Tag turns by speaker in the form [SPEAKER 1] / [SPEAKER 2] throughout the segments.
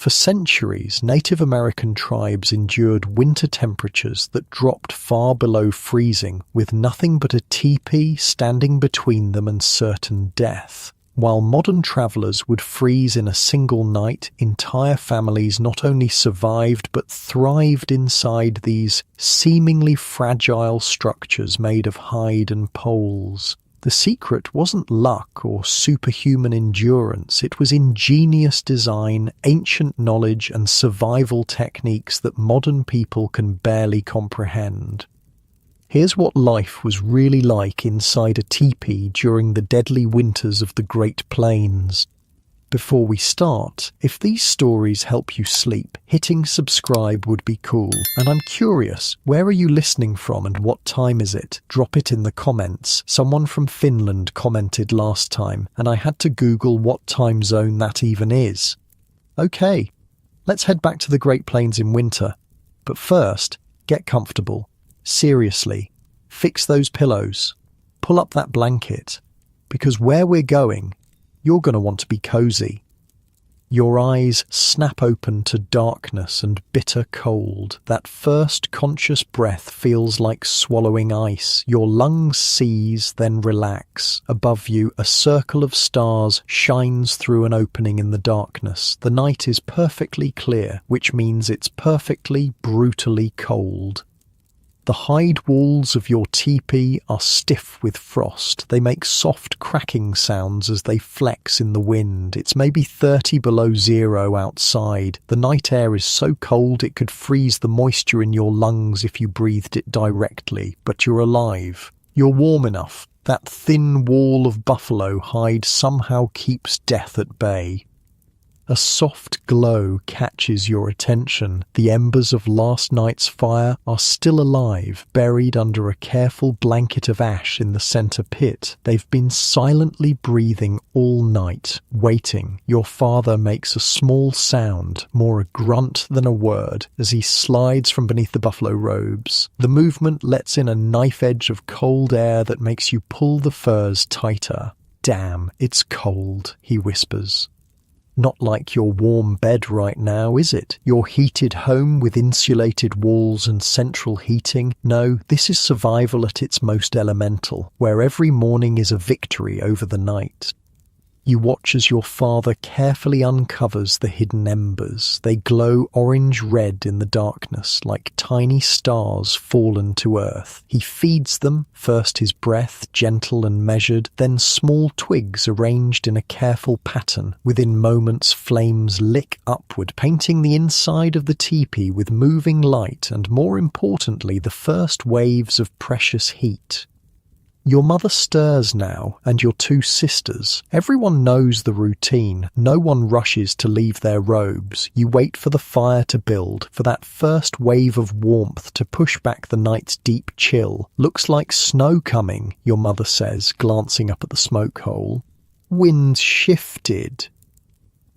[SPEAKER 1] For centuries, Native American tribes endured winter temperatures that dropped far below freezing, with nothing but a teepee standing between them and certain death. While modern travelers would freeze in a single night, entire families not only survived but thrived inside these seemingly fragile structures made of hide and poles. The secret wasn't luck or superhuman endurance, it was ingenious design, ancient knowledge, and survival techniques that modern people can barely comprehend. Here's what life was really like inside a teepee during the deadly winters of the Great Plains. Before we start, if these stories help you sleep, hitting subscribe would be cool. And I'm curious, where are you listening from and what time is it? Drop it in the comments. Someone from Finland commented last time, and I had to Google what time zone that even is. Okay, let's head back to the Great Plains in winter. But first, get comfortable. Seriously, fix those pillows. Pull up that blanket. Because where we're going, you're going to want to be cozy. Your eyes snap open to darkness and bitter cold. That first conscious breath feels like swallowing ice. Your lungs seize, then relax. Above you, a circle of stars shines through an opening in the darkness. The night is perfectly clear, which means it's perfectly, brutally cold. The hide walls of your teepee are stiff with frost. They make soft cracking sounds as they flex in the wind. It's maybe 30 below zero outside. The night air is so cold it could freeze the moisture in your lungs if you breathed it directly, but you're alive. You're warm enough. That thin wall of buffalo hide somehow keeps death at bay. A soft glow catches your attention. The embers of last night's fire are still alive, buried under a careful blanket of ash in the center pit. They've been silently breathing all night, waiting. Your father makes a small sound, more a grunt than a word, as he slides from beneath the buffalo robes. The movement lets in a knife edge of cold air that makes you pull the furs tighter. "Damn, it's cold," he whispers. Not like your warm bed right now, is it? Your heated home with insulated walls and central heating? No, this is survival at its most elemental, where every morning is a victory over the night. You watch as your father carefully uncovers the hidden embers. They glow orange-red in the darkness, like tiny stars fallen to earth. He feeds them, first his breath, gentle and measured, then small twigs arranged in a careful pattern. Within moments, flames lick upward, painting the inside of the teepee with moving light and, more importantly, the first waves of precious heat. Your mother stirs now, and your two sisters. Everyone knows the routine. No one rushes to leave their robes. You wait for the fire to build, for that first wave of warmth to push back the night's deep chill. "Looks like snow coming," your mother says, glancing up at the smoke hole. "Wind's shifted."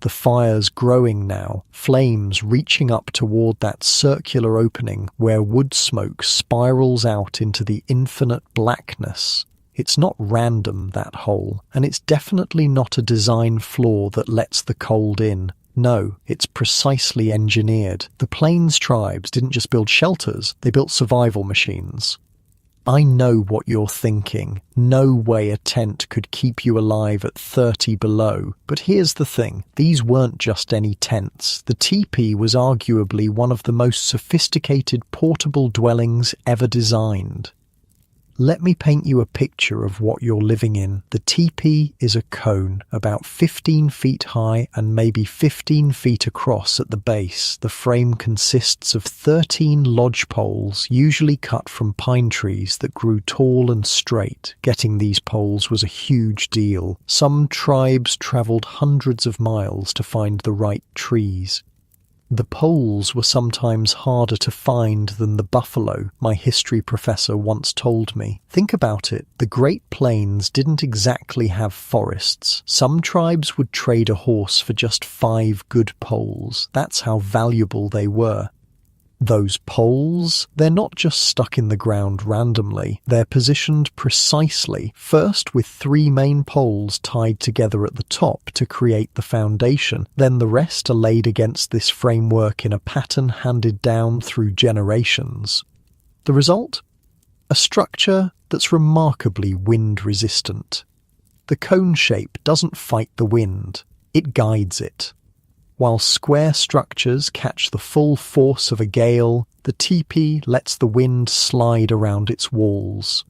[SPEAKER 1] The fire's growing now, flames reaching up toward that circular opening where wood smoke spirals out into the infinite blackness. It's not random, that hole, and it's definitely not a design flaw that lets the cold in. No, it's precisely engineered. The Plains tribes didn't just build shelters, they built survival machines. I know what you're thinking. No way a tent could keep you alive at 30 below. But here's the thing. These weren't just any tents. The teepee was arguably one of the most sophisticated portable dwellings ever designed. Let me paint you a picture of what you're living in. The teepee is a cone, about 15 feet high and maybe 15 feet across at the base. The frame consists of 13 lodge poles, usually cut from pine trees that grew tall and straight. Getting these poles was a huge deal. Some tribes traveled hundreds of miles to find the right trees. The poles were sometimes harder to find than the buffalo, my history professor once told me. Think about it, the Great Plains didn't exactly have forests. Some tribes would trade a horse for just 5 good poles. That's how valuable they were. Those poles, they're not just stuck in the ground randomly, they're positioned precisely, first with 3 main poles tied together at the top to create the foundation, then the rest are laid against this framework in a pattern handed down through generations. The result? A structure that's remarkably wind-resistant. The cone shape doesn't fight the wind, it guides it. While square structures catch the full force of a gale, the teepee lets the wind slide around its walls.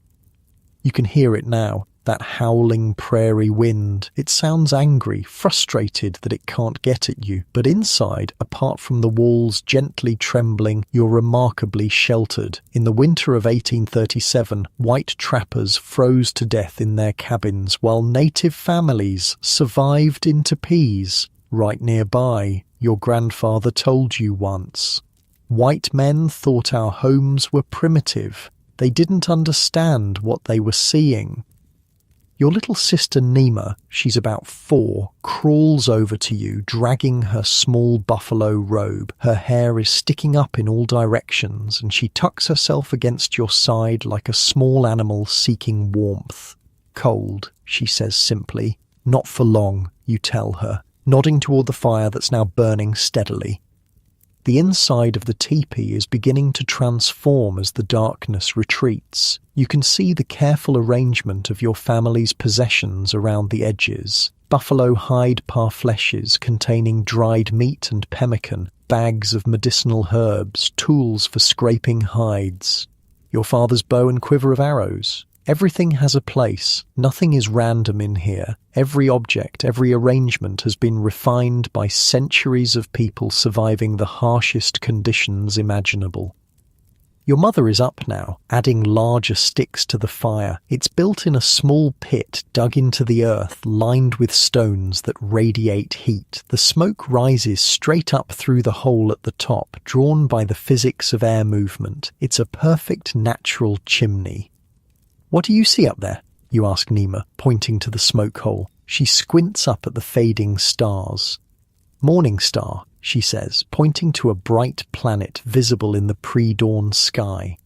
[SPEAKER 1] You can hear it now, that howling prairie wind. It sounds angry, frustrated that it can't get at you, but inside, apart from the walls gently trembling, you're remarkably sheltered. In the winter of 1837, white trappers froze to death in their cabins, while native families survived in teepees. Right nearby, your grandfather told you once. White men thought our homes were primitive. They didn't understand what they were seeing. Your little sister Nima, she's about 4, crawls over to you, dragging her small buffalo robe. Her hair is sticking up in all directions, and she tucks herself against your side like a small animal seeking warmth. Cold, she says simply. Not for long, you tell her, nodding toward the fire that's now burning steadily. The inside of the teepee is beginning to transform as the darkness retreats. You can see the careful arrangement of your family's possessions around the edges. Buffalo hide parfleches containing dried meat and pemmican, bags of medicinal herbs, tools for scraping hides. Your father's bow and quiver of arrows. Everything has a place. Nothing is random in here. Every object, every arrangement has been refined by centuries of people surviving the harshest conditions imaginable. Your mother is up now, adding larger sticks to the fire. It's built in a small pit dug into the earth, lined with stones that radiate heat. The smoke rises straight up through the hole at the top, drawn by the physics of air movement. It's a perfect natural chimney. "What do you see up there?" you ask Nima, pointing to the smoke hole. She squints up at the fading stars. "Morning star," she says, pointing to a bright planet visible in the pre-dawn sky.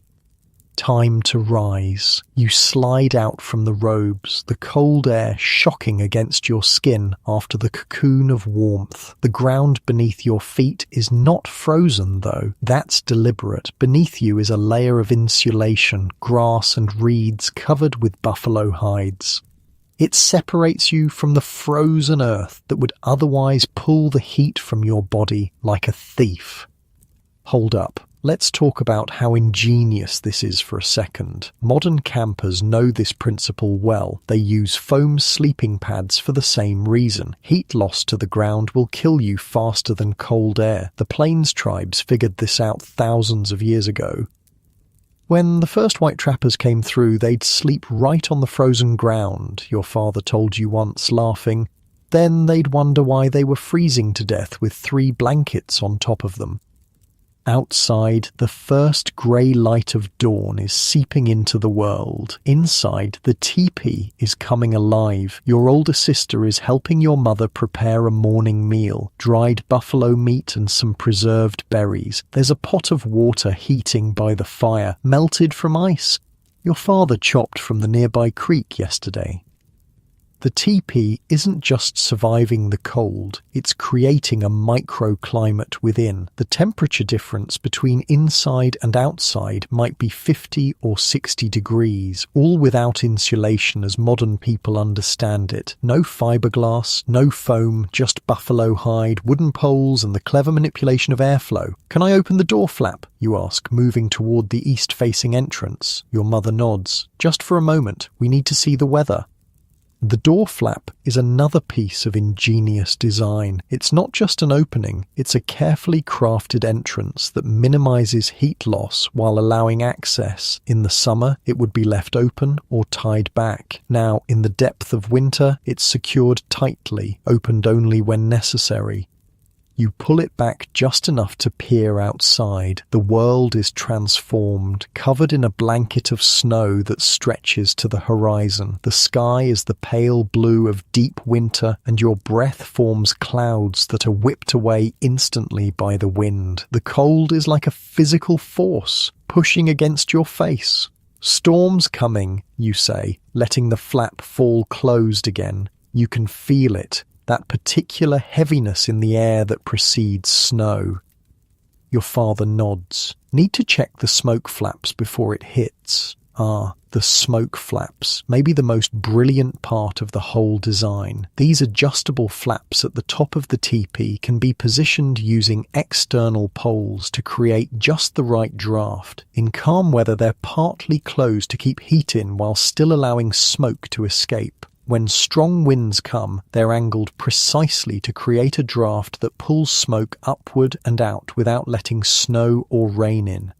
[SPEAKER 1] Time to rise. You slide out from the robes, the cold air shocking against your skin after the cocoon of warmth. The ground beneath your feet is not frozen, though. That's deliberate. Beneath you is a layer of insulation, grass and reeds covered with buffalo hides. It separates you from the frozen earth that would otherwise pull the heat from your body like a thief. Hold up. Let's talk about how ingenious this is for a second. Modern campers know this principle well. They use foam sleeping pads for the same reason. Heat loss to the ground will kill you faster than cold air. The Plains tribes figured this out thousands of years ago. When the first white trappers came through, they'd sleep right on the frozen ground, your father told you once, laughing. Then they'd wonder why they were freezing to death with 3 blankets on top of them. Outside, the first grey light of dawn is seeping into the world. Inside, the teepee is coming alive. Your older sister is helping your mother prepare a morning meal, dried buffalo meat and some preserved berries. There's a pot of water heating by the fire, melted from ice. Your father chopped from the nearby creek yesterday. The teepee isn't just surviving the cold, it's creating a microclimate within. The temperature difference between inside and outside might be 50 or 60 degrees, all without insulation as modern people understand it. No fiberglass, no foam, just buffalo hide, wooden poles and the clever manipulation of airflow. "Can I open the door flap?" you ask, moving toward the east-facing entrance. Your mother nods. "Just for a moment, we need to see the weather." The door flap is another piece of ingenious design. It's not just an opening, it's a carefully crafted entrance that minimizes heat loss while allowing access. In the summer, it would be left open or tied back. Now, in the depth of winter, it's secured tightly, opened only when necessary. You pull it back just enough to peer outside. The world is transformed, covered in a blanket of snow that stretches to the horizon. The sky is the pale blue of deep winter, and your breath forms clouds that are whipped away instantly by the wind. The cold is like a physical force, pushing against your face. "Storm's coming," you say, letting the flap fall closed again. You can feel it. That particular heaviness in the air that precedes snow. Your father nods. "Need to check the smoke flaps before it hits." The smoke flaps, maybe the most brilliant part of the whole design. These adjustable flaps at the top of the teepee can be positioned using external poles to create just the right draft. In calm weather, they're partly closed to keep heat in while still allowing smoke to escape. When strong winds come, they're angled precisely to create a draft that pulls smoke upward and out without letting snow or rain in.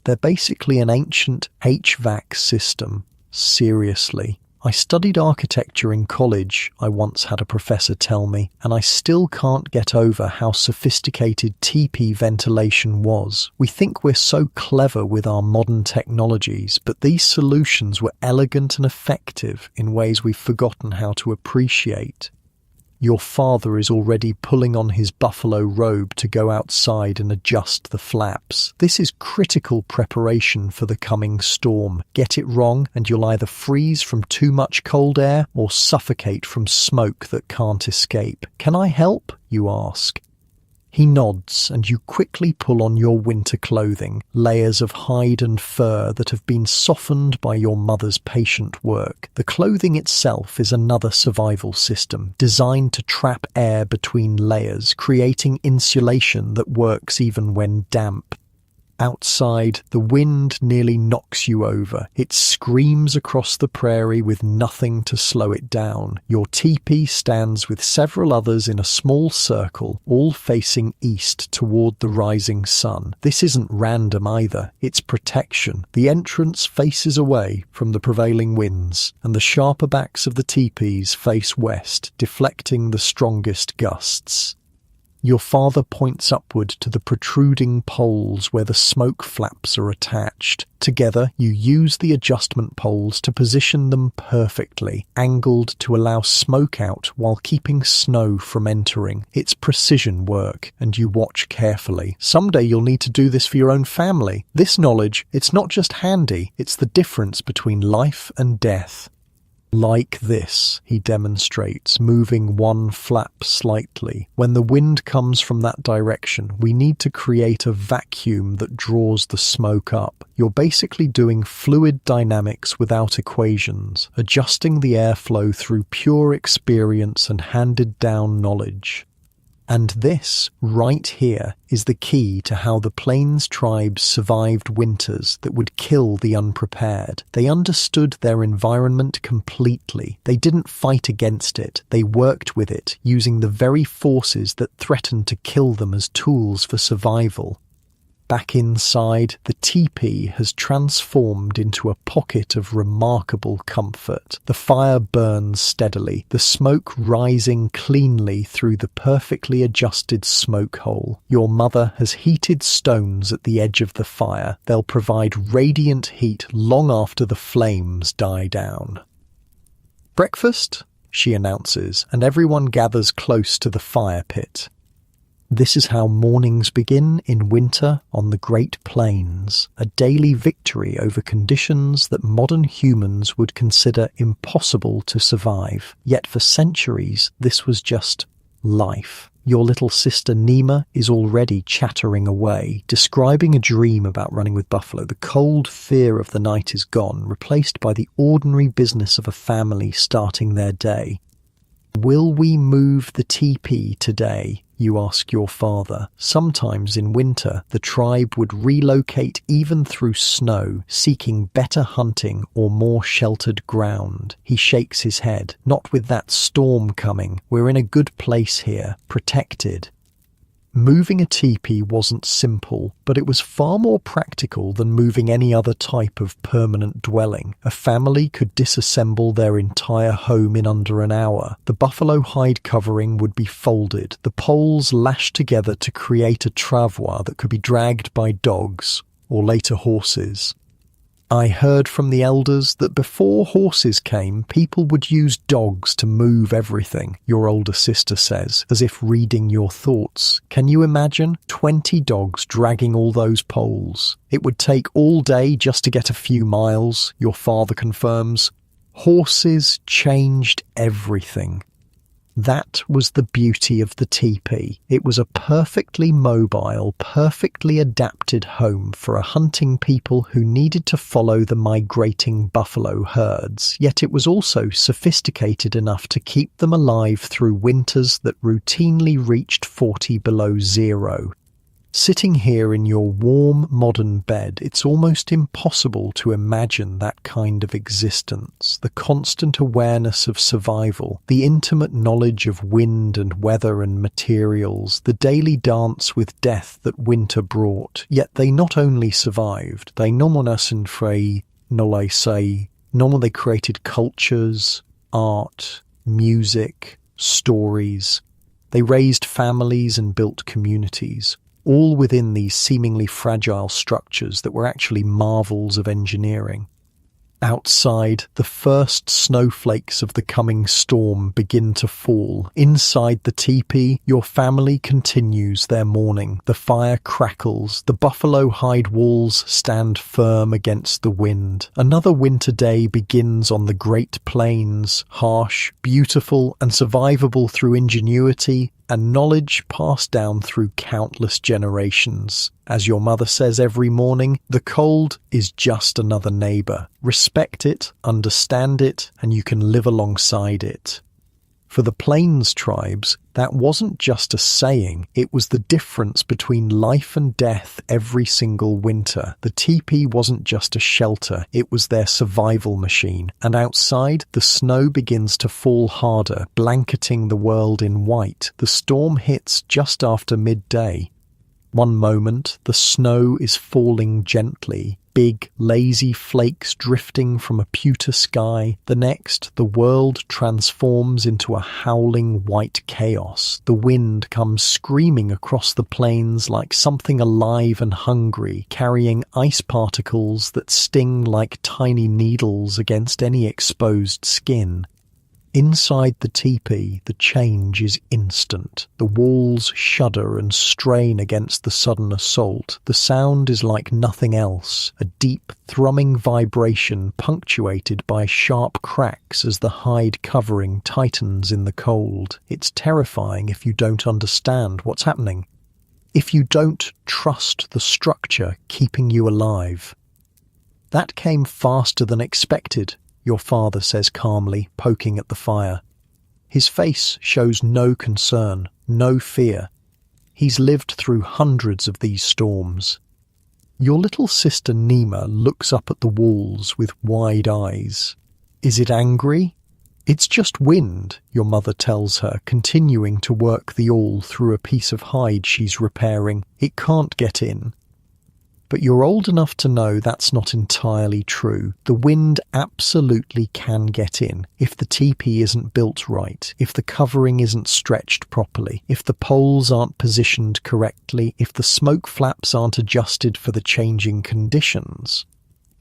[SPEAKER 1] They're basically an ancient HVAC system. Seriously. I studied architecture in college, I once had a professor tell me, and I still can't get over how sophisticated teepee ventilation was. We think we're so clever with our modern technologies, but these solutions were elegant and effective in ways we've forgotten how to appreciate. Your father is already pulling on his buffalo robe to go outside and adjust the flaps. This is critical preparation for the coming storm. Get it wrong and you'll either freeze from too much cold air or suffocate from smoke that can't escape. "Can I help?" you ask. He nods, and you quickly pull on your winter clothing, layers of hide and fur that have been softened by your mother's patient work. The clothing itself is another survival system, designed to trap air between layers, creating insulation that works even when damp. Outside, the wind nearly knocks you over. It screams across the prairie with nothing to slow it down. Your teepee stands with several others in a small circle, all facing east toward the rising sun. This isn't random either. It's protection. The entrance faces away from the prevailing winds, and the sharper backs of the teepees face west, deflecting the strongest gusts. Your father points upward to the protruding poles where the smoke flaps are attached. Together, you use the adjustment poles to position them perfectly, angled to allow smoke out while keeping snow from entering. It's precision work, and you watch carefully. Someday you'll need to do this for your own family. This knowledge, it's not just handy, it's the difference between life and death. Like this, he demonstrates, moving one flap slightly. When the wind comes from that direction, we need to create a vacuum that draws the smoke up. You're basically doing fluid dynamics without equations, adjusting the airflow through pure experience and handed-down knowledge. And this, right here, is the key to how the Plains tribes survived winters that would kill the unprepared. They understood their environment completely. They didn't fight against it. They worked with it, using the very forces that threatened to kill them as tools for survival. Back inside, the teepee has transformed into a pocket of remarkable comfort. The fire burns steadily, the smoke rising cleanly through the perfectly adjusted smoke hole. Your mother has heated stones at the edge of the fire. They'll provide radiant heat long after the flames die down. "Breakfast?" she announces, and everyone gathers close to the fire pit. This is how mornings begin in winter on the Great Plains, a daily victory over conditions that modern humans would consider impossible to survive. Yet for centuries, this was just life. Your little sister Nima is already chattering away, describing a dream about running with buffalo. The cold fear of the night is gone, replaced by the ordinary business of a family starting their day. "Will we move the teepee today?" you ask your father. Sometimes in winter, the tribe would relocate even through snow, seeking better hunting or more sheltered ground. He shakes his head. "Not with that storm coming. We're in a good place here, protected." Moving a teepee wasn't simple, but it was far more practical than moving any other type of permanent dwelling. A family could disassemble their entire home in under an hour. The buffalo hide covering would be folded, the poles lashed together to create a travois that could be dragged by dogs, or later horses. I heard from the elders that before horses came, people would use dogs to move everything, your older sister says, as if reading your thoughts. Can you imagine? 20 dogs dragging all those poles. It would take all day just to get a few miles, your father confirms. Horses changed everything. That was the beauty of the teepee. It was a perfectly mobile, perfectly adapted home for a hunting people who needed to follow the migrating buffalo herds, yet it was also sophisticated enough to keep them alive through winters that routinely reached 40 below zero. Sitting here in your warm, modern bed, it's almost impossible to imagine that kind of existence. The constant awareness of survival, the intimate knowledge of wind and weather and materials, the daily dance with death that winter brought. Yet they not only survived, they nomonasin frei, nolai sei, they created cultures, art, music, stories. They raised families and built communities, all within these seemingly fragile structures that were actually marvels of engineering. Outside, the first snowflakes of the coming storm begin to fall. Inside the teepee, your family continues their mourning. The fire crackles, the buffalo hide walls stand firm against the wind. Another winter day begins on the Great Plains, harsh, beautiful, and survivable through ingenuity and knowledge passed down through countless generations. As your mother says every morning, the cold is just another neighbour. Respect it, understand it, and you can live alongside it. For the Plains tribes, that wasn't just a saying, it was the difference between life and death every single winter. The teepee wasn't just a shelter, it was their survival machine. And outside, the snow begins to fall harder, blanketing the world in white. The storm hits just after midday. One moment, the snow is falling gently, big, lazy flakes drifting from a pewter sky. The next, the world transforms into a howling white chaos. The wind comes screaming across the plains like something alive and hungry, carrying ice particles that sting like tiny needles against any exposed skin. Inside the teepee, the change is instant. The walls shudder and strain against the sudden assault. The sound is like nothing else, a deep, thrumming vibration punctuated by sharp cracks as the hide covering tightens in the cold. It's terrifying if you don't understand what's happening, if you don't trust the structure keeping you alive. That came faster than expected, your father says calmly, poking at the fire. His face shows no concern, no fear. He's lived through hundreds of these storms. Your little sister Nima looks up at the walls with wide eyes. Is it angry? It's just wind, your mother tells her, continuing to work the awl through a piece of hide she's repairing. It can't get in. But you're old enough to know that's not entirely true. The wind absolutely can get in if the teepee isn't built right, if the covering isn't stretched properly, if the poles aren't positioned correctly, if the smoke flaps aren't adjusted for the changing conditions.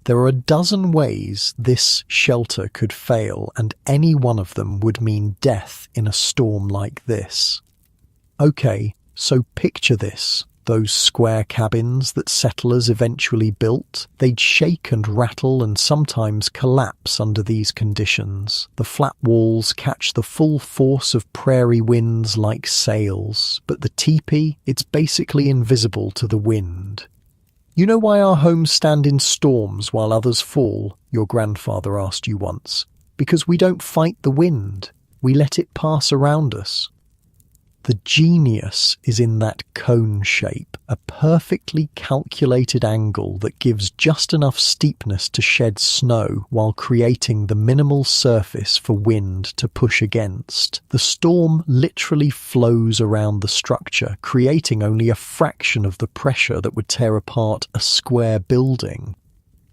[SPEAKER 1] There are a dozen ways this shelter could fail, and any one of them would mean death in a storm like this. Okay, so picture this. Those square cabins that settlers eventually built, they'd shake and rattle and sometimes collapse under these conditions. The flat walls catch the full force of prairie winds like sails, but the teepee, it's basically invisible to the wind. You know why our homes stand in storms while others fall? Your grandfather asked you once. Because we don't fight the wind. We let it pass around us. The genius is in that cone shape, a perfectly calculated angle that gives just enough steepness to shed snow while creating the minimal surface for wind to push against. The storm literally flows around the structure, creating only a fraction of the pressure that would tear apart a square building.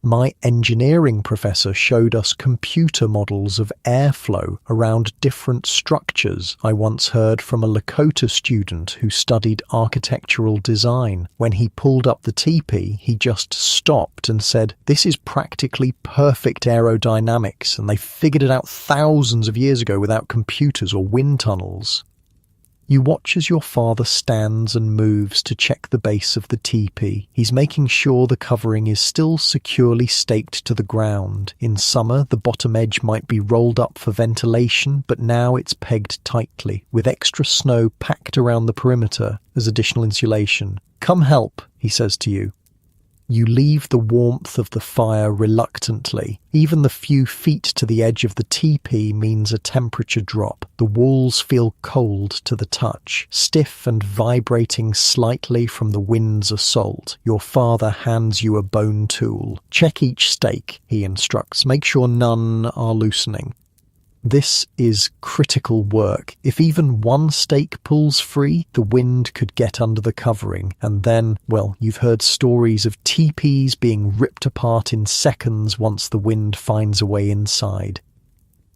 [SPEAKER 1] My engineering professor showed us computer models of airflow around different structures. I once heard from a Lakota student who studied architectural design. When he pulled up the teepee, he just stopped and said, "This is practically perfect aerodynamics, and they figured it out thousands of years ago without computers or wind tunnels." You watch as your father stands and moves to check the base of the teepee. He's making sure the covering is still securely staked to the ground. In summer, the bottom edge might be rolled up for ventilation, but now it's pegged tightly, with extra snow packed around the perimeter as additional insulation. "Come help," he says to you. You leave the warmth of the fire reluctantly. Even the few feet to the edge of the teepee means a temperature drop. The walls feel cold to the touch, stiff and vibrating slightly from the wind's assault. Your father hands you a bone tool. "Check each stake," he instructs. "Make sure none are loosening." This is critical work. If even one stake pulls free, the wind could get under the covering. And then, well, you've heard stories of teepees being ripped apart in seconds once the wind finds a way inside.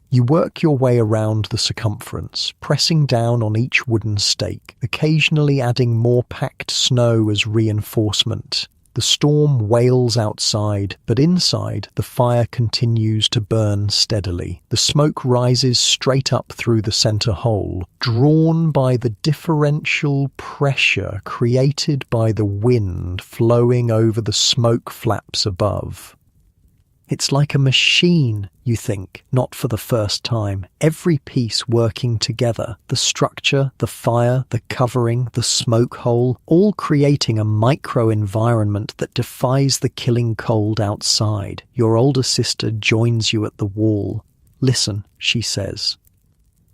[SPEAKER 1] You work your way around the circumference, pressing down on each wooden stake, occasionally adding more packed snow as reinforcement. The storm wails outside, but inside the fire continues to burn steadily. The smoke rises straight up through the center hole, drawn by the differential pressure created by the wind flowing over the smoke flaps above. It's like a machine, you think, not for the first time. Every piece working together. The structure, the fire, the covering, the smoke hole, all creating a micro-environment that defies the killing cold outside. Your older sister joins you at the wall. "Listen," she says.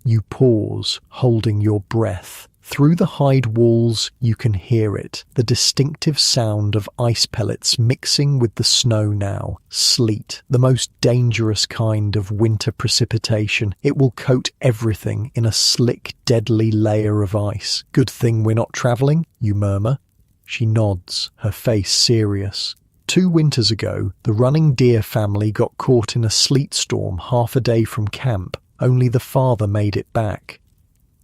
[SPEAKER 1] You pause, holding your breath. Through the hide walls, you can hear it, the distinctive sound of ice pellets mixing with the snow now. Sleet, the most dangerous kind of winter precipitation. It will coat everything in a slick, deadly layer of ice. "Good thing we're not travelling," you murmur. She nods, her face serious. 2 winters ago, the running deer family got caught in a sleet storm half a day from camp. Only the father made it back.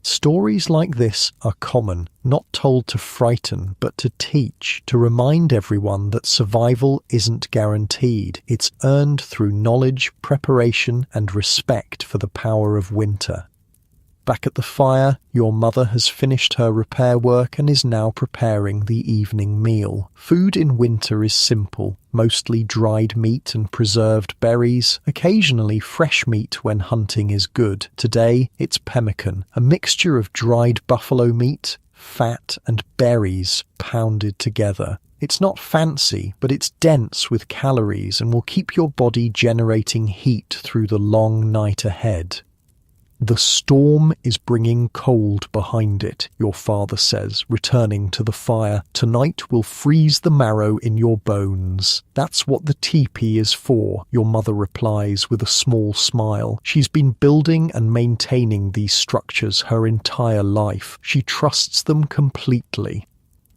[SPEAKER 1] Stories like this are common, not told to frighten, but to teach, to remind everyone that survival isn't guaranteed. It's earned through knowledge, preparation, and respect for the power of winter. Back at the fire, your mother has finished her repair work and is now preparing the evening meal. Food in winter is simple, mostly dried meat and preserved berries, occasionally fresh meat when hunting is good. Today, it's pemmican, a mixture of dried buffalo meat, fat, and berries pounded together. It's not fancy, but it's dense with calories and will keep your body generating heat through the long night ahead. The storm is bringing cold behind it, your father says, returning to the fire. Tonight will freeze the marrow in your bones. That's what the teepee is for, your mother replies with a small smile. She's been building and maintaining these structures her entire life. She trusts them completely.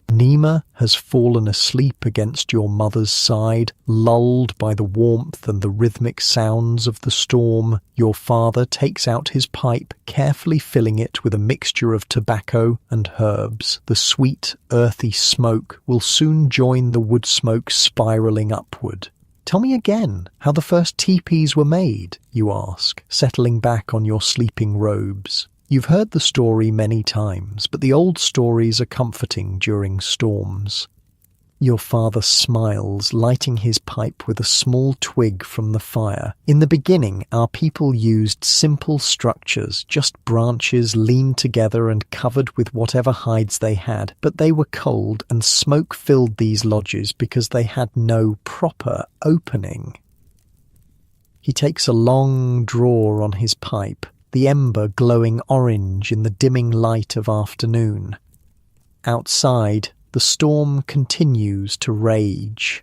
[SPEAKER 1] Nima has fallen asleep against your mother's side, lulled by the warmth and the rhythmic sounds of the storm. Your father takes out his pipe, carefully filling it with a mixture of tobacco and herbs. The sweet, earthy smoke will soon join the wood smoke spiraling upward. "Tell me again how the first teepees were made," you ask, settling back on your sleeping robes. You've heard the story many times, but the old stories are comforting during storms. Your father smiles, lighting his pipe with a small twig from the fire. "In the beginning, our people used simple structures, just branches leaned together and covered with whatever hides they had. But they were cold, and smoke filled these lodges because they had no proper opening." He takes a long draw on his pipe. the ember glowing orange in the dimming light of afternoon. Outside, the storm continues to rage.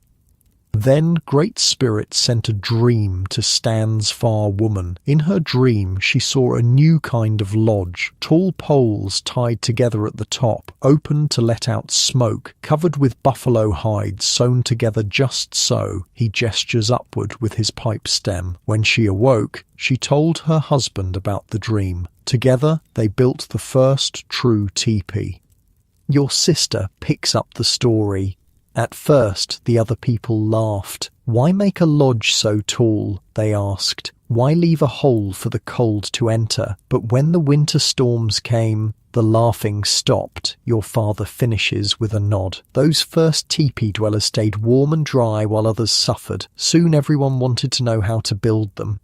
[SPEAKER 1] Then Great Spirit sent a dream to Stan's far woman. In her dream, she saw a new kind of lodge, tall poles tied together at the top, open to let out smoke, covered with buffalo hides sewn together just so. He gestures upward with his pipe stem. When she awoke, she told her husband about the dream. Together, they built the first true teepee. Your sister picks up the story. At first, the other people laughed. Why make a lodge so tall? They asked. Why leave a hole for the cold to enter? But when the winter storms came, the laughing stopped. Your father finishes with a nod. Those first teepee dwellers stayed warm and dry while others suffered. Soon everyone wanted to know how to build them.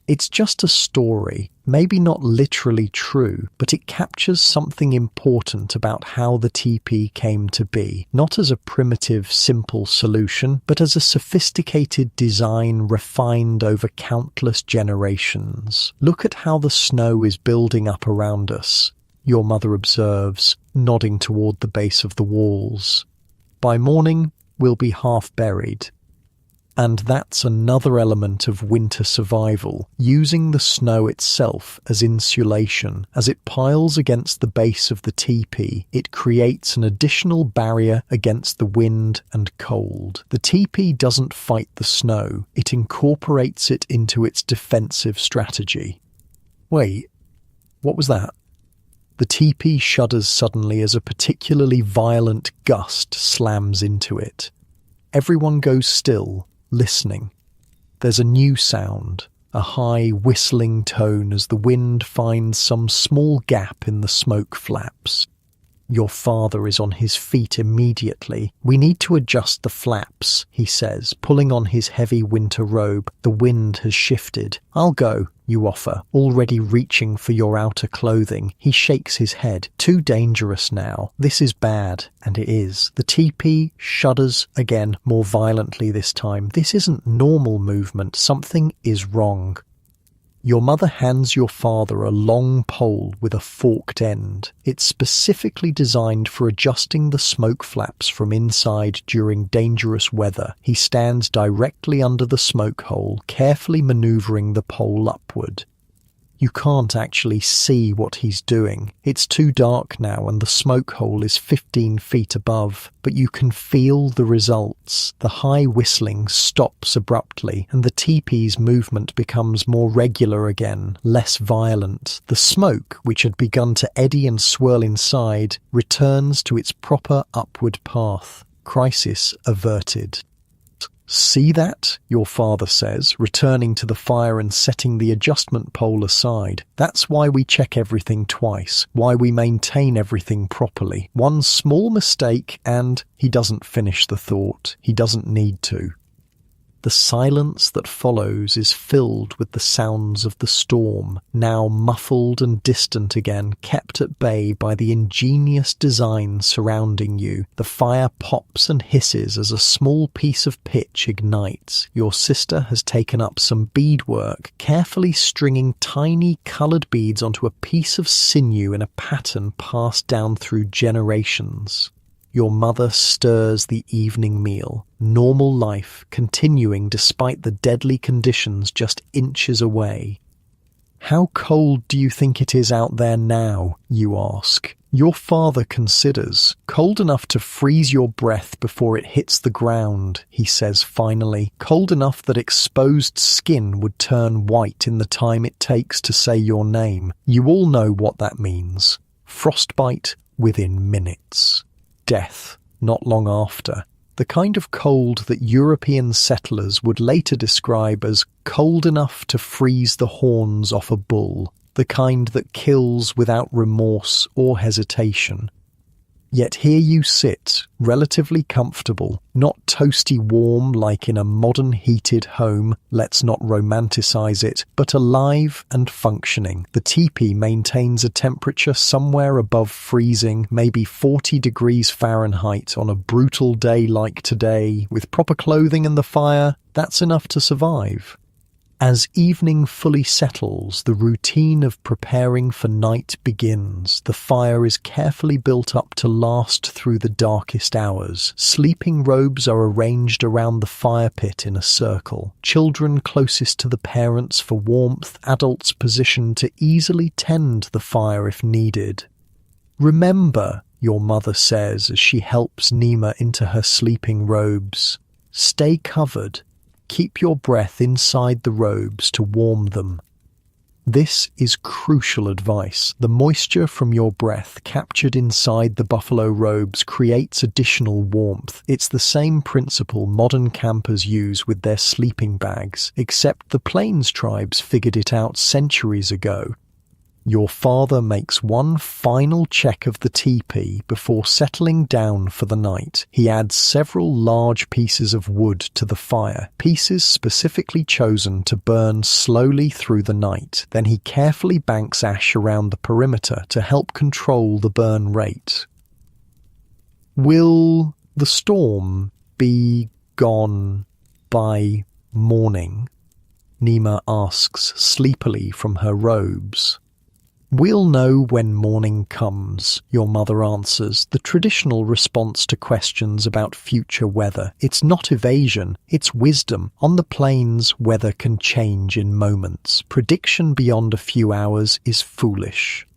[SPEAKER 1] It's just a story, maybe not literally true, but it captures something important about how the teepee came to be, not as a primitive, simple solution, but as a sophisticated design refined over countless generations. Look at how the snow is building up around us, your mother observes, nodding toward the base of the walls. By morning, we'll be half buried. And that's another element of winter survival, using the snow itself as insulation. As it piles against the base of the teepee, it creates an additional barrier against the wind and cold. The teepee doesn't fight the snow, it incorporates it into its defensive strategy. Wait, what was that? The teepee shudders suddenly as a particularly violent gust slams into it. Everyone goes still, listening. There's a new sound, a high whistling tone as the wind finds some small gap in the smoke flaps. Your father is on his feet immediately. We need to adjust the flaps, he says, pulling on his heavy winter robe. The wind has shifted. I'll go, you offer, already reaching for your outer clothing. He shakes his head. Too dangerous now. This is bad. And it is. The teepee shudders again, more violently this time. This isn't normal movement. Something is wrong. Your mother hands your father a long pole with a forked end. It's specifically designed for adjusting the smoke flaps from inside during dangerous weather. He stands directly under the smoke hole, carefully maneuvering the pole upward. You can't actually see what he's doing. It's too dark now and the smoke hole is 15 feet above, but you can feel the results. The high whistling stops abruptly and the teepee's movement becomes more regular again, less violent. The smoke, which had begun to eddy and swirl inside, returns to its proper upward path. Crisis averted. See that? Your father says, returning to the fire and setting the adjustment pole aside. That's why we check everything twice, why we maintain everything properly. One small mistake and he doesn't finish the thought. He doesn't need to. The silence that follows is filled with the sounds of the storm, now muffled and distant again, kept at bay by the ingenious design surrounding you. The fire pops and hisses as a small piece of pitch ignites. Your sister has taken up some beadwork, carefully stringing tiny coloured beads onto a piece of sinew in a pattern passed down through generations. Your mother stirs the evening meal, normal life continuing despite the deadly conditions just inches away. How cold do you think it is out there now, you ask? Your father considers. Cold enough to freeze your breath before it hits the ground, he says finally. Cold enough that exposed skin would turn white in the time it takes to say your name. You all know what that means. Frostbite within minutes. Death, not long after. The kind of cold that European settlers would later describe as cold enough to freeze the horns off a bull, the kind that kills without remorse or hesitation. Yet here you sit, relatively comfortable, not toasty warm like in a modern heated home, let's not romanticize it, but alive and functioning. The teepee maintains a temperature somewhere above freezing, maybe 40 degrees Fahrenheit on a brutal day like today. With proper clothing and the fire, that's enough to survive. As evening fully settles, the routine of preparing for night begins. The fire is carefully built up to last through the darkest hours. Sleeping robes are arranged around the fire pit in a circle. Children closest to the parents for warmth, adults positioned to easily tend the fire if needed. "Remember," your mother says as she helps Nima into her sleeping robes, "stay covered. Keep your breath inside the robes to warm them." This is crucial advice. The moisture from your breath captured inside the buffalo robes creates additional warmth. It's the same principle modern campers use with their sleeping bags, except the Plains tribes figured it out centuries ago. Your father makes one final check of the teepee before settling down for the night. He adds several large pieces of wood to the fire, pieces specifically chosen to burn slowly through the night. Then he carefully banks ash around the perimeter to help control the burn rate. "Will the storm be gone by morning?" Nima asks sleepily from her robes. "We'll know when morning comes," your mother answers, the traditional response to questions about future weather. It's not evasion, it's wisdom. On the plains, weather can change in moments. Prediction beyond a few hours is foolish.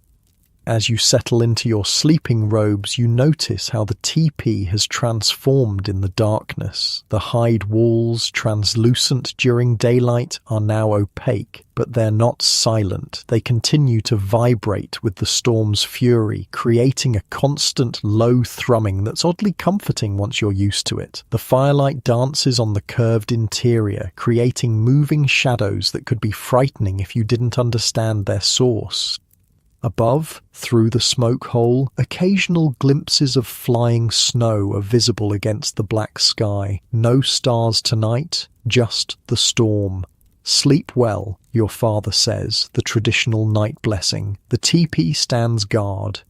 [SPEAKER 1] As you settle into your sleeping robes, you notice how the teepee has transformed in the darkness. The hide walls, translucent during daylight, are now opaque, but they're not silent. They continue to vibrate with the storm's fury, creating a constant low thrumming that's oddly comforting once you're used to it. The firelight dances on the curved interior, creating moving shadows that could be frightening if you didn't understand their source. Above, through the smoke hole, occasional glimpses of flying snow are visible against the black sky. No stars tonight, just the storm. "Sleep well," your father says, the traditional night blessing. The teepee stands guard.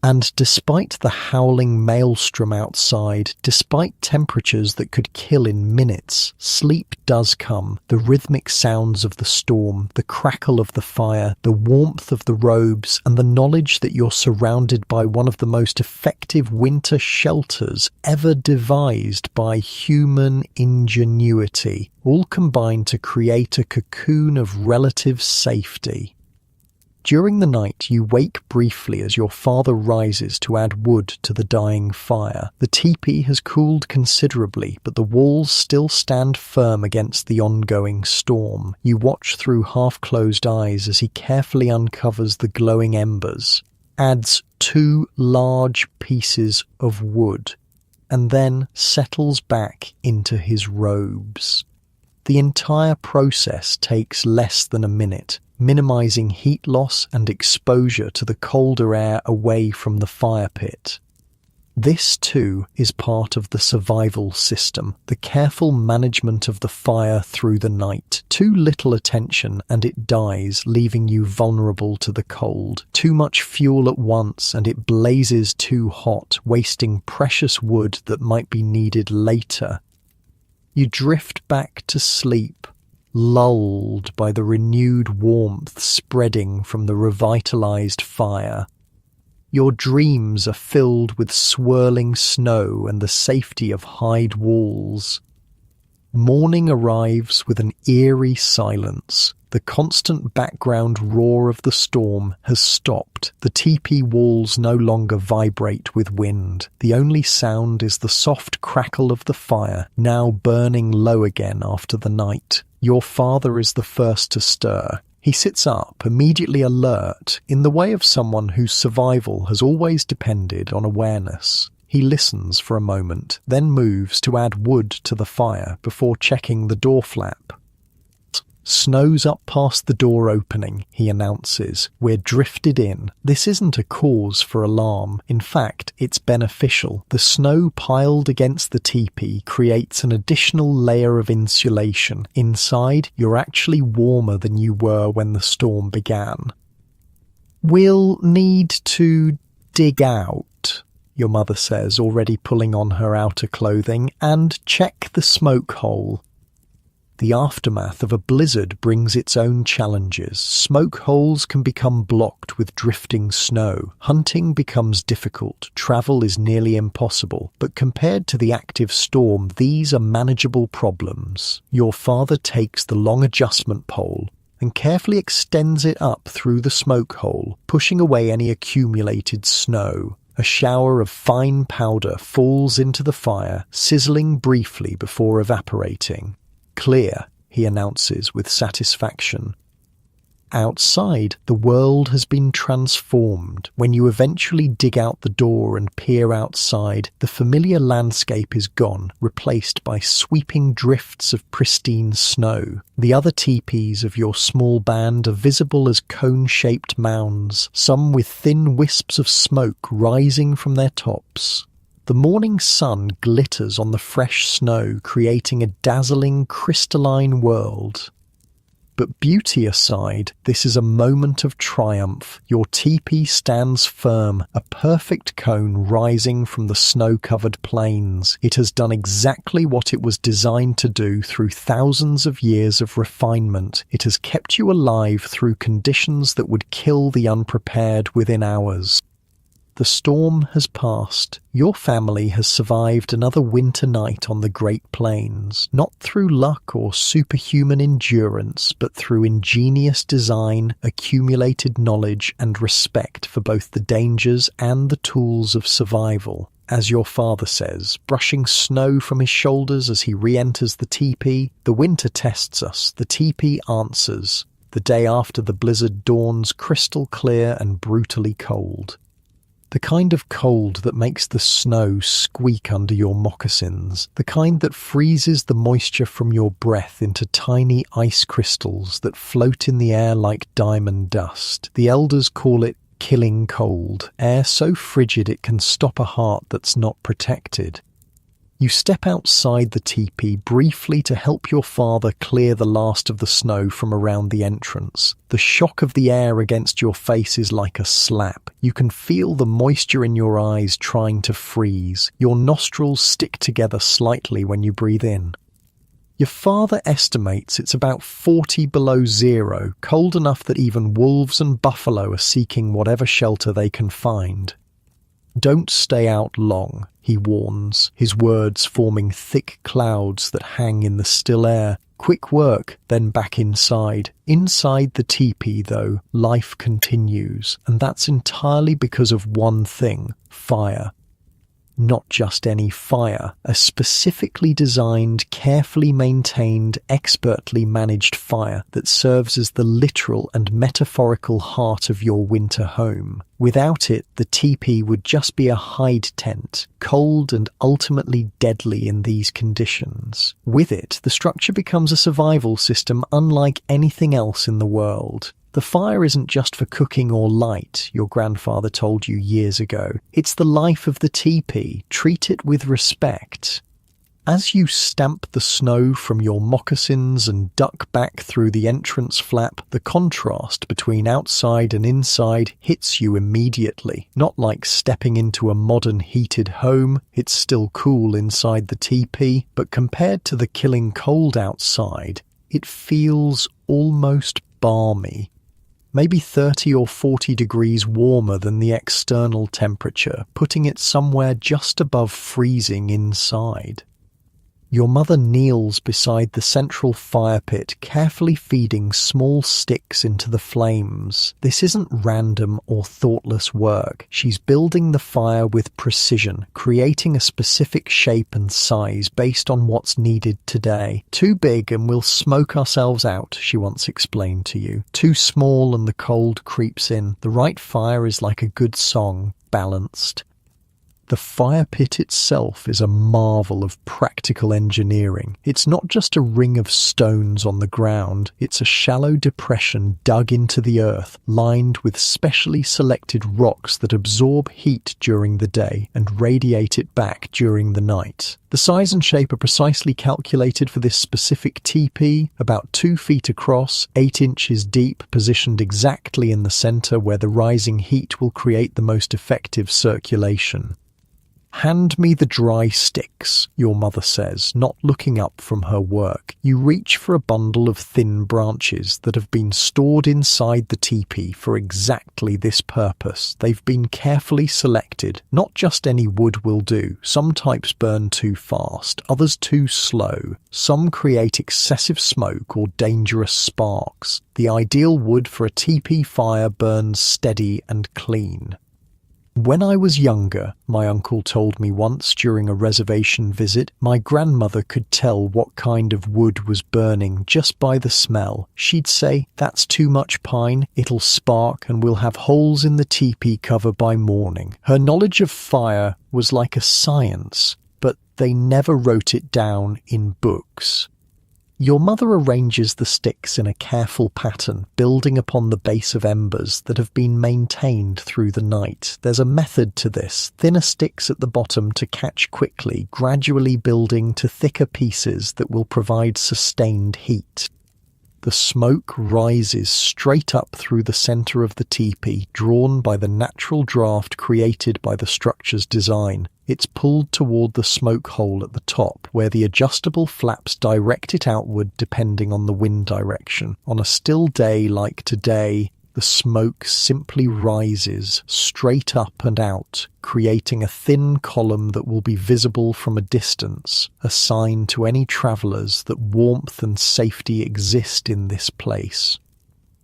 [SPEAKER 1] And despite the howling maelstrom outside, despite temperatures that could kill in minutes, sleep does come. The rhythmic sounds of the storm, the crackle of the fire, the warmth of the robes, and the knowledge that you're surrounded by one of the most effective winter shelters ever devised by human ingenuity, all combine to create a cocoon of relative safety. During the night, you wake briefly as your father rises to add wood to the dying fire. The teepee has cooled considerably, but the walls still stand firm against the ongoing storm. You watch through half-closed eyes as he carefully uncovers the glowing embers, adds 2 large pieces of wood, and then settles back into his robes. The entire process takes less than a minute, minimizing heat loss and exposure to the colder air away from the fire pit. This, too, is part of the survival system, the careful management of the fire through the night. Too little attention and it dies, leaving you vulnerable to the cold. Too much fuel at once and it blazes too hot, wasting precious wood that might be needed later. You drift back to sleep, lulled by the renewed warmth spreading from the revitalized fire. Your dreams are filled with swirling snow and the safety of hide walls. Morning arrives with an eerie silence. The constant background roar of the storm has stopped. The teepee walls no longer vibrate with wind. The only sound is the soft crackle of the fire, now burning low again after the night. Your father is the first to stir. He sits up, immediately alert, in the way of someone whose survival has always depended on awareness. He listens for a moment, then moves to add wood to the fire before checking the door flap. "Snow's up past the door opening," he announces. "We're drifted in." This isn't a cause for alarm. In fact, it's beneficial. The snow piled against the teepee creates an additional layer of insulation. Inside, you're actually warmer than you were when the storm began. "We'll need to dig out," your mother says, already pulling on her outer clothing, "and check the smoke hole." The aftermath of a blizzard brings its own challenges. Smoke holes can become blocked with drifting snow. Hunting becomes difficult. Travel is nearly impossible. But compared to the active storm, these are manageable problems. Your father takes the long adjustment pole and carefully extends it up through the smoke hole, pushing away any accumulated snow. A shower of fine powder falls into the fire, sizzling briefly before evaporating. "Clear," he announces with satisfaction. Outside, the world has been transformed. When you eventually dig out the door and peer outside, the familiar landscape is gone, replaced by sweeping drifts of pristine snow. The other teepees of your small band are visible as cone-shaped mounds, some with thin wisps of smoke rising from their tops. The morning sun glitters on the fresh snow, creating a dazzling, crystalline world. But beauty aside, this is a moment of triumph. Your teepee stands firm, a perfect cone rising from the snow-covered plains. It has done exactly what it was designed to do through thousands of years of refinement. It has kept you alive through conditions that would kill the unprepared within hours. The storm has passed. Your family has survived another winter night on the Great Plains, not through luck or superhuman endurance, but through ingenious design, accumulated knowledge, and respect for both the dangers and the tools of survival. As your father says, brushing snow from his shoulders as he re-enters the teepee, "The winter tests us, the teepee answers." The day after the blizzard dawns crystal clear and brutally cold. The kind of cold that makes the snow squeak under your moccasins, the kind that freezes the moisture from your breath into tiny ice crystals that float in the air like diamond dust. The elders call it killing cold, air so frigid it can stop a heart that's not protected. You step outside the teepee briefly to help your father clear the last of the snow from around the entrance. The shock of the air against your face is like a slap. You can feel the moisture in your eyes trying to freeze. Your nostrils stick together slightly when you breathe in. Your father estimates it's about 40 below zero, cold enough that even wolves and buffalo are seeking whatever shelter they can find. "Don't stay out long," he warns, his words forming thick clouds that hang in the still air. "Quick work, then back inside." Inside the teepee, though, life continues, and that's entirely because of one thing: fire. Not just any fire, a specifically designed, carefully maintained, expertly managed fire that serves as the literal and metaphorical heart of your winter home. Without it, the teepee would just be a hide tent, cold and ultimately deadly in these conditions. With it, the structure becomes a survival system unlike anything else in the world. The fire isn't just for cooking or light, your grandfather told you years ago. It's the life of the teepee. Treat it with respect. As you stamp the snow from your moccasins and duck back through the entrance flap, the contrast between outside and inside hits you immediately. Not like stepping into a modern heated home, it's still cool inside the teepee, but compared to the killing cold outside, it feels almost balmy. Maybe 30 or 40 degrees warmer than the external temperature, putting it somewhere just above freezing inside. Your mother kneels beside the central fire pit, carefully feeding small sticks into the flames. This isn't random or thoughtless work. She's building the fire with precision, creating a specific shape and size based on what's needed today. Too big and we'll smoke ourselves out, she once explained to you. Too small and the cold creeps in. The right fire is like a good song, balanced. The fire pit itself is a marvel of practical engineering. It's not just a ring of stones on the ground, it's a shallow depression dug into the earth, lined with specially selected rocks that absorb heat during the day and radiate it back during the night. The size and shape are precisely calculated for this specific teepee, about 2 feet across, 8 inches deep, positioned exactly in the center where the rising heat will create the most effective circulation. "Hand me the dry sticks," your mother says, not looking up from her work. You reach for a bundle of thin branches that have been stored inside the teepee for exactly this purpose. They've been carefully selected. Not just any wood will do. Some types burn too fast, others too slow. Some create excessive smoke or dangerous sparks. The ideal wood for a teepee fire burns steady and clean. "When I was younger," my uncle told me once during a reservation visit, "my grandmother could tell what kind of wood was burning just by the smell. She'd say, 'That's too much pine, it'll spark and we'll have holes in the teepee cover by morning.' Her knowledge of fire was like a science, but they never wrote it down in books." Your mother arranges the sticks in a careful pattern, building upon the base of embers that have been maintained through the night. There's a method to this: thinner sticks at the bottom to catch quickly, gradually building to thicker pieces that will provide sustained heat. The smoke rises straight up through the center of the teepee, drawn by the natural draft created by the structure's design. It's pulled toward the smoke hole at the top, where the adjustable flaps direct it outward depending on the wind direction. On a still day like today, the smoke simply rises straight up and out, creating a thin column that will be visible from a distance, a sign to any travelers that warmth and safety exist in this place.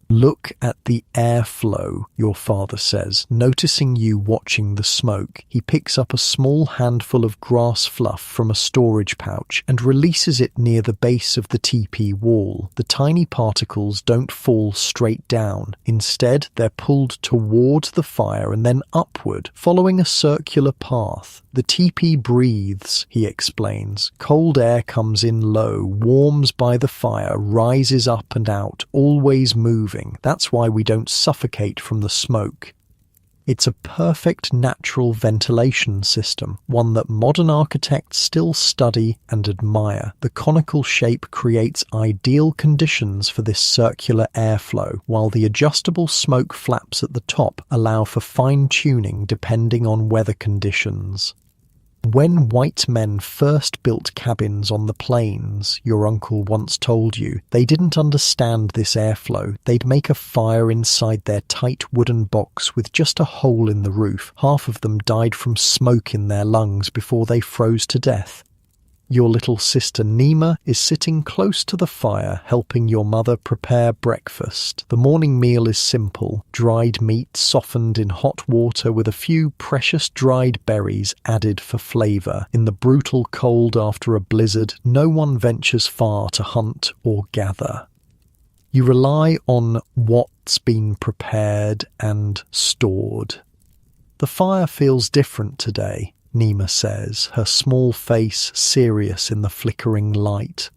[SPEAKER 1] "Look at the airflow," your father says, noticing you watching the smoke. He picks up a small handful of grass fluff from a storage pouch and releases it near the base of the teepee wall. The tiny particles don't fall straight down. Instead, they're pulled toward the fire and then upward, following a circular path. "The teepee breathes," he explains. "Cold air comes in low, warms by the fire, rises up and out, always moving. That's why we don't suffocate from the smoke." It's a perfect natural ventilation system, one that modern architects still study and admire. The conical shape creates ideal conditions for this circular airflow, while the adjustable smoke flaps at the top allow for fine-tuning depending on weather conditions. "When white men first built cabins on the plains," your uncle once told you, "they didn't understand this airflow. They'd make a fire inside their tight wooden box with just a hole in the roof. Half of them died from smoke in their lungs before they froze to death." Your little sister Nima is sitting close to the fire, helping your mother prepare breakfast. The morning meal is simple: dried meat softened in hot water with a few precious dried berries added for flavor. In the brutal cold after a blizzard, no one ventures far to hunt or gather. You rely on what's been prepared and stored. "The fire feels different today," Nima says, her small face serious in the flickering light.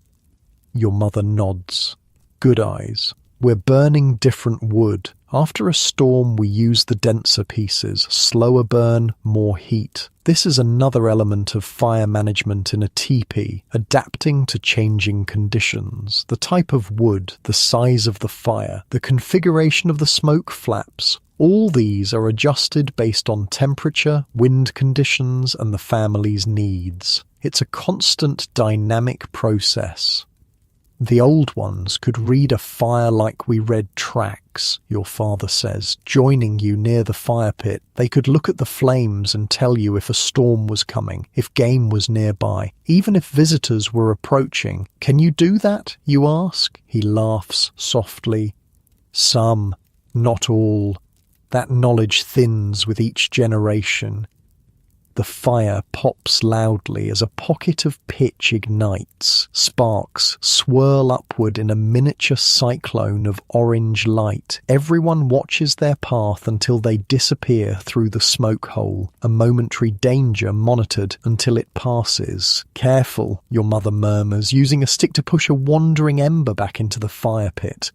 [SPEAKER 1] Your mother nods. "Good eyes. We're burning different wood. After a storm we use the denser pieces, slower burn, more heat. This is another element of fire management in a teepee, adapting to changing conditions. The type of wood, the size of the fire, the configuration of the smoke flaps, all these are adjusted based on temperature, wind conditions, and the family's needs. It's a constant dynamic process. The old ones could read a fire like we read tracks, your father says, joining you near the fire pit. They could look at the flames and tell you if a storm was coming, if game was nearby, even if visitors were approaching. Can you do that, you ask? He laughs softly. Some, not all. That knowledge thins with each generation. The fire pops loudly as a pocket of pitch ignites. Sparks swirl upward in a miniature cyclone of orange light. Everyone watches their path until they disappear through the smoke hole, a momentary danger monitored until it passes. "Careful," your mother murmurs, using a stick to push a wandering ember back into the fire pit.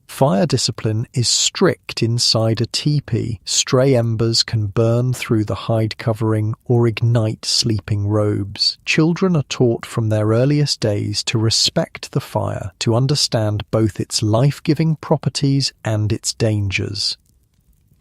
[SPEAKER 1] Fire discipline is strict inside a teepee. Stray embers can burn through the hide covering or ignite sleeping robes. Children are taught from their earliest days to respect the fire, to understand both its life-giving properties and its dangers.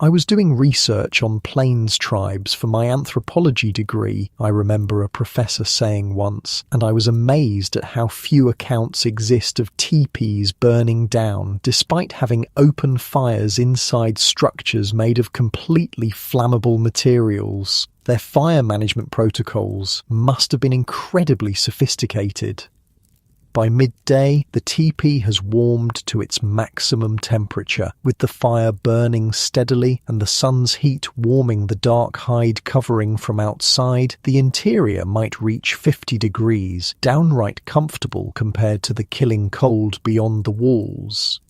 [SPEAKER 1] I was doing research on plains tribes for my anthropology degree, I remember a professor saying once, and I was amazed at how few accounts exist of teepees burning down despite having open fires inside structures made of completely flammable materials. Their fire management protocols must have been incredibly sophisticated. By midday, the teepee has warmed to its maximum temperature, with the fire burning steadily and the sun's heat warming the dark hide covering from outside. The interior might reach 50 degrees, downright comfortable compared to the killing cold beyond the walls.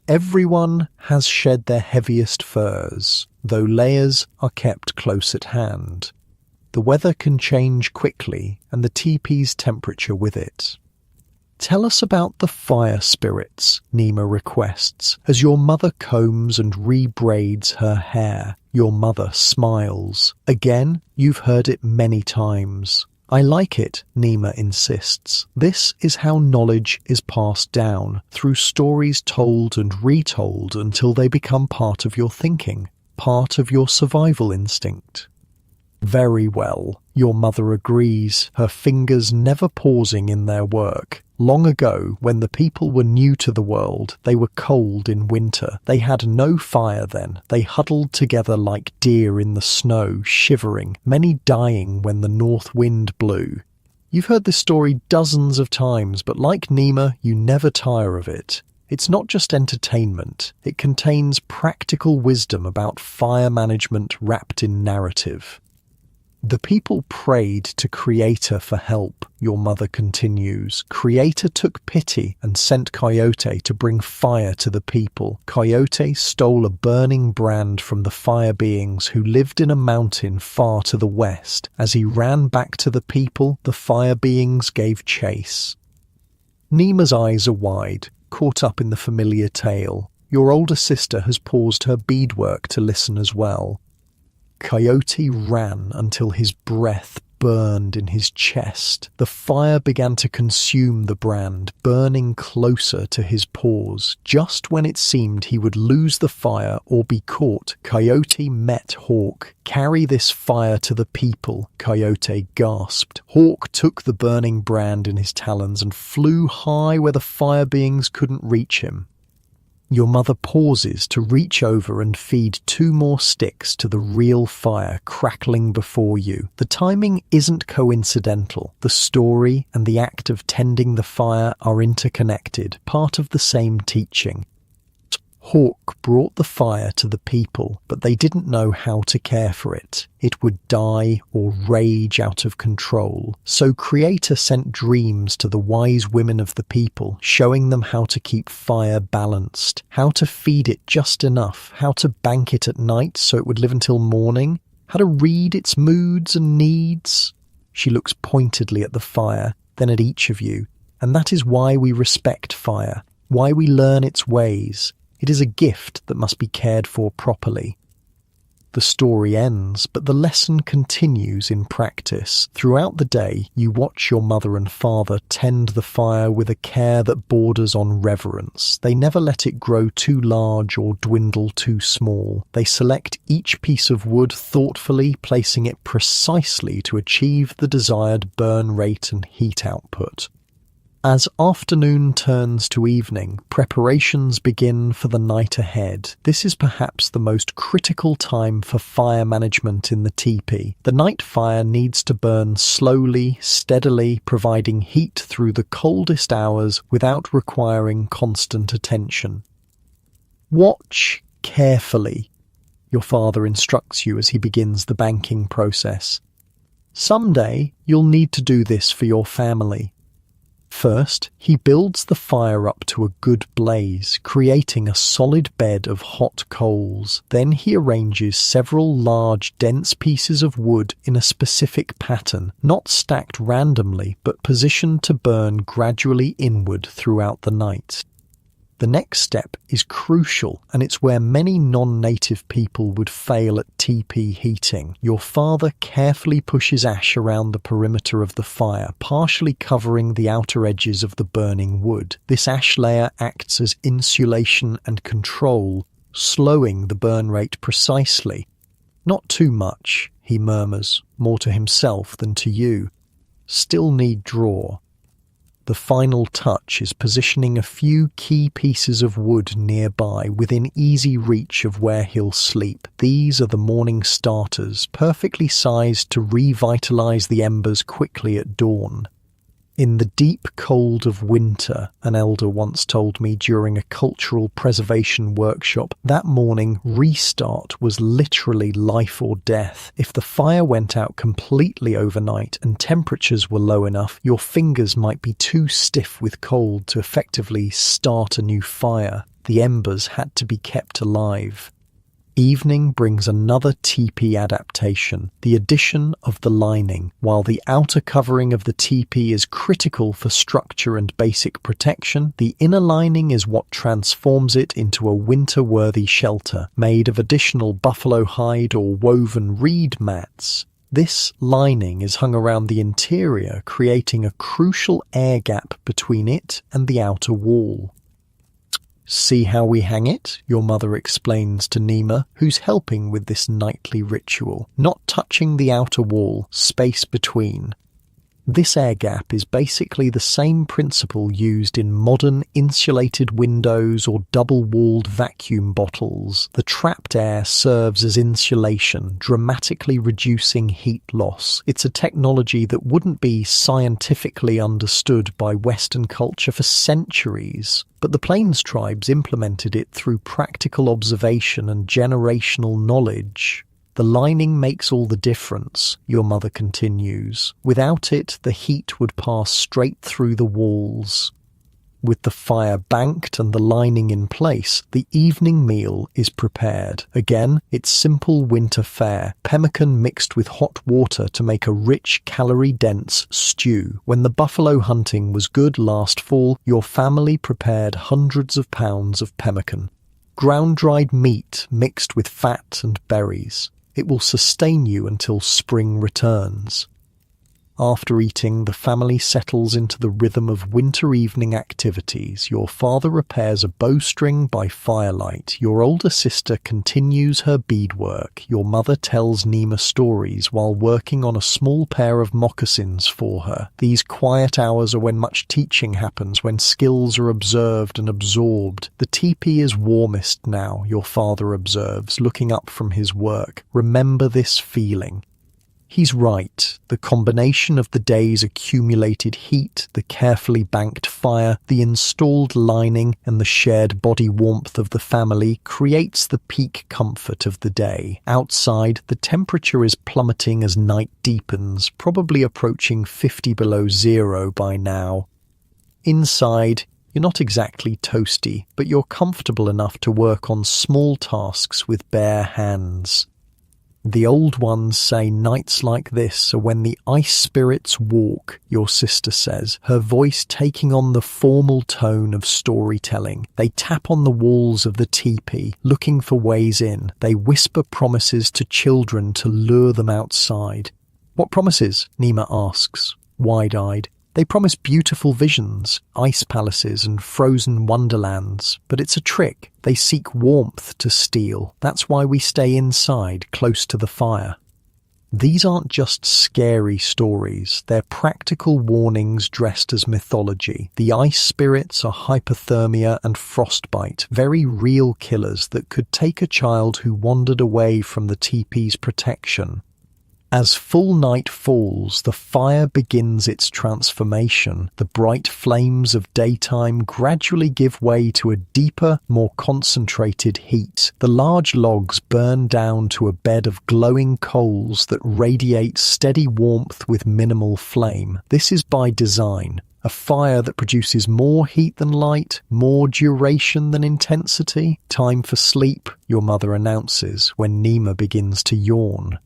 [SPEAKER 1] Everyone has shed their heaviest furs, though layers are kept close at hand. The weather can change quickly, and the teepee's temperature with it. "Tell us about the fire spirits," Nima requests, as your mother combs and rebraids her hair. Your mother smiles. Again, you've heard it many times. "I like it," Nima insists. "This is how knowledge is passed down, through stories told and retold until they become part of your thinking, part of your survival instinct." "Very well," your mother agrees, her fingers never pausing in their work. "Long ago, when the people were new to the world, they were cold in winter. They had no fire then. They huddled together like deer in the snow, shivering, many dying when the north wind blew." You've heard this story dozens of times, but like Nima, you never tire of it. It's not just entertainment. It contains practical wisdom about fire management wrapped in narrative. "The people prayed to Creator for help," your mother continues. "Creator took pity and sent Coyote to bring fire to the people. Coyote stole a burning brand from the fire beings who lived in a mountain far to the west. As he ran back to the people, the fire beings gave chase." Nima's eyes are wide, caught up in the familiar tale. Your older sister has paused her beadwork to listen as well. "Coyote ran until his breath burned in his chest. The fire began to consume the brand, burning closer to his paws. Just when it seemed he would lose the fire or be caught, Coyote met Hawk. 'Carry this fire to the people,' Coyote gasped. Hawk took the burning brand in his talons and flew high where the fire beings couldn't reach him." Your mother pauses to reach over and feed 2 more sticks to the real fire crackling before you. The timing isn't coincidental. The story and the act of tending the fire are interconnected, part of the same teaching. Hawk brought the fire to the people, but they didn't know how to care for it. It would die or rage out of control. So Creator sent dreams to the wise women of the people, showing them how to keep fire balanced, how to feed it just enough, how to bank it at night so it would live until morning, how to read its moods and needs. She looks pointedly at the fire, then at each of you, and that is why we respect fire, why we learn its ways. It is a gift that must be cared for properly. The story ends, but the lesson continues in practice. Throughout the day, you watch your mother and father tend the fire with a care that borders on reverence. They never let it grow too large or dwindle too small. They select each piece of wood thoughtfully, placing it precisely to achieve the desired burn rate and heat output. As afternoon turns to evening, preparations begin for the night ahead. This is perhaps the most critical time for fire management in the teepee. The night fire needs to burn slowly, steadily, providing heat through the coldest hours without requiring constant attention. "Watch carefully," your father instructs you as he begins the banking process. "Someday you'll need to do this for your family." First, he builds the fire up to a good blaze, creating a solid bed of hot coals. Then he arranges several large, dense pieces of wood in a specific pattern, not stacked randomly, but positioned to burn gradually inward throughout the night. The next step is crucial, and it's where many non-native people would fail at teepee heating. Your father carefully pushes ash around the perimeter of the fire, partially covering the outer edges of the burning wood. This ash layer acts as insulation and control, slowing the burn rate precisely. "Not too much," he murmurs, more to himself than to you. "Still need draw." The final touch is positioning a few key pieces of wood nearby within easy reach of where he'll sleep. These are the morning starters, perfectly sized to revitalize the embers quickly at dawn. "In the deep cold of winter," an elder once told me during a cultural preservation workshop, that morning restart was literally life or death. If the fire went out completely overnight and temperatures were low enough, your fingers might be too stiff with cold to effectively start a new fire. The embers had to be kept alive. Evening brings another teepee adaptation, the addition of the lining. While the outer covering of the teepee is critical for structure and basic protection, the inner lining is what transforms it into a winter-worthy shelter, made of additional buffalo hide or woven reed mats. This lining is hung around the interior, creating a crucial air gap between it and the outer wall. "See how we hang it?" your mother explains to Nima, who's helping with this nightly ritual. "Not touching the outer wall, space between." This air gap is basically the same principle used in modern insulated windows or double-walled vacuum bottles. The trapped air serves as insulation, dramatically reducing heat loss. It's a technology that wouldn't be scientifically understood by Western culture for centuries, but the Plains tribes implemented it through practical observation and generational knowledge. "The lining makes all the difference," your mother continues. "Without it, the heat would pass straight through the walls." With the fire banked and the lining in place, the evening meal is prepared. Again, it's simple winter fare, pemmican mixed with hot water to make a rich, calorie-dense stew. When the buffalo hunting was good last fall, your family prepared hundreds of pounds of pemmican. Ground-dried meat mixed with fat and berries. It will sustain you until spring returns. After eating, the family settles into the rhythm of winter evening activities. Your father repairs a bowstring by firelight. Your older sister continues her beadwork. Your mother tells Nima stories while working on a small pair of moccasins for her. These quiet hours are when much teaching happens, when skills are observed and absorbed. "The teepee is warmest now," your father observes, looking up from his work. "Remember this feeling." He's right. The combination of the day's accumulated heat, the carefully banked fire, the installed lining, and the shared body warmth of the family creates the peak comfort of the day. Outside, the temperature is plummeting as night deepens, probably approaching 50 below zero by now. Inside, you're not exactly toasty, but you're comfortable enough to work on small tasks with bare hands. "The old ones say nights like this are when the ice spirits walk," your sister says, her voice taking on the formal tone of storytelling. "They tap on the walls of the teepee, looking for ways in. They whisper promises to children to lure them outside." "What promises?" Nima asks, wide-eyed. "They promise beautiful visions, ice palaces and frozen wonderlands, but it's a trick. They seek warmth to steal. That's why we stay inside, close to the fire." These aren't just scary stories, they're practical warnings dressed as mythology. The ice spirits are hypothermia and frostbite, very real killers that could take a child who wandered away from the teepee's protection. As full night falls, the fire begins its transformation. The bright flames of daytime gradually give way to a deeper, more concentrated heat. The large logs burn down to a bed of glowing coals that radiate steady warmth with minimal flame. This is by design. A fire that produces more heat than light, more duration than intensity. "Time for sleep," your mother announces when Nima begins to yawn.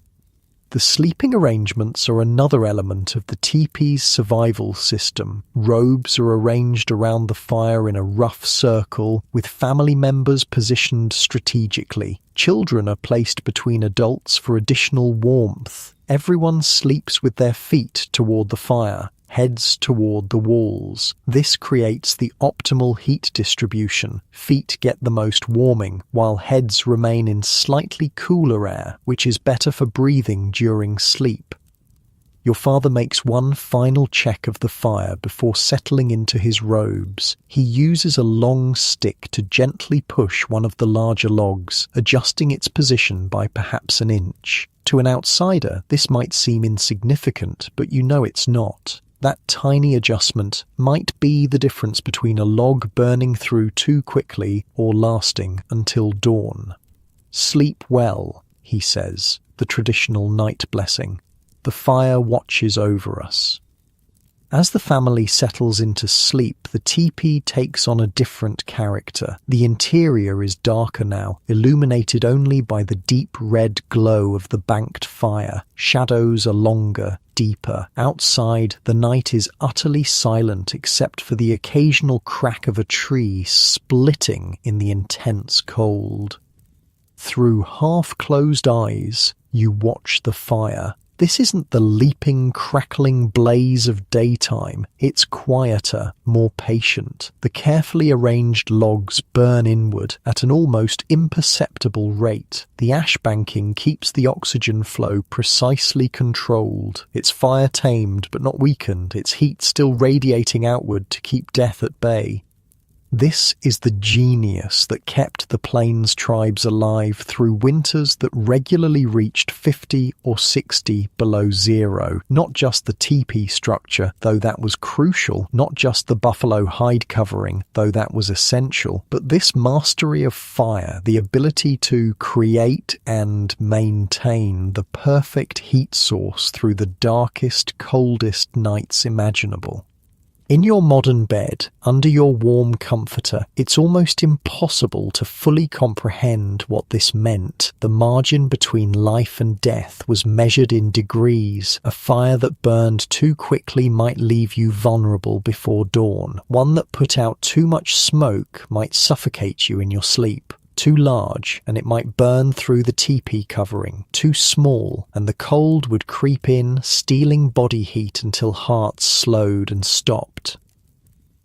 [SPEAKER 1] The sleeping arrangements are another element of the teepee's survival system. Robes are arranged around the fire in a rough circle, with family members positioned strategically. Children are placed between adults for additional warmth. Everyone sleeps with their feet toward the fire. heads toward the walls. This creates the optimal heat distribution. Feet get the most warming, while heads remain in slightly cooler air, which is better for breathing during sleep. Your father makes one final check of the fire before settling into his robes. He uses a long stick to gently push one of the larger logs, adjusting its position by perhaps an inch. To an outsider, this might seem insignificant, but you know it's not. That tiny adjustment might be the difference between a log burning through too quickly or lasting until dawn. Sleep well, he says, the traditional night blessing. The fire watches over us. As the family settles into sleep, the teepee takes on a different character. The interior is darker now, illuminated only by the deep red glow of the banked fire. Shadows are longer, deeper. Outside, the night is utterly silent except for the occasional crack of a tree splitting in the intense cold. Through half-closed eyes, you watch the fire. This isn't the leaping, crackling blaze of daytime. It's quieter, more patient. The carefully arranged logs burn inward at an almost imperceptible rate. The ash banking keeps the oxygen flow precisely controlled. Its fire tamed but not weakened, its heat still radiating outward to keep death at bay. This is the genius that kept the Plains tribes alive through winters that regularly reached 50 or 60 below zero. Not just the teepee structure, though that was crucial, not just the buffalo hide covering, though that was essential, but this mastery of fire, the ability to create and maintain the perfect heat source through the darkest, coldest nights imaginable. In your modern bed, under your warm comforter, it's almost impossible to fully comprehend what this meant. The margin between life and death was measured in degrees. A fire that burned too quickly might leave you vulnerable before dawn. One that put out too much smoke might suffocate you in your sleep. Too large, and it might burn through the teepee covering. Too small, and the cold would creep in, stealing body heat until hearts slowed and stopped.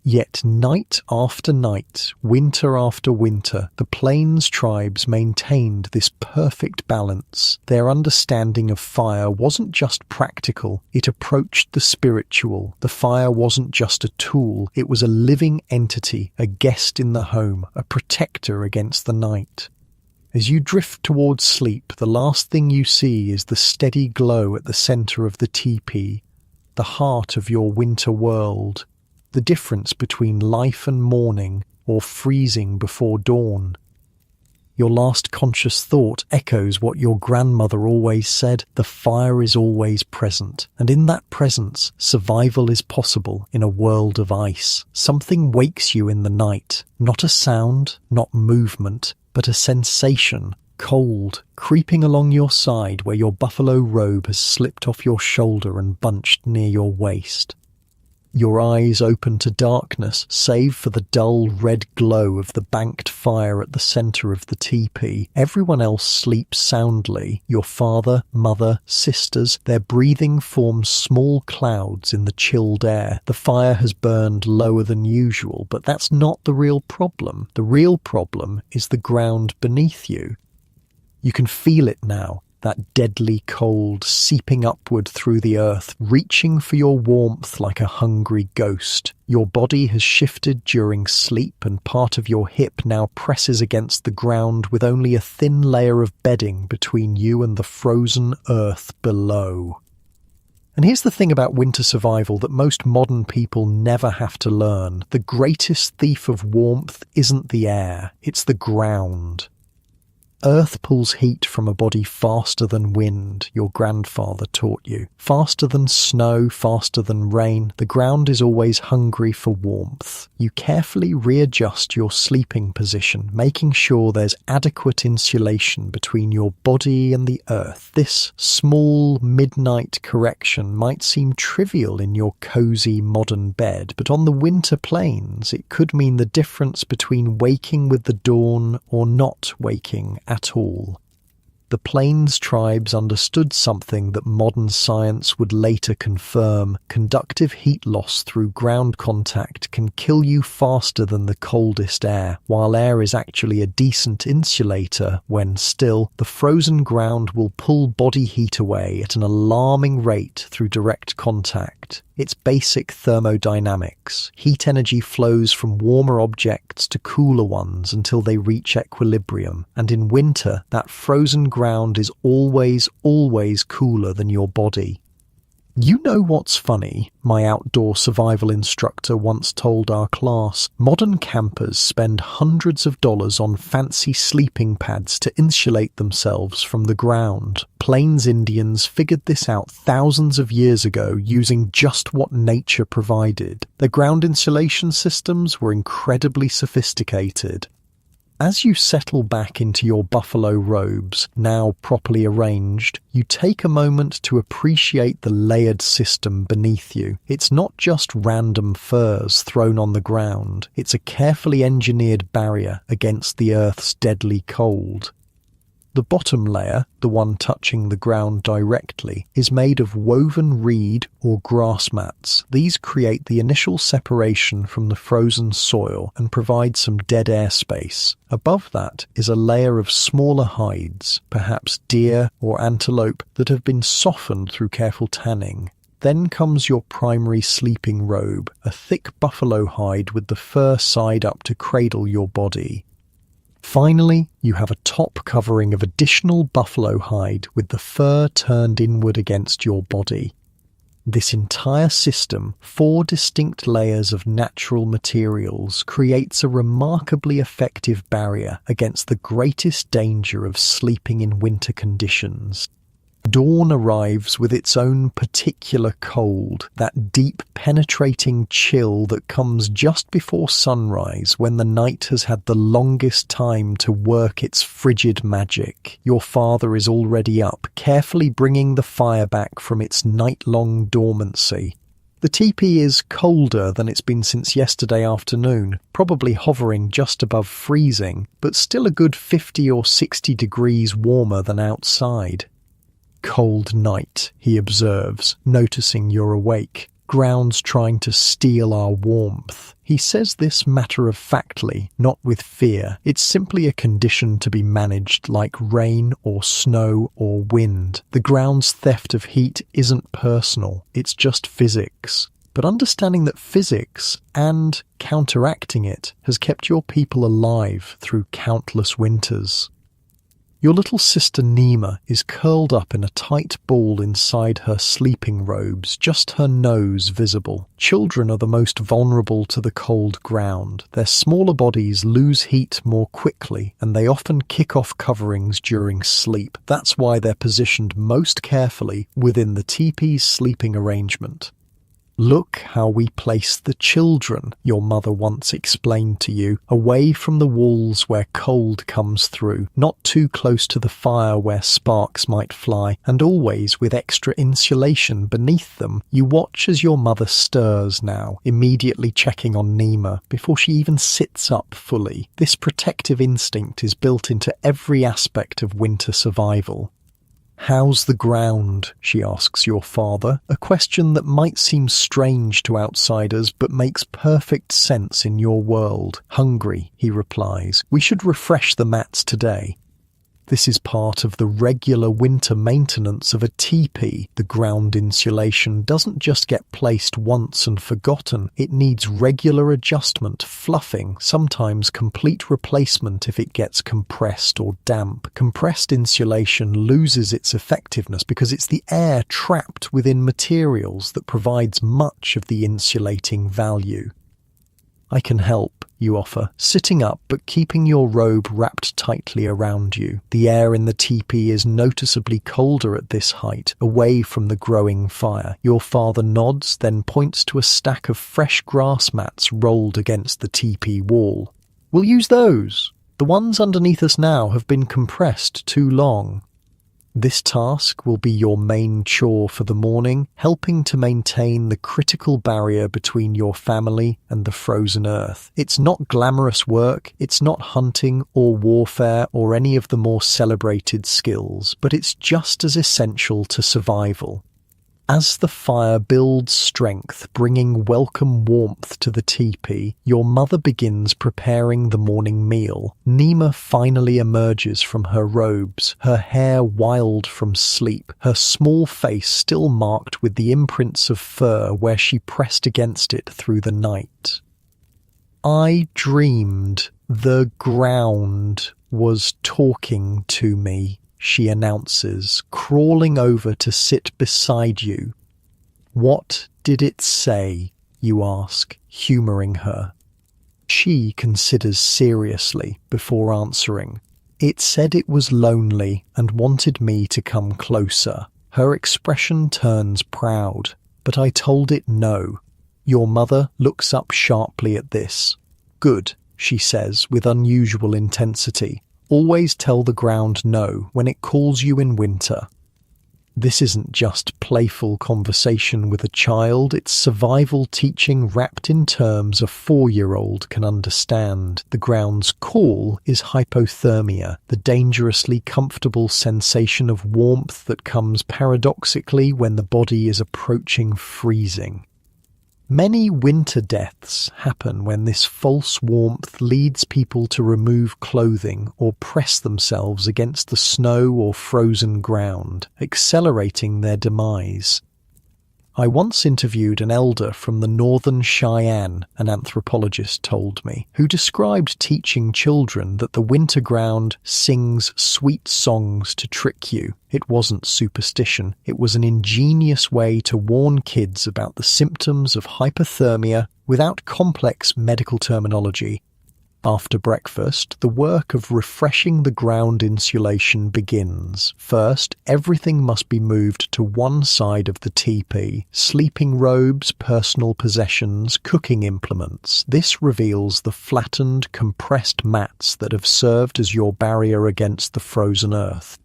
[SPEAKER 1] Yet night after night, winter after winter, the Plains tribes maintained this perfect balance. Their understanding of fire wasn't just practical, it approached the spiritual. The fire wasn't just a tool, it was a living entity, a guest in the home, a protector against the night. As you drift towards sleep, the last thing you see is the steady glow at the center of the teepee, the heart of your winter world. The difference between life and morning, or freezing before dawn. Your last conscious thought echoes what your grandmother always said: the fire is always present, and in that presence, survival is possible in a world of ice. Something wakes you in the night, not a sound, not movement, but a sensation, cold, creeping along your side where your buffalo robe has slipped off your shoulder and bunched near your waist. Your eyes open to darkness, save for the dull red glow of the banked fire at the center of the teepee. Everyone else sleeps soundly. Your father, mother, sisters, their breathing forms small clouds in the chilled air. The fire has burned lower than usual, but that's not the real problem. The real problem is the ground beneath you. You can feel it now. That deadly cold seeping upward through the earth, reaching for your warmth like a hungry ghost. Your body has shifted during sleep, and part of your hip now presses against the ground with only a thin layer of bedding between you and the frozen earth below. And here's the thing about winter survival that most modern people never have to learn. The greatest thief of warmth isn't the air, it's the ground. Earth pulls heat from a body faster than wind, your grandfather taught you. Faster than snow, faster than rain, the ground is always hungry for warmth. You carefully readjust your sleeping position, making sure there's adequate insulation between your body and the earth. This small midnight correction might seem trivial in your cozy modern bed, but on the winter plains it could mean the difference between waking with the dawn or not waking at all. The Plains tribes understood something that modern science would later confirm. Conductive heat loss through ground contact can kill you faster than the coldest air. While air is actually a decent insulator when still, the frozen ground will pull body heat away at an alarming rate through direct contact. It's basic thermodynamics. Heat energy flows from warmer objects to cooler ones until they reach equilibrium, and in winter, that frozen ground is always cooler than your body. You know what's funny? My outdoor survival instructor once told our class, modern campers spend hundreds of dollars on fancy sleeping pads to insulate themselves from the ground. Plains Indians figured this out thousands of years ago using just what nature provided. Their ground insulation systems were incredibly sophisticated. As you settle back into your buffalo robes, now properly arranged, you take a moment to appreciate the layered system beneath you. It's not just random furs thrown on the ground. It's a carefully engineered barrier against the Earth's deadly cold. The bottom layer, the one touching the ground directly, is made of woven reed or grass mats. These create the initial separation from the frozen soil and provide some dead air space. Above that is a layer of smaller hides, perhaps deer or antelope, that have been softened through careful tanning. Then comes your primary sleeping robe, a thick buffalo hide with the fur side up to cradle your body. Finally, you have a top covering of additional buffalo hide with the fur turned inward against your body. This entire system, 4 distinct layers of natural materials, creates a remarkably effective barrier against the greatest danger of sleeping in winter conditions. Dawn arrives with its own particular cold, that deep penetrating chill that comes just before sunrise when the night has had the longest time to work its frigid magic. Your father is already up, carefully bringing the fire back from its night-long dormancy. The teepee is colder than it's been since yesterday afternoon, probably hovering just above freezing, but still a good 50 or 60 degrees warmer than outside. Cold night, he observes, noticing you're awake. Ground's trying to steal our warmth. He says this matter-of-factly, not with fear. It's simply a condition to be managed like rain or snow or wind. The ground's theft of heat isn't personal, it's just physics. But understanding that physics, and counteracting it, has kept your people alive through countless winters. Your little sister Nima is curled up in a tight ball inside her sleeping robes, just her nose visible. Children are the most vulnerable to the cold ground. Their smaller bodies lose heat more quickly, and they often kick off coverings during sleep. That's why they're positioned most carefully within the teepee's sleeping arrangement. Look how we place the children, your mother once explained to you, away from the walls where cold comes through, not too close to the fire where sparks might fly, and always with extra insulation beneath them. You watch as your mother stirs now, immediately checking on Nima before she even sits up fully. This protective instinct is built into every aspect of winter survival. "How's the ground?" she asks your father, a question that might seem strange to outsiders but makes perfect sense in your world. "Hungry," he replies. "We should refresh the mats today." This is part of the regular winter maintenance of a teepee. The ground insulation doesn't just get placed once and forgotten. It needs regular adjustment, fluffing, sometimes complete replacement if it gets compressed or damp. Compressed insulation loses its effectiveness because it's the air trapped within materials that provides much of the insulating value. "I can help," you offer, sitting up but keeping your robe wrapped tightly around you. The air in the teepee is noticeably colder at this height, away from the growing fire. Your father nods, then points to a stack of fresh grass mats rolled against the teepee wall. "We'll use those. The ones underneath us now have been compressed too long." This task will be your main chore for the morning, helping to maintain the critical barrier between your family and the frozen earth. It's not glamorous work, it's not hunting or warfare or any of the more celebrated skills, but it's just as essential to survival. As the fire builds strength, bringing welcome warmth to the teepee, your mother begins preparing the morning meal. Nima finally emerges from her robes, her hair wild from sleep, her small face still marked with the imprints of fur where she pressed against it through the night. I dreamed the ground was talking to me, she announces, crawling over to sit beside you. What did it say, you ask, humouring her. She considers seriously before answering. It said it was lonely and wanted me to come closer. Her expression turns proud, but I told it no. Your mother looks up sharply at this. Good, she says with unusual intensity. Always tell the ground no when it calls you in winter. This isn't just playful conversation with a child, it's survival teaching wrapped in terms a 4-year-old can understand. The ground's call is hypothermia, the dangerously comfortable sensation of warmth that comes paradoxically when the body is approaching freezing. Many winter deaths happen when this false warmth leads people to remove clothing or press themselves against the snow or frozen ground, accelerating their demise. I once interviewed an elder from the northern Cheyenne, an anthropologist told me, who described teaching children that the winter ground sings sweet songs to trick you. It wasn't superstition, it was an ingenious way to warn kids about the symptoms of hypothermia without complex medical terminology. After breakfast, the work of refreshing the ground insulation begins. First, everything must be moved to one side of the teepee. Sleeping robes, personal possessions, cooking implements. This reveals the flattened, compressed mats that have served as your barrier against the frozen earth.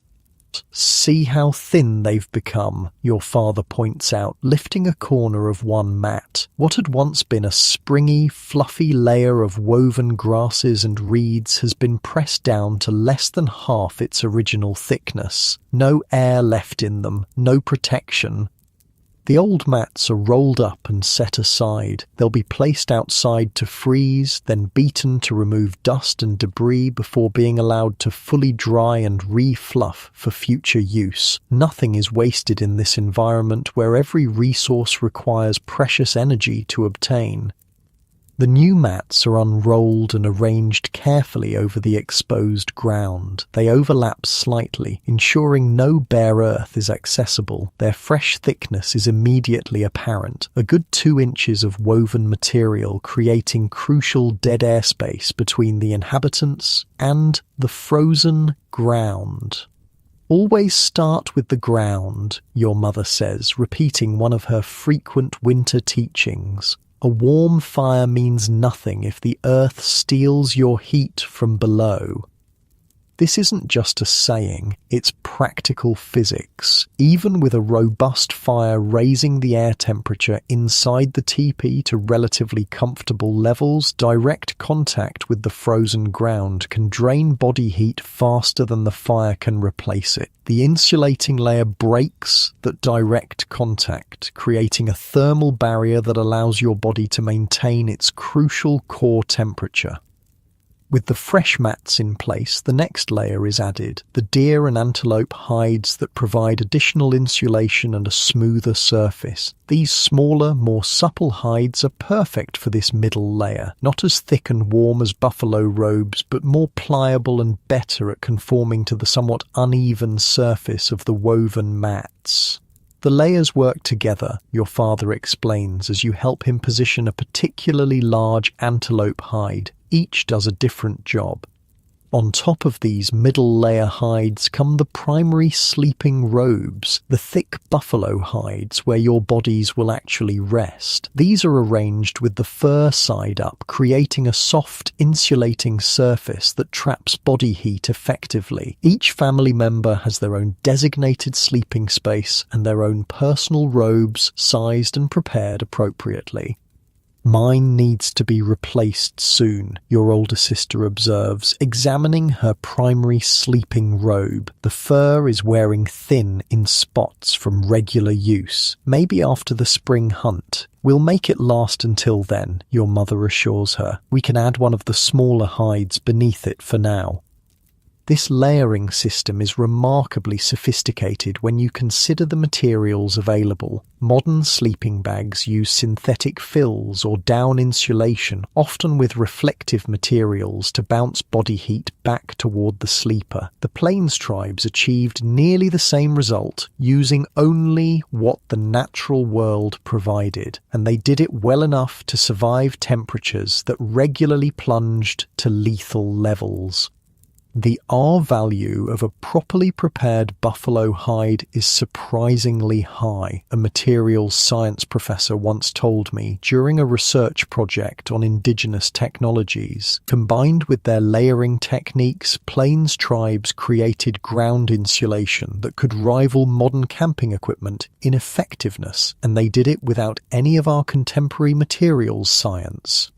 [SPEAKER 1] See how thin they've become, your father points out, lifting a corner of one mat. What had once been a springy, fluffy layer of woven grasses and reeds has been pressed down to less than half its original thickness. No air left in them, no protection. The old mats are rolled up and set aside. They'll be placed outside to freeze, then beaten to remove dust and debris before being allowed to fully dry and re-fluff for future use. Nothing is wasted in this environment where every resource requires precious energy to obtain. The new mats are unrolled and arranged carefully over the exposed ground. They overlap slightly, ensuring no bare earth is accessible. Their fresh thickness is immediately apparent, a good 2 inches of woven material creating crucial dead air space between the inhabitants and the frozen ground. Always start with the ground, your mother says, repeating one of her frequent winter teachings. A warm fire means nothing if the earth steals your heat from below. This isn't just a saying, it's practical physics. Even with a robust fire raising the air temperature inside the teepee to relatively comfortable levels, direct contact with the frozen ground can drain body heat faster than the fire can replace it. The insulating layer breaks that direct contact, creating a thermal barrier that allows your body to maintain its crucial core temperature. With the fresh mats in place, the next layer is added, the deer and antelope hides that provide additional insulation and a smoother surface. These smaller, more supple hides are perfect for this middle layer, not as thick and warm as buffalo robes, but more pliable and better at conforming to the somewhat uneven surface of the woven mats. The layers work together, your father explains as you help him position a particularly large antelope hide. Each does a different job. On top of these middle layer hides come the primary sleeping robes, the thick buffalo hides where your bodies will actually rest. These are arranged with the fur side up, creating a soft, insulating surface that traps body heat effectively. Each family member has their own designated sleeping space and their own personal robes, sized and prepared appropriately. "Mine needs to be replaced soon," your older sister observes, examining her primary sleeping robe. The fur is wearing thin in spots from regular use, maybe after the spring hunt. "We'll make it last until then," your mother assures her. "We can add one of the smaller hides beneath it for now." This layering system is remarkably sophisticated when you consider the materials available. Modern sleeping bags use synthetic fills or down insulation, often with reflective materials to bounce body heat back toward the sleeper. The Plains tribes achieved nearly the same result, using only what the natural world provided, and they did it well enough to survive temperatures that regularly plunged to lethal levels. The R value of a properly prepared buffalo hide is surprisingly high, a materials science professor once told me during a research project on indigenous technologies. Combined with their layering techniques, Plains tribes created ground insulation that could rival modern camping equipment in effectiveness, and they did it without any of our contemporary materials science.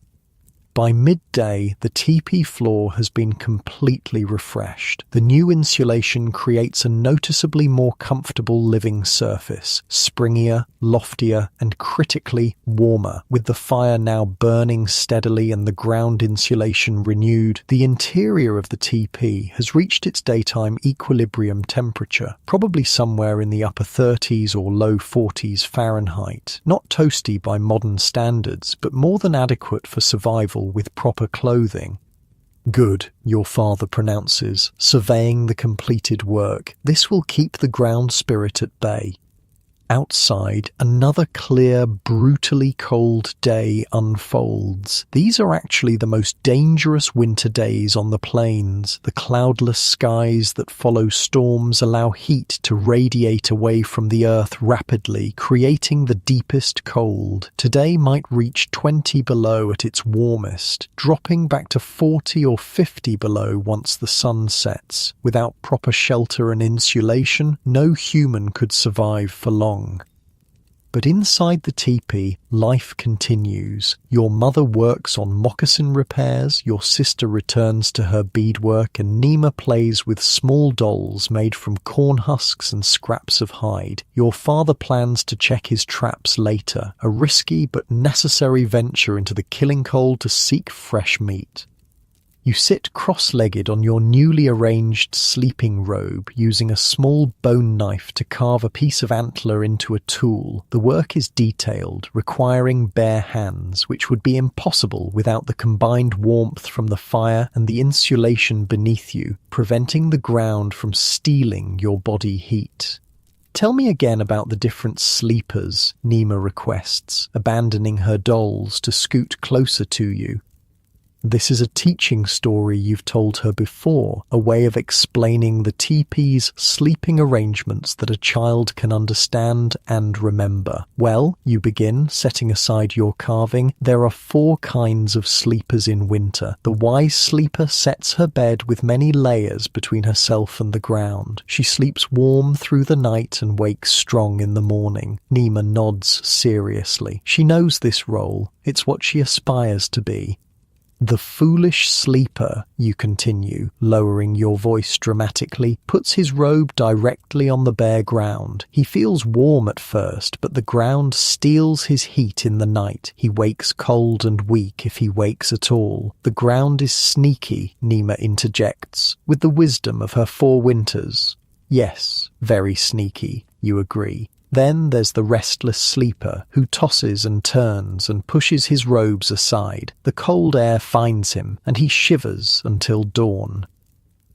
[SPEAKER 1] By midday, the teepee floor has been completely refreshed. The new insulation creates a noticeably more comfortable living surface, springier, loftier, and critically warmer. With the fire now burning steadily and the ground insulation renewed, the interior of the teepee has reached its daytime equilibrium temperature, probably somewhere in the upper 30s or low 40s Fahrenheit. Not toasty by modern standards, but more than adequate for survival with proper clothing. "Good," your father pronounces, surveying the completed work. "This will keep the ground spirit at bay." Outside, another clear, brutally cold day unfolds. These are actually the most dangerous winter days on the plains. The cloudless skies that follow storms allow heat to radiate away from the earth rapidly, creating the deepest cold. Today might reach 20 below at its warmest, dropping back to 40 or 50 below once the sun sets. Without proper shelter and insulation, no human could survive for long. But inside the teepee, life continues. Your mother works on moccasin repairs, your sister returns to her beadwork, and Nima plays with small dolls made from corn husks and scraps of hide. Your father plans to check his traps later, a risky but necessary venture into the killing cold to seek fresh meat. You sit cross-legged on your newly arranged sleeping robe, using a small bone knife to carve a piece of antler into a tool. The work is detailed, requiring bare hands, which would be impossible without the combined warmth from the fire and the insulation beneath you, preventing the ground from stealing your body heat. "Tell me again about the different sleepers," Nima requests, abandoning her dolls to scoot closer to you. This is a teaching story you've told her before, a way of explaining the teepee's sleeping arrangements that a child can understand and remember. "Well," you begin, setting aside your carving, "there are 4 kinds of sleepers in winter. The wise sleeper sets her bed with many layers between herself and the ground. She sleeps warm through the night and wakes strong in the morning." Nima nods seriously. She knows this role. It's what she aspires to be. "The foolish sleeper," you continue, lowering your voice dramatically, "puts his robe directly on the bare ground. He feels warm at first, but the ground steals his heat in the night. He wakes cold and weak if he wakes at all. The ground is sneaky," Nima interjects, with the wisdom of her 4 winters. "Yes, very sneaky," you agree. Then there's the restless sleeper who tosses and turns and pushes his robes aside. The cold air finds him, and he shivers until dawn.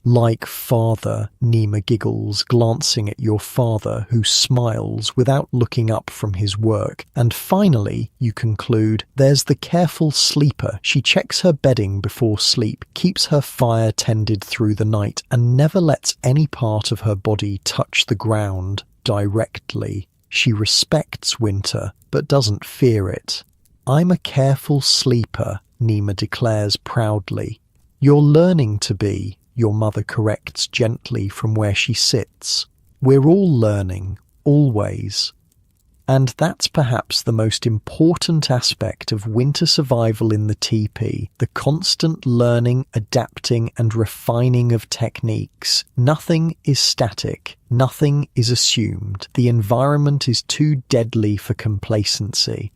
[SPEAKER 1] Like father, Nima giggles, glancing at your father, who smiles without looking up from his work. And finally, you conclude, there's the careful sleeper. She checks her bedding before sleep, keeps her fire tended through the night, and never lets any part of her body touch the ground directly. She respects winter, but doesn't fear it. I'm a careful sleeper, Nima declares proudly. You're learning to be, your mother corrects gently from where she sits. We're all learning, always. And that's perhaps the most important aspect of winter survival in the teepee, the constant learning, adapting and refining of techniques. Nothing is static, nothing is assumed. The environment is too deadly for complacency.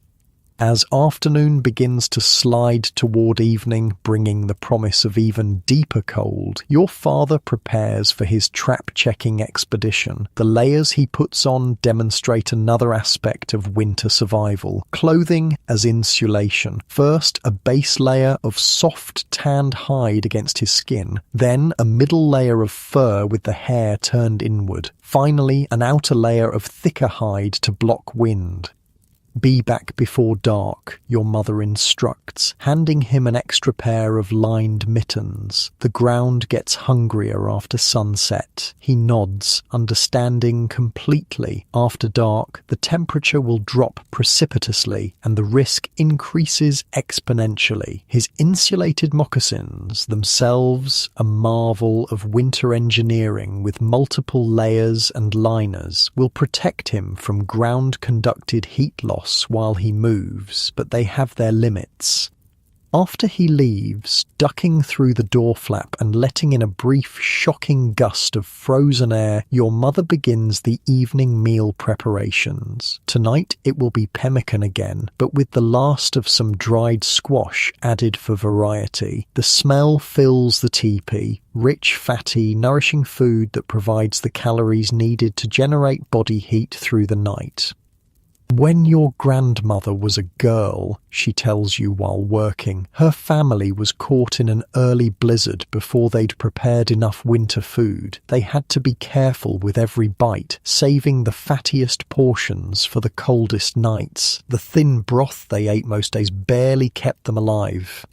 [SPEAKER 1] As afternoon begins to slide toward evening, bringing the promise of even deeper cold, your father prepares for his trap-checking expedition. The layers he puts on demonstrate another aspect of winter survival. Clothing as insulation. First, a base layer of soft tanned hide against his skin, then a middle layer of fur with the hair turned inward. Finally, an outer layer of thicker hide to block wind. Be back before dark, your mother instructs, handing him an extra pair of lined mittens. The ground gets hungrier after sunset. He nods, understanding completely. After dark, the temperature will drop precipitously, and the risk increases exponentially. His insulated moccasins, themselves a marvel of winter engineering with multiple layers and liners, will protect him from ground-conducted heat loss while he moves, but they have their limits. After he leaves, ducking through the door flap and letting in a brief, shocking gust of frozen air, your mother begins the evening meal preparations. Tonight it will be pemmican again, but with the last of some dried squash added for variety. The smell fills the teepee, rich, fatty, nourishing food that provides the calories needed to generate body heat through the night. When your grandmother was a girl, she tells you while working, her family was caught in an early blizzard before they'd prepared enough winter food. They had to be careful with every bite, saving the fattiest portions for the coldest nights. The thin broth they ate most days barely kept them alive.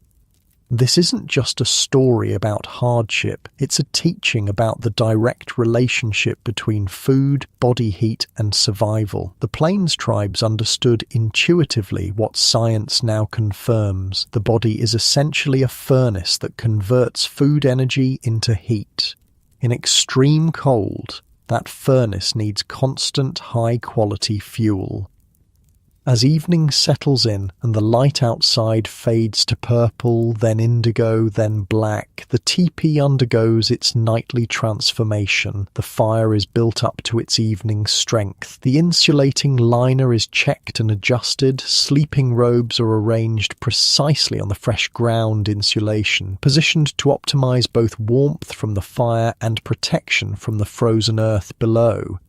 [SPEAKER 1] This isn't just a story about hardship, it's a teaching about the direct relationship between food, body heat, and survival. The Plains tribes understood intuitively what science now confirms. The body is essentially a furnace that converts food energy into heat. In extreme cold, that furnace needs constant, high-quality fuel. As evening settles in and the light outside fades to purple, then indigo, then black, the teepee undergoes its nightly transformation. The fire is built up to its evening strength. The insulating liner is checked and adjusted. Sleeping robes are arranged precisely on the fresh ground insulation, positioned to optimize both warmth from the fire and protection from the frozen earth below.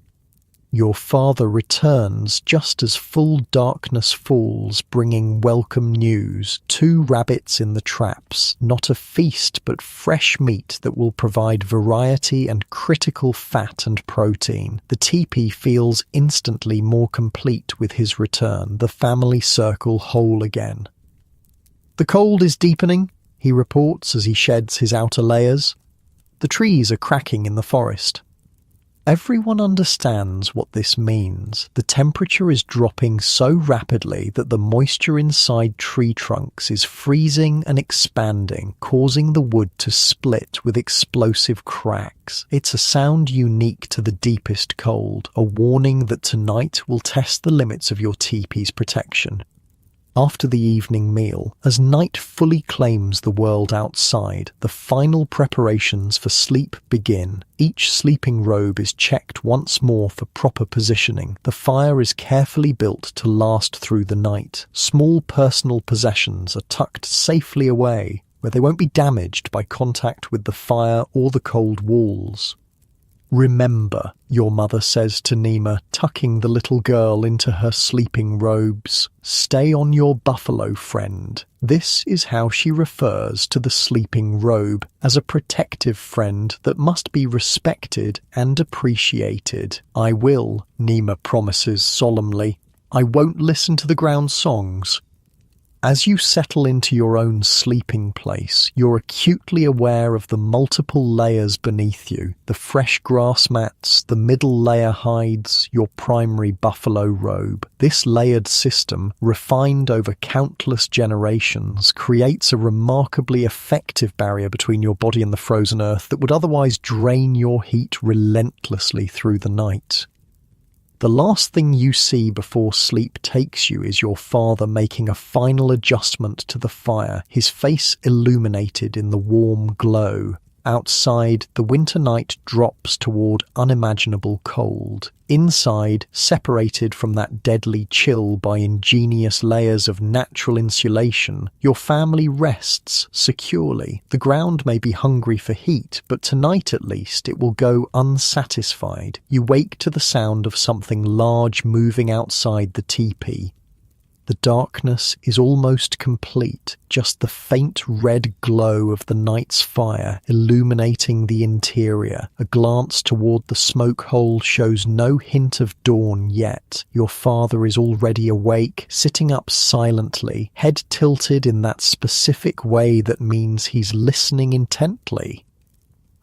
[SPEAKER 1] Your father returns just as full darkness falls, bringing welcome news. 2 rabbits in the traps, not a feast but fresh meat that will provide variety and critical fat and protein. The teepee feels instantly more complete with his return, the family circle whole again. The cold is deepening, he reports as he sheds his outer layers. The trees are cracking in the forest. Everyone understands what this means. The temperature is dropping so rapidly that the moisture inside tree trunks is freezing and expanding, causing the wood to split with explosive cracks. It's a sound unique to the deepest cold, a warning that tonight will test the limits of your teepee's protection. After the evening meal, as night fully claims the world outside, the final preparations for sleep begin. Each sleeping robe is checked once more for proper positioning. The fire is carefully built to last through the night. Small personal possessions are tucked safely away, where they won't be damaged by contact with the fire or the cold walls. "Remember," your mother says to Nima, tucking the little girl into her sleeping robes, "stay on your buffalo, friend." This is how she refers to the sleeping robe, as a protective friend that must be respected and appreciated. "I will," Nima promises solemnly. "I won't listen to the ground songs." As you settle into your own sleeping place, you're acutely aware of the multiple layers beneath you: the fresh grass mats, the middle layer hides, your primary buffalo robe. This layered system, refined over countless generations, creates a remarkably effective barrier between your body and the frozen earth that would otherwise drain your heat relentlessly through the night. The last thing you see before sleep takes you is your father making a final adjustment to the fire, his face illuminated in the warm glow. Outside, the winter night drops toward unimaginable cold. Inside, separated from that deadly chill by ingenious layers of natural insulation, your family rests securely. The ground may be hungry for heat, but tonight at least it will go unsatisfied. You wake to the sound of something large moving outside the teepee. The darkness is almost complete, just the faint red glow of the night's fire illuminating the interior. A glance toward the smoke hole shows no hint of dawn yet. Your father is already awake, sitting up silently, head tilted in that specific way that means he's listening intently.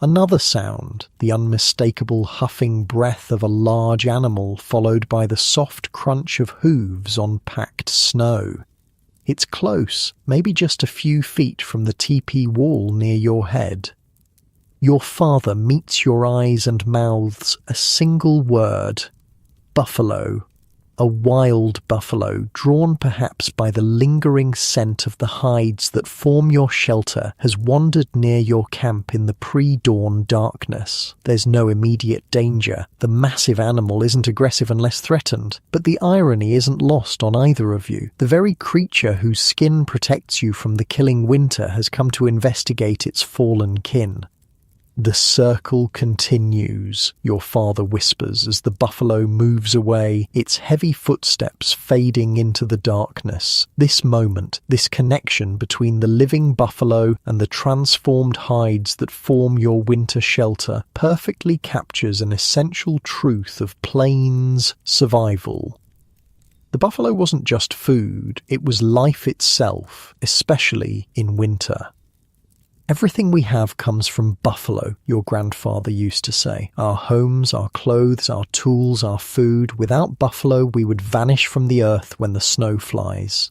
[SPEAKER 1] Another sound, the unmistakable huffing breath of a large animal followed by the soft crunch of hooves on packed snow. It's close, maybe just a few feet from the teepee wall near your head. Your father meets your eyes and mouths a single word: buffalo. A wild buffalo, drawn perhaps by the lingering scent of the hides that form your shelter, has wandered near your camp in the pre-dawn darkness. There's no immediate danger. The massive animal isn't aggressive unless threatened. But the irony isn't lost on either of you. The very creature whose skin protects you from the killing winter has come to investigate its fallen kin. "The circle continues," your father whispers as the buffalo moves away, its heavy footsteps fading into the darkness. This moment, this connection between the living buffalo and the transformed hides that form your winter shelter, perfectly captures an essential truth of plains survival. The buffalo wasn't just food, it was life itself, especially in winter. "Everything we have comes from buffalo," your grandfather used to say. "Our homes, our clothes, our tools, our food. Without buffalo, we would vanish from the earth when the snow flies."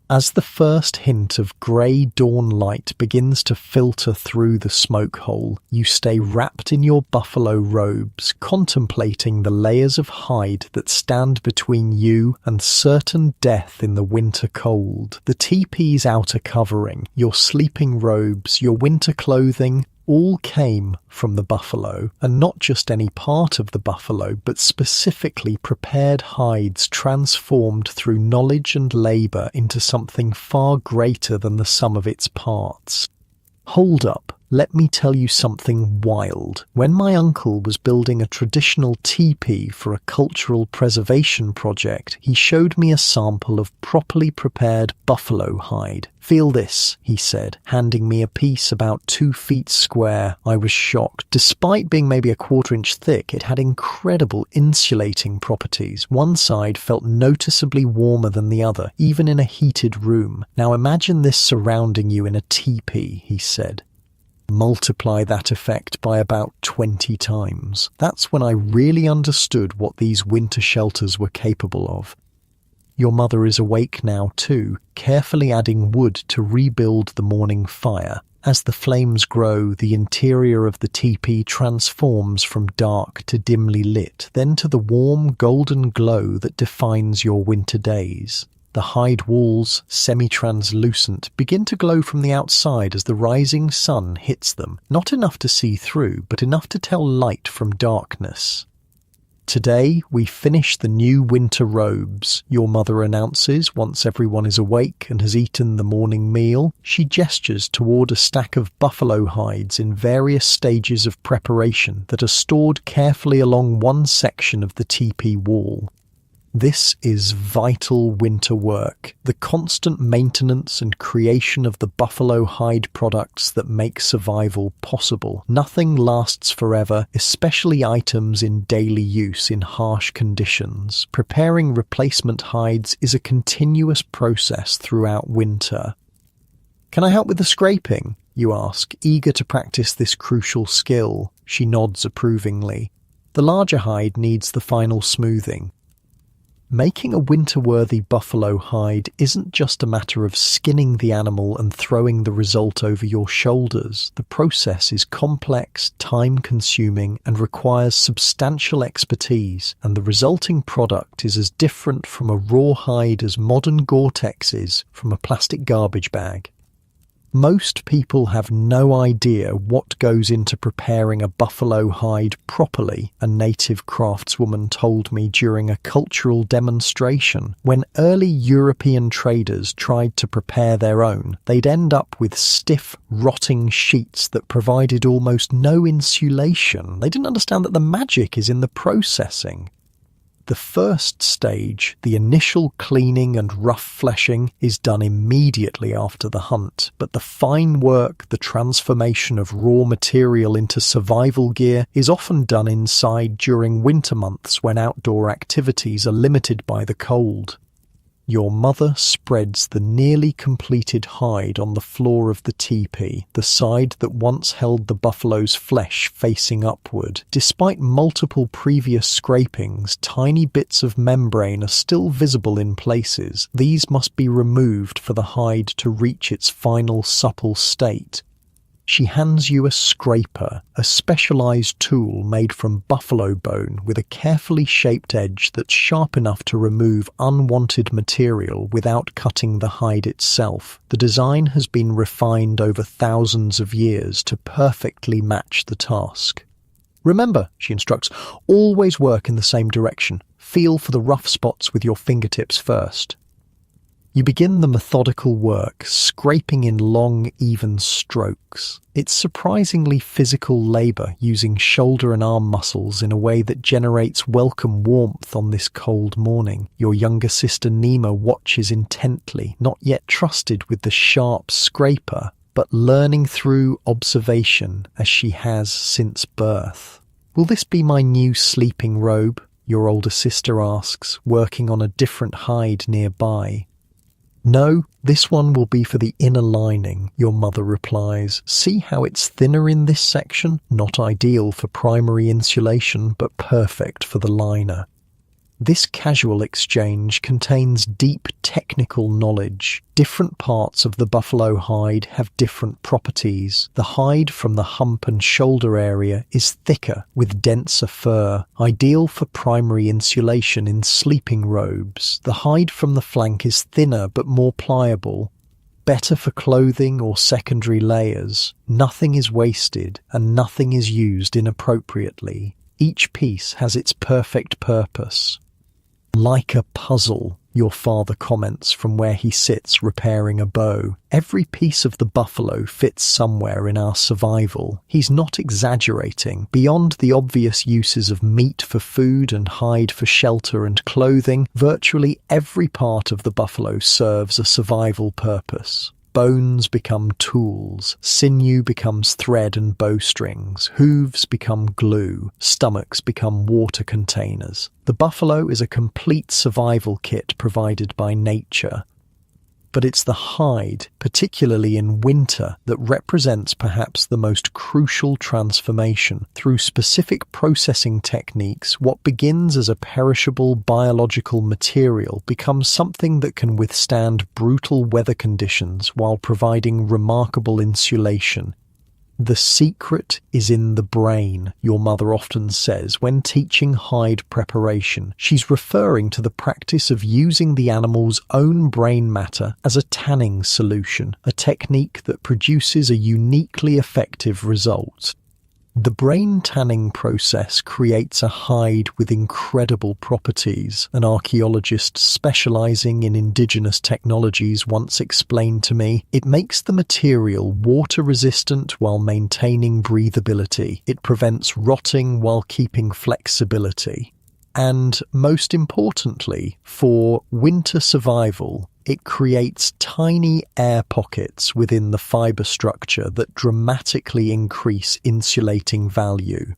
[SPEAKER 1] As the first hint of grey dawn light begins to filter through the smoke hole, you stay wrapped in your buffalo robes, contemplating the layers of hide that stand between you and certain death in the winter cold. The teepee's outer covering, your sleeping robes, your winter clothing, all came from the buffalo, and not just any part of the buffalo, but specifically prepared hides transformed through knowledge and labour into something far greater than the sum of its parts. Hold up. Let me tell you something wild. When my uncle was building a traditional teepee for a cultural preservation project, he showed me a sample of properly prepared buffalo hide. "Feel this," he said, handing me a piece about 2 feet square. I was shocked. Despite being maybe a 1/4 inch thick, it had incredible insulating properties. One side felt noticeably warmer than the other, even in a heated room. "Now imagine this surrounding you in a teepee," he said. Multiply that effect by about 20 times. That's when I really understood what these winter shelters were capable of. Your mother is awake now too, carefully adding wood to rebuild the morning fire. As the flames grow, the interior of the teepee transforms from dark to dimly lit, then to the warm golden glow that defines your winter days. The hide walls, semi-translucent, begin to glow from the outside as the rising sun hits them, not enough to see through, but enough to tell light from darkness. Today, we finish the new winter robes, your mother announces once everyone is awake and has eaten the morning meal. She gestures toward a stack of buffalo hides in various stages of preparation that are stored carefully along one section of the teepee wall. This is vital winter work, the constant maintenance and creation of the buffalo hide products that make survival possible. Nothing lasts forever, especially items in daily use in harsh conditions. Preparing replacement hides is a continuous process throughout winter. "Can I help with the scraping?" you ask, eager to practice this crucial skill. She nods approvingly. The larger hide needs the final smoothing. Making a winter-worthy buffalo hide isn't just a matter of skinning the animal and throwing the result over your shoulders. The process is complex, time-consuming, and requires substantial expertise, and the resulting product is as different from a raw hide as modern Gore-Tex is from a plastic garbage bag. Most people have no idea what goes into preparing a buffalo hide properly, a native craftswoman told me during a cultural demonstration. When early European traders tried to prepare their own, they'd end up with stiff, rotting sheets that provided almost no insulation. They didn't understand that the magic is in the processing. The first stage, the initial cleaning and rough fleshing, is done immediately after the hunt, but the fine work, the transformation of raw material into survival gear, is often done inside during winter months when outdoor activities are limited by the cold. Your mother spreads the nearly completed hide on the floor of the teepee, the side that once held the buffalo's flesh facing upward. Despite multiple previous scrapings, tiny bits of membrane are still visible in places. These must be removed for the hide to reach its final supple state. She hands you a scraper, a specialized tool made from buffalo bone with a carefully shaped edge that's sharp enough to remove unwanted material without cutting the hide itself. The design has been refined over thousands of years to perfectly match the task. "Remember," she instructs, "always work in the same direction. Feel for the rough spots with your fingertips first." You begin the methodical work, scraping in long, even strokes. It's surprisingly physical labor, using shoulder and arm muscles in a way that generates welcome warmth on this cold morning. Your younger sister Nima watches intently, not yet trusted with the sharp scraper, but learning through observation as she has since birth. "Will this be my new sleeping robe?" your older sister asks, working on a different hide nearby. "No, this one will be for the inner lining," your mother replies. "See how it's thinner in this section? Not ideal for primary insulation, but perfect for the liner." This casual exchange contains deep technical knowledge. Different parts of the buffalo hide have different properties. The hide from the hump and shoulder area is thicker with denser fur, ideal for primary insulation in sleeping robes. The hide from the flank is thinner but more pliable, better for clothing or secondary layers. Nothing is wasted and nothing is used inappropriately. Each piece has its perfect purpose. "Like a puzzle," your father comments from where he sits repairing a bow. "Every piece of the buffalo fits somewhere in our survival." He's not exaggerating. Beyond the obvious uses of meat for food and hide for shelter and clothing, virtually every part of the buffalo serves a survival purpose. Bones become tools, sinew becomes thread and bowstrings, hooves become glue, stomachs become water containers. The buffalo is a complete survival kit provided by nature. But it's the hide, particularly in winter, that represents perhaps the most crucial transformation. Through specific processing techniques, what begins as a perishable biological material becomes something that can withstand brutal weather conditions while providing remarkable insulation. "The secret is in the brain," your mother often says when teaching hide preparation. She's referring to the practice of using the animal's own brain matter as a tanning solution, a technique that produces a uniquely effective result. The brain tanning process creates a hide with incredible properties. An archaeologist specializing in indigenous technologies once explained to me, it makes the material water-resistant while maintaining breathability. It prevents rotting while keeping flexibility. And most importantly, for winter survival, it creates tiny air pockets within the fiber structure that dramatically increase insulating value.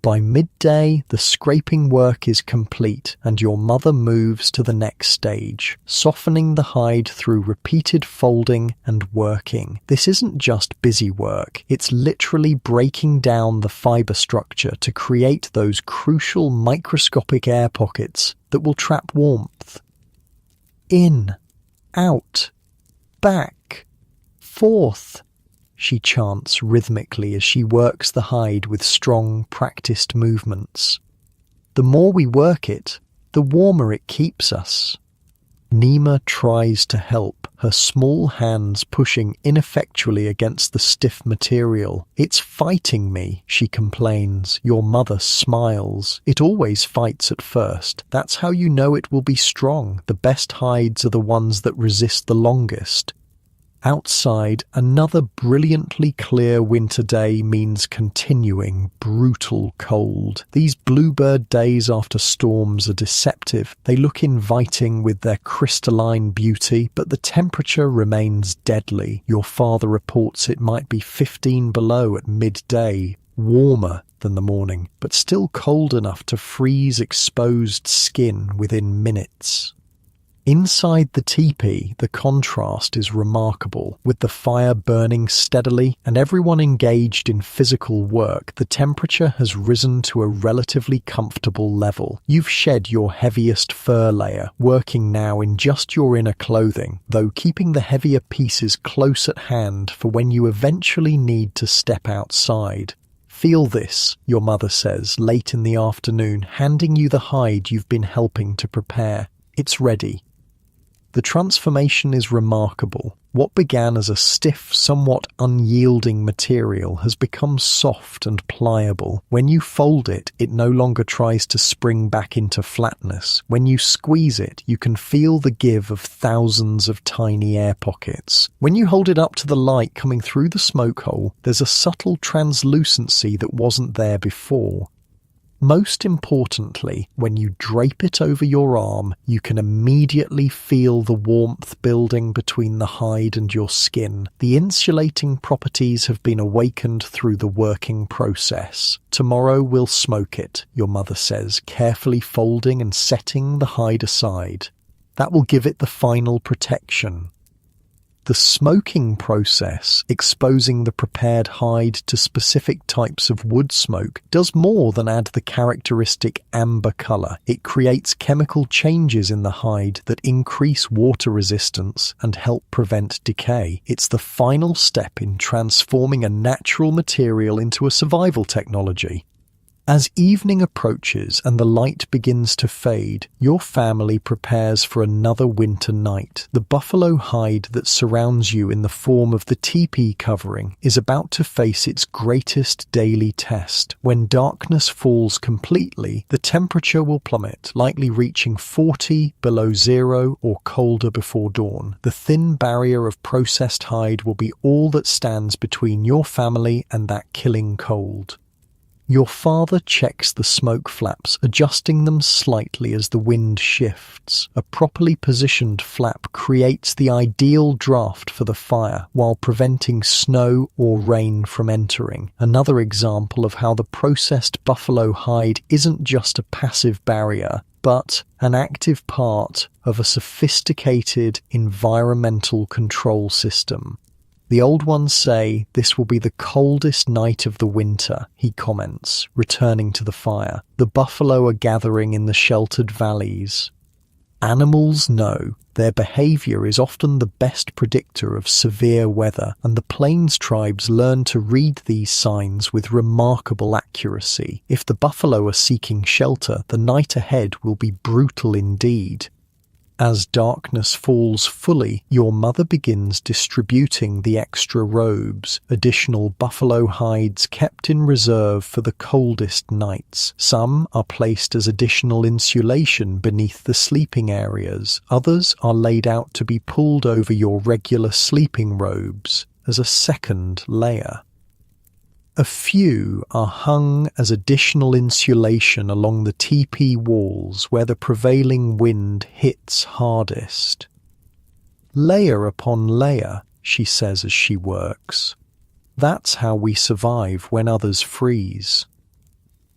[SPEAKER 1] By midday, the scraping work is complete and your mother moves to the next stage, softening the hide through repeated folding and working. This isn't just busy work, it's literally breaking down the fiber structure to create those crucial microscopic air pockets that will trap warmth. In, out, back, forth, she chants rhythmically as she works the hide with strong, practiced movements. The more we work it, the warmer it keeps us. Nima tries to help, her small hands pushing ineffectually against the stiff material. "It's fighting me," she complains. Your mother smiles. "It always fights at first. That's how you know it will be strong. The best hides are the ones that resist the longest." Outside, another brilliantly clear winter day means continuing brutal cold. These bluebird days after storms are deceptive. They look inviting with their crystalline beauty, but the temperature remains deadly. Your father reports it might be 15 below at midday, warmer than the morning, but still cold enough to freeze exposed skin within minutes. Inside the teepee, the contrast is remarkable. With the fire burning steadily and everyone engaged in physical work, the temperature has risen to a relatively comfortable level. You've shed your heaviest fur layer, working now in just your inner clothing, though keeping the heavier pieces close at hand for when you eventually need to step outside. "Feel this," your mother says late in the afternoon, handing you the hide you've been helping to prepare. "It's ready." The transformation is remarkable. What began as a stiff, somewhat unyielding material has become soft and pliable. When you fold it, it no longer tries to spring back into flatness. When you squeeze it, you can feel the give of thousands of tiny air pockets. When you hold it up to the light coming through the smoke hole, there's a subtle translucency that wasn't there before. Most importantly, when you drape it over your arm, you can immediately feel the warmth building between the hide and your skin. The insulating properties have been awakened through the working process. "Tomorrow we'll smoke it," your mother says, carefully folding and setting the hide aside. That will give it the final protection. The smoking process, exposing the prepared hide to specific types of wood smoke, does more than add the characteristic amber color. It creates chemical changes in the hide that increase water resistance and help prevent decay. It's the final step in transforming a natural material into a survival technology. As evening approaches and the light begins to fade, your family prepares for another winter night. The buffalo hide that surrounds you in the form of the teepee covering is about to face its greatest daily test. When darkness falls completely, the temperature will plummet, likely reaching 40 below zero or colder before dawn. The thin barrier of processed hide will be all that stands between your family and that killing cold. Your father checks the smoke flaps, adjusting them slightly as the wind shifts. A properly positioned flap creates the ideal draft for the fire, while preventing snow or rain from entering. Another example of how the processed buffalo hide isn't just a passive barrier, but an active part of a sophisticated environmental control system. "The old ones say this will be the coldest night of the winter," he comments, returning to the fire. "The buffalo are gathering in the sheltered valleys." Animals know. Their behavior is often the best predictor of severe weather, and the plains tribes learn to read these signs with remarkable accuracy. If the buffalo are seeking shelter, the night ahead will be brutal indeed. As darkness falls fully, your mother begins distributing the extra robes, additional buffalo hides kept in reserve for the coldest nights. Some are placed as additional insulation beneath the sleeping areas. Others are laid out to be pulled over your regular sleeping robes as a second layer. A few are hung as additional insulation along the teepee walls where the prevailing wind hits hardest. Layer upon layer, she says as she works. That's how we survive when others freeze.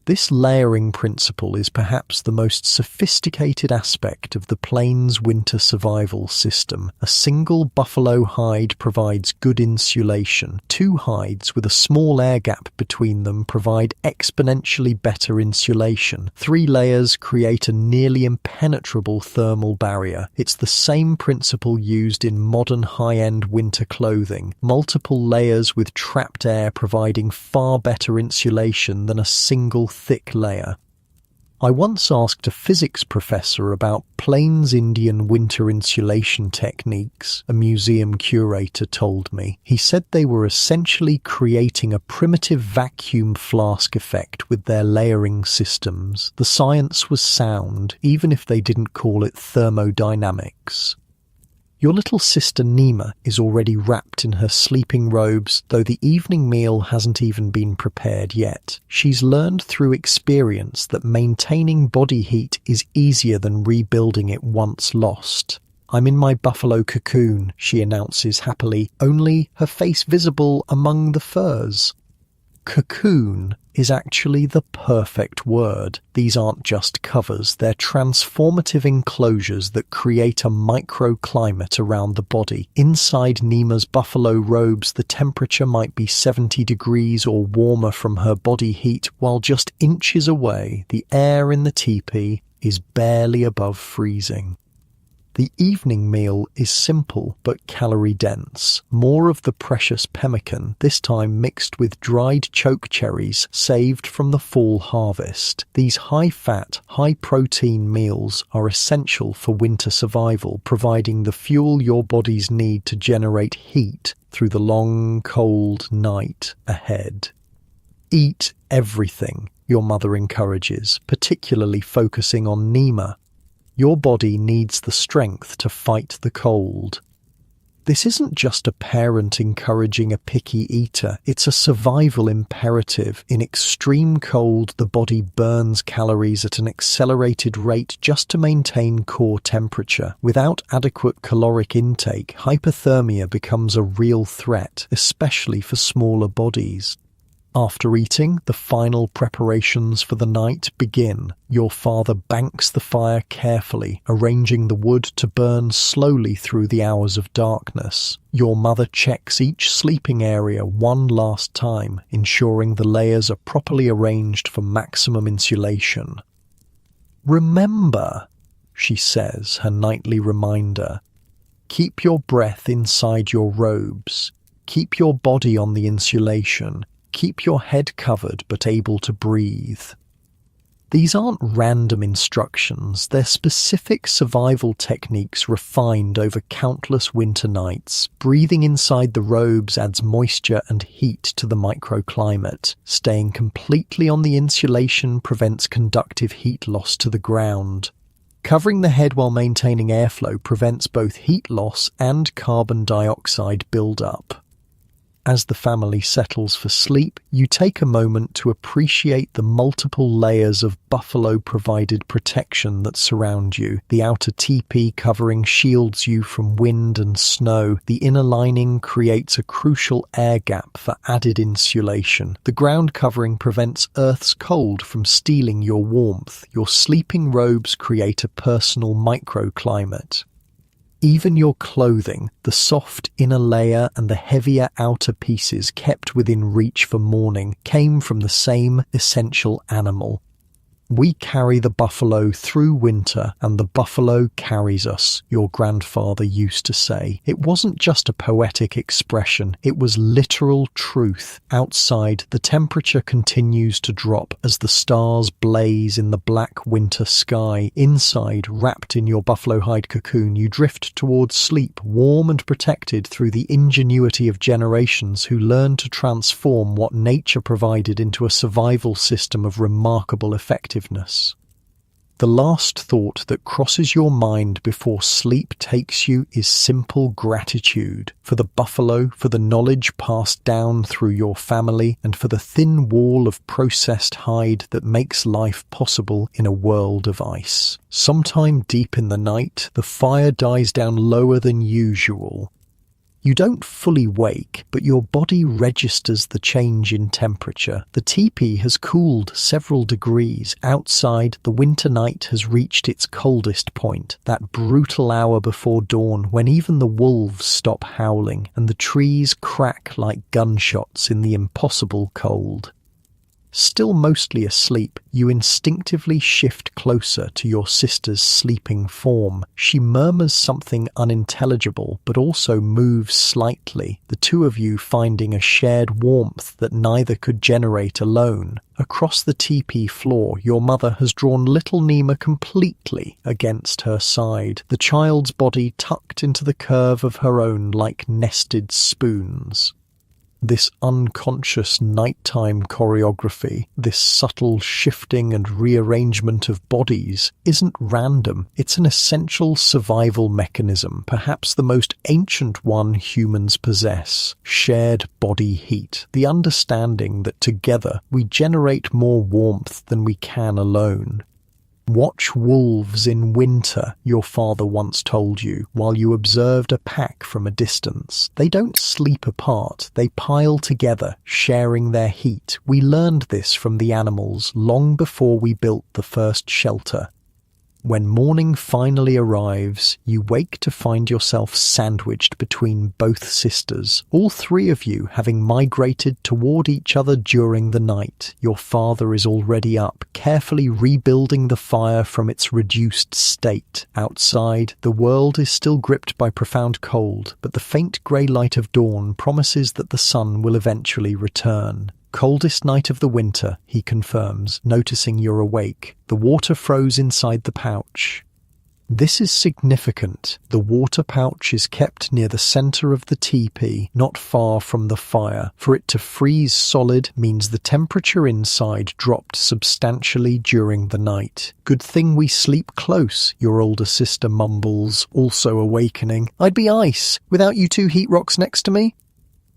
[SPEAKER 1] This layering principle is perhaps the most sophisticated aspect of the plains winter survival system. A single buffalo hide provides good insulation. 2 hides with a small air gap between them provide exponentially better insulation. 3 layers create a nearly impenetrable thermal barrier. It's the same principle used in modern high-end winter clothing. Multiple layers with trapped air providing far better insulation than a single thick layer. I once asked a physics professor about Plains Indian winter insulation techniques, a museum curator told me. He said they were essentially creating a primitive vacuum flask effect with their layering systems. The science was sound, even if they didn't call it thermodynamics. Your little sister Nima is already wrapped in her sleeping robes, though the evening meal hasn't even been prepared yet. She's learned through experience that maintaining body heat is easier than rebuilding it once lost. "I'm in my buffalo cocoon," she announces happily, only her face visible among the furs. Cocoon is actually the perfect word. These aren't just covers, they're transformative enclosures that create a microclimate around the body. Inside Nima's buffalo robes, the temperature might be 70 degrees or warmer from her body heat, while just inches away, the air in the teepee is barely above freezing. The evening meal is simple but calorie-dense. More of the precious pemmican, this time mixed with dried choke cherries saved from the fall harvest. These high-fat, high-protein meals are essential for winter survival, providing the fuel your bodies need to generate heat through the long, cold night ahead. Eat everything, your mother encourages, particularly focusing on Nima. Your body needs the strength to fight the cold. This isn't just a parent encouraging a picky eater, it's a survival imperative. In extreme cold, the body burns calories at an accelerated rate just to maintain core temperature. Without adequate caloric intake, hypothermia becomes a real threat, especially for smaller bodies. After eating, the final preparations for the night begin. Your father banks the fire carefully, arranging the wood to burn slowly through the hours of darkness. Your mother checks each sleeping area one last time, ensuring the layers are properly arranged for maximum insulation. "Remember," she says, her nightly reminder, "keep your breath inside your robes. Keep your body on the insulation. Keep your head covered but able to breathe." These aren't random instructions, they're specific survival techniques refined over countless winter nights. Breathing inside the robes adds moisture and heat to the microclimate. Staying completely on the insulation prevents conductive heat loss to the ground. Covering the head while maintaining airflow prevents both heat loss and carbon dioxide buildup. As the family settles for sleep, you take a moment to appreciate the multiple layers of buffalo-provided protection that surround you. The outer teepee covering shields you from wind and snow. The inner lining creates a crucial air gap for added insulation. The ground covering prevents Earth's cold from stealing your warmth. Your sleeping robes create a personal microclimate. Even your clothing, the soft inner layer and the heavier outer pieces kept within reach for morning, came from the same essential animal. "We carry the buffalo through winter, and the buffalo carries us," your grandfather used to say. It wasn't just a poetic expression, it was literal truth. Outside, the temperature continues to drop as the stars blaze in the black winter sky. Inside, wrapped in your buffalo hide cocoon, you drift towards sleep, warm and protected through the ingenuity of generations who learned to transform what nature provided into a survival system of remarkable effectiveness. The last thought that crosses your mind before sleep takes you is simple gratitude for the buffalo, for the knowledge passed down through your family, and for the thin wall of processed hide that makes life possible in a world of ice. Sometime deep in the night, the fire dies down lower than usual. You don't fully wake, but your body registers the change in temperature. The teepee has cooled several degrees. Outside, the winter night has reached its coldest point, that brutal hour before dawn when even the wolves stop howling and the trees crack like gunshots in the impossible cold. Still mostly asleep, you instinctively shift closer to your sister's sleeping form. She murmurs something unintelligible, but also moves slightly, the two of you finding a shared warmth that neither could generate alone. Across the teepee floor, your mother has drawn little Nima completely against her side, the child's body tucked into the curve of her own like nested spoons. This unconscious nighttime choreography, this subtle shifting and rearrangement of bodies, isn't random. It's an essential survival mechanism, perhaps the most ancient one humans possess: shared body heat, the understanding that together we generate more warmth than we can alone. "Watch wolves in winter," your father once told you, while you observed a pack from a distance. They don't sleep apart, they pile together, sharing their heat. We learned this from the animals long before we built the first shelter. When morning finally arrives, you wake to find yourself sandwiched between both sisters, all three of you having migrated toward each other during the night. Your father is already up, carefully rebuilding the fire from its reduced state. Outside, the world is still gripped by profound cold, but the faint grey light of dawn promises that the sun will eventually return. "Coldest night of the winter," he confirms, noticing you're awake. The water froze inside the pouch. This is significant. The water pouch is kept near the center of the teepee, not far from the fire. For it to freeze solid means the temperature inside dropped substantially during the night. "Good thing we sleep close," your older sister mumbles, also awakening. "I'd be ice without you two heat rocks next to me."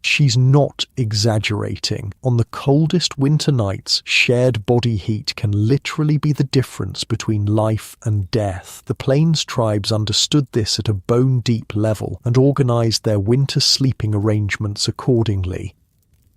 [SPEAKER 1] She's not exaggerating. On the coldest winter nights, shared body heat can literally be the difference between life and death. The Plains tribes understood this at a bone-deep level and organized their winter sleeping arrangements accordingly.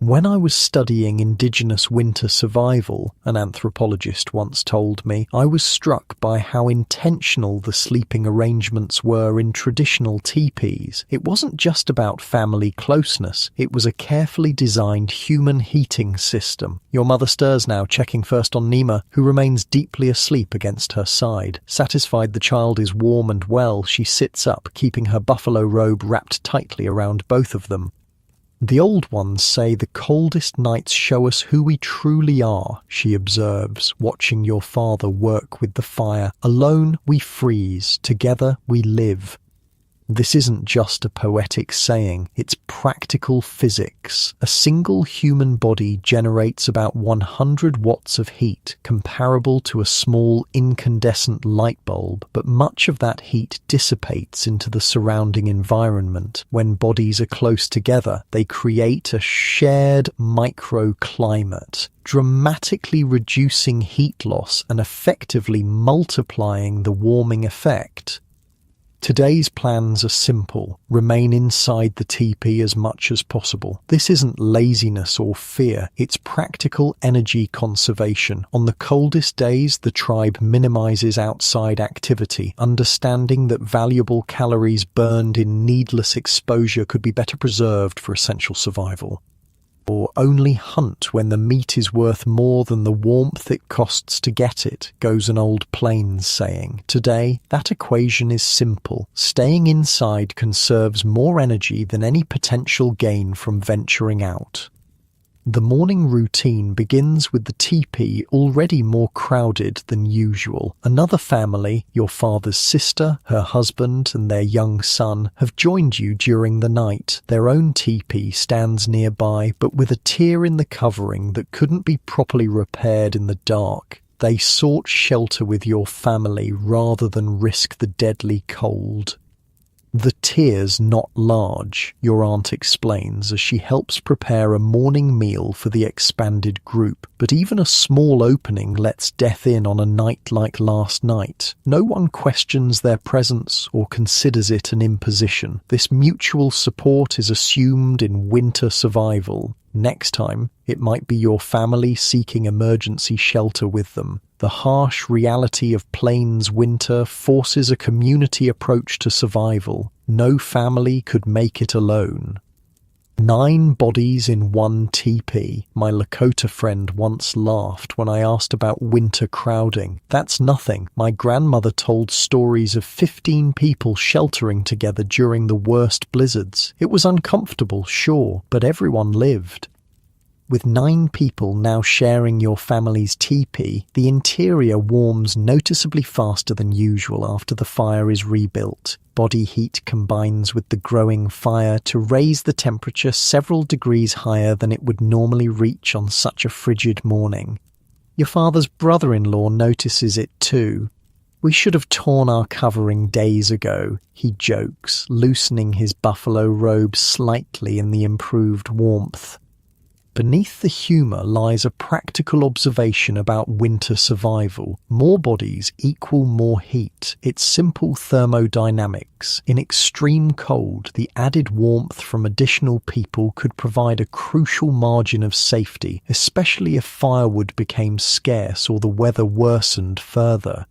[SPEAKER 1] "When I was studying indigenous winter survival," an anthropologist once told me, "I was struck by how intentional the sleeping arrangements were in traditional teepees. It wasn't just about family closeness, it was a carefully designed human heating system." Your mother stirs now, checking first on Nima, who remains deeply asleep against her side. Satisfied the child is warm and well, she sits up, keeping her buffalo robe wrapped tightly around both of them. "The old ones say the coldest nights show us who we truly are," she observes, watching your father work with the fire. "Alone we freeze, together we live." This isn't just a poetic saying, it's practical physics. A single human body generates about 100 watts of heat, comparable to a small incandescent light bulb, but much of that heat dissipates into the surrounding environment. When bodies are close together, they create a shared microclimate, dramatically reducing heat loss and effectively multiplying the warming effect. Today's plans are simple. Remain inside the teepee as much as possible. This isn't laziness or fear, it's practical energy conservation. On the coldest days, the tribe minimizes outside activity, understanding that valuable calories burned in needless exposure could be better preserved for essential survival. or only hunt when the meat is worth more than the warmth it costs to get it, goes an old Plains saying. Today, that equation is simple. Staying inside conserves more energy than any potential gain from venturing out. The morning routine begins with the teepee already more crowded than usual. Another family, your father's sister, her husband, and their young son, have joined you during the night. Their own teepee stands nearby, but with a tear in the covering that couldn't be properly repaired in the dark. They sought shelter with your family rather than risk the deadly cold. The tear's not large, your aunt explains as she helps prepare a morning meal for the expanded group, but even a small opening lets death in on a night like last night. No one questions their presence or considers it an imposition. This mutual support is assumed in winter survival. Next time, it might be your family seeking emergency shelter with them. The harsh reality of Plains winter forces a community approach to survival. No family could make it alone. 9 bodies in one teepee, my Lakota friend once laughed when I asked about winter crowding. That's nothing. My grandmother told stories of 15 people sheltering together during the worst blizzards. It was uncomfortable, sure, but everyone lived. With 9 people now sharing your family's teepee, the interior warms noticeably faster than usual after the fire is rebuilt. Body heat combines with the growing fire to raise the temperature several degrees higher than it would normally reach on such a frigid morning. Your father's brother-in-law notices it too. "We should have torn our covering days ago," he jokes, loosening his buffalo robe slightly in the improved warmth. Beneath the humour lies a practical observation about winter survival. More bodies equal more heat. It's simple thermodynamics. In extreme cold, the added warmth from additional people could provide a crucial margin of safety, especially if firewood became scarce or the weather worsened further.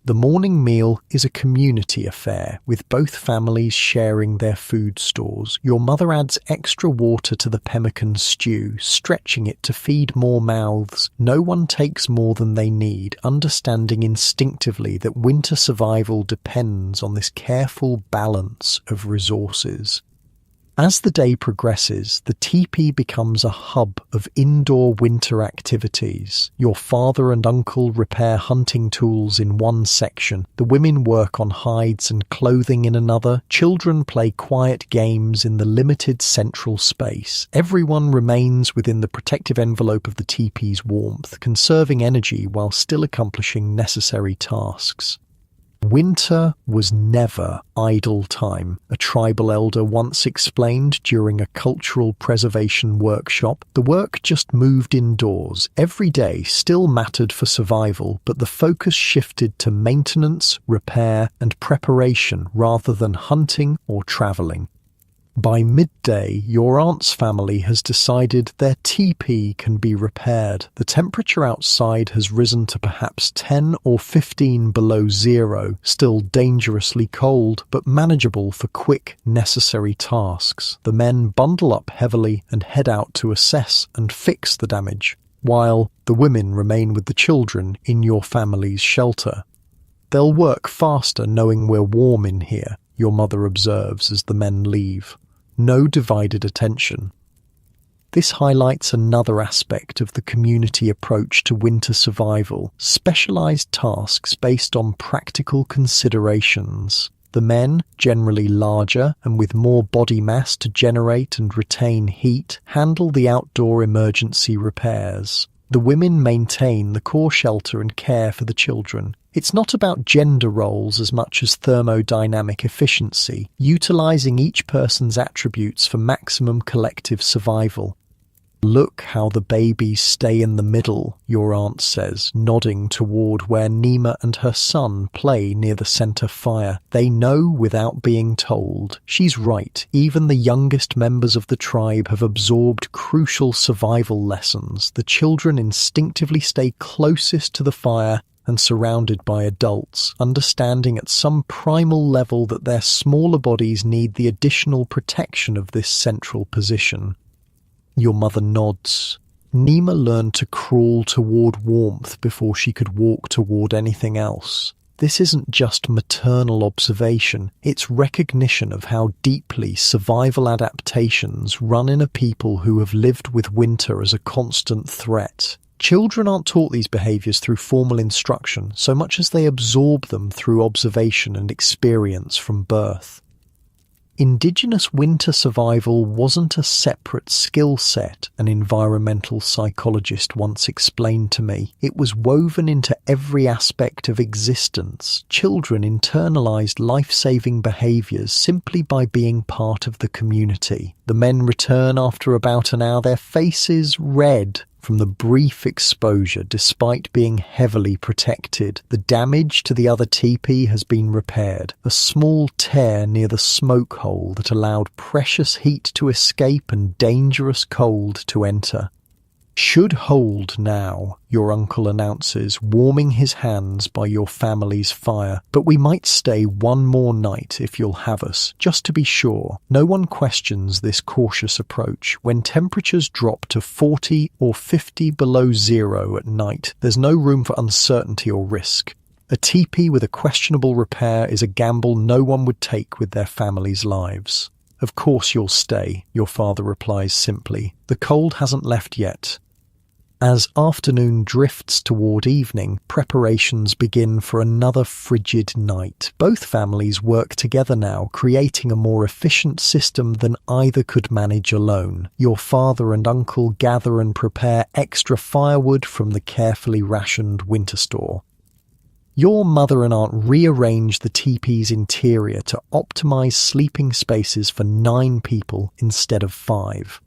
[SPEAKER 1] The morning meal is a community affair, with both families sharing their food stores. Your mother adds extra water to the pemmican stew, stretching it to feed more mouths. No one takes more than they need, understanding instinctively that winter survival depends on this careful balance of resources. As the day progresses, the teepee becomes a hub of indoor winter activities. Your father and uncle repair hunting tools in one section, the women work on hides and clothing in another, children play quiet games in the limited central space. Everyone remains within the protective envelope of the teepee's warmth, conserving energy while still accomplishing necessary tasks. Winter was never idle time, a tribal elder once explained during a cultural preservation workshop. The work just moved indoors. Every day still mattered for survival, but the focus shifted to maintenance, repair, and preparation rather than hunting or travelling. By midday, your aunt's family has decided their teepee can be repaired. The temperature outside has risen to perhaps 10 or 15 below zero, still dangerously cold, but manageable for quick, necessary tasks. The men bundle up heavily and head out to assess and fix the damage, while the women remain with the children in your family's shelter. "They'll work faster knowing we're warm in here," your mother observes as the men leave. No divided attention. This highlights another aspect of the community approach to winter survival, specialized tasks based on practical considerations. The men, generally larger and with more body mass to generate and retain heat, handle the outdoor emergency repairs. The women maintain the core shelter and care for the children. It's not about gender roles as much as thermodynamic efficiency, utilizing each person's attributes for maximum collective survival. "Look how the babies stay in the middle," your aunt says, nodding toward where Nima and her son play near the center fire. They know without being told. She's right. Even the youngest members of the tribe have absorbed crucial survival lessons. The children instinctively stay closest to the fire and surrounded by adults, understanding at some primal level that their smaller bodies need the additional protection of this central position. Your mother nods. Nima learned to crawl toward warmth before she could walk toward anything else. This isn't just maternal observation, it's recognition of how deeply survival adaptations run in a people who have lived with winter as a constant threat. Children aren't taught these behaviors through formal instruction so much as they absorb them through observation and experience from birth. Indigenous winter survival wasn't a separate skill set, an environmental psychologist once explained to me. It was woven into every aspect of existence. Children internalized life-saving behaviors simply by being part of the community. The men return after about an hour, their faces red from the brief exposure despite being heavily protected. The damage to the other teepee has been repaired. A small tear near the smoke hole that allowed precious heat to escape and dangerous cold to enter. "Should hold now," your uncle announces, warming his hands by your family's fire. "But we might stay one more night if you'll have us, just to be sure." No one questions this cautious approach. When temperatures drop to 40 or 50 below zero at night, there's no room for uncertainty or risk. A teepee with a questionable repair is a gamble no one would take with their family's lives. "Of course you'll stay," your father replies simply. "The cold hasn't left yet." As afternoon drifts toward evening, preparations begin for another frigid night. Both families work together now, creating a more efficient system than either could manage alone. Your father and uncle gather and prepare extra firewood from the carefully rationed winter store. Your mother and aunt rearrange the teepee's interior to optimize sleeping spaces for 9 people instead of 5.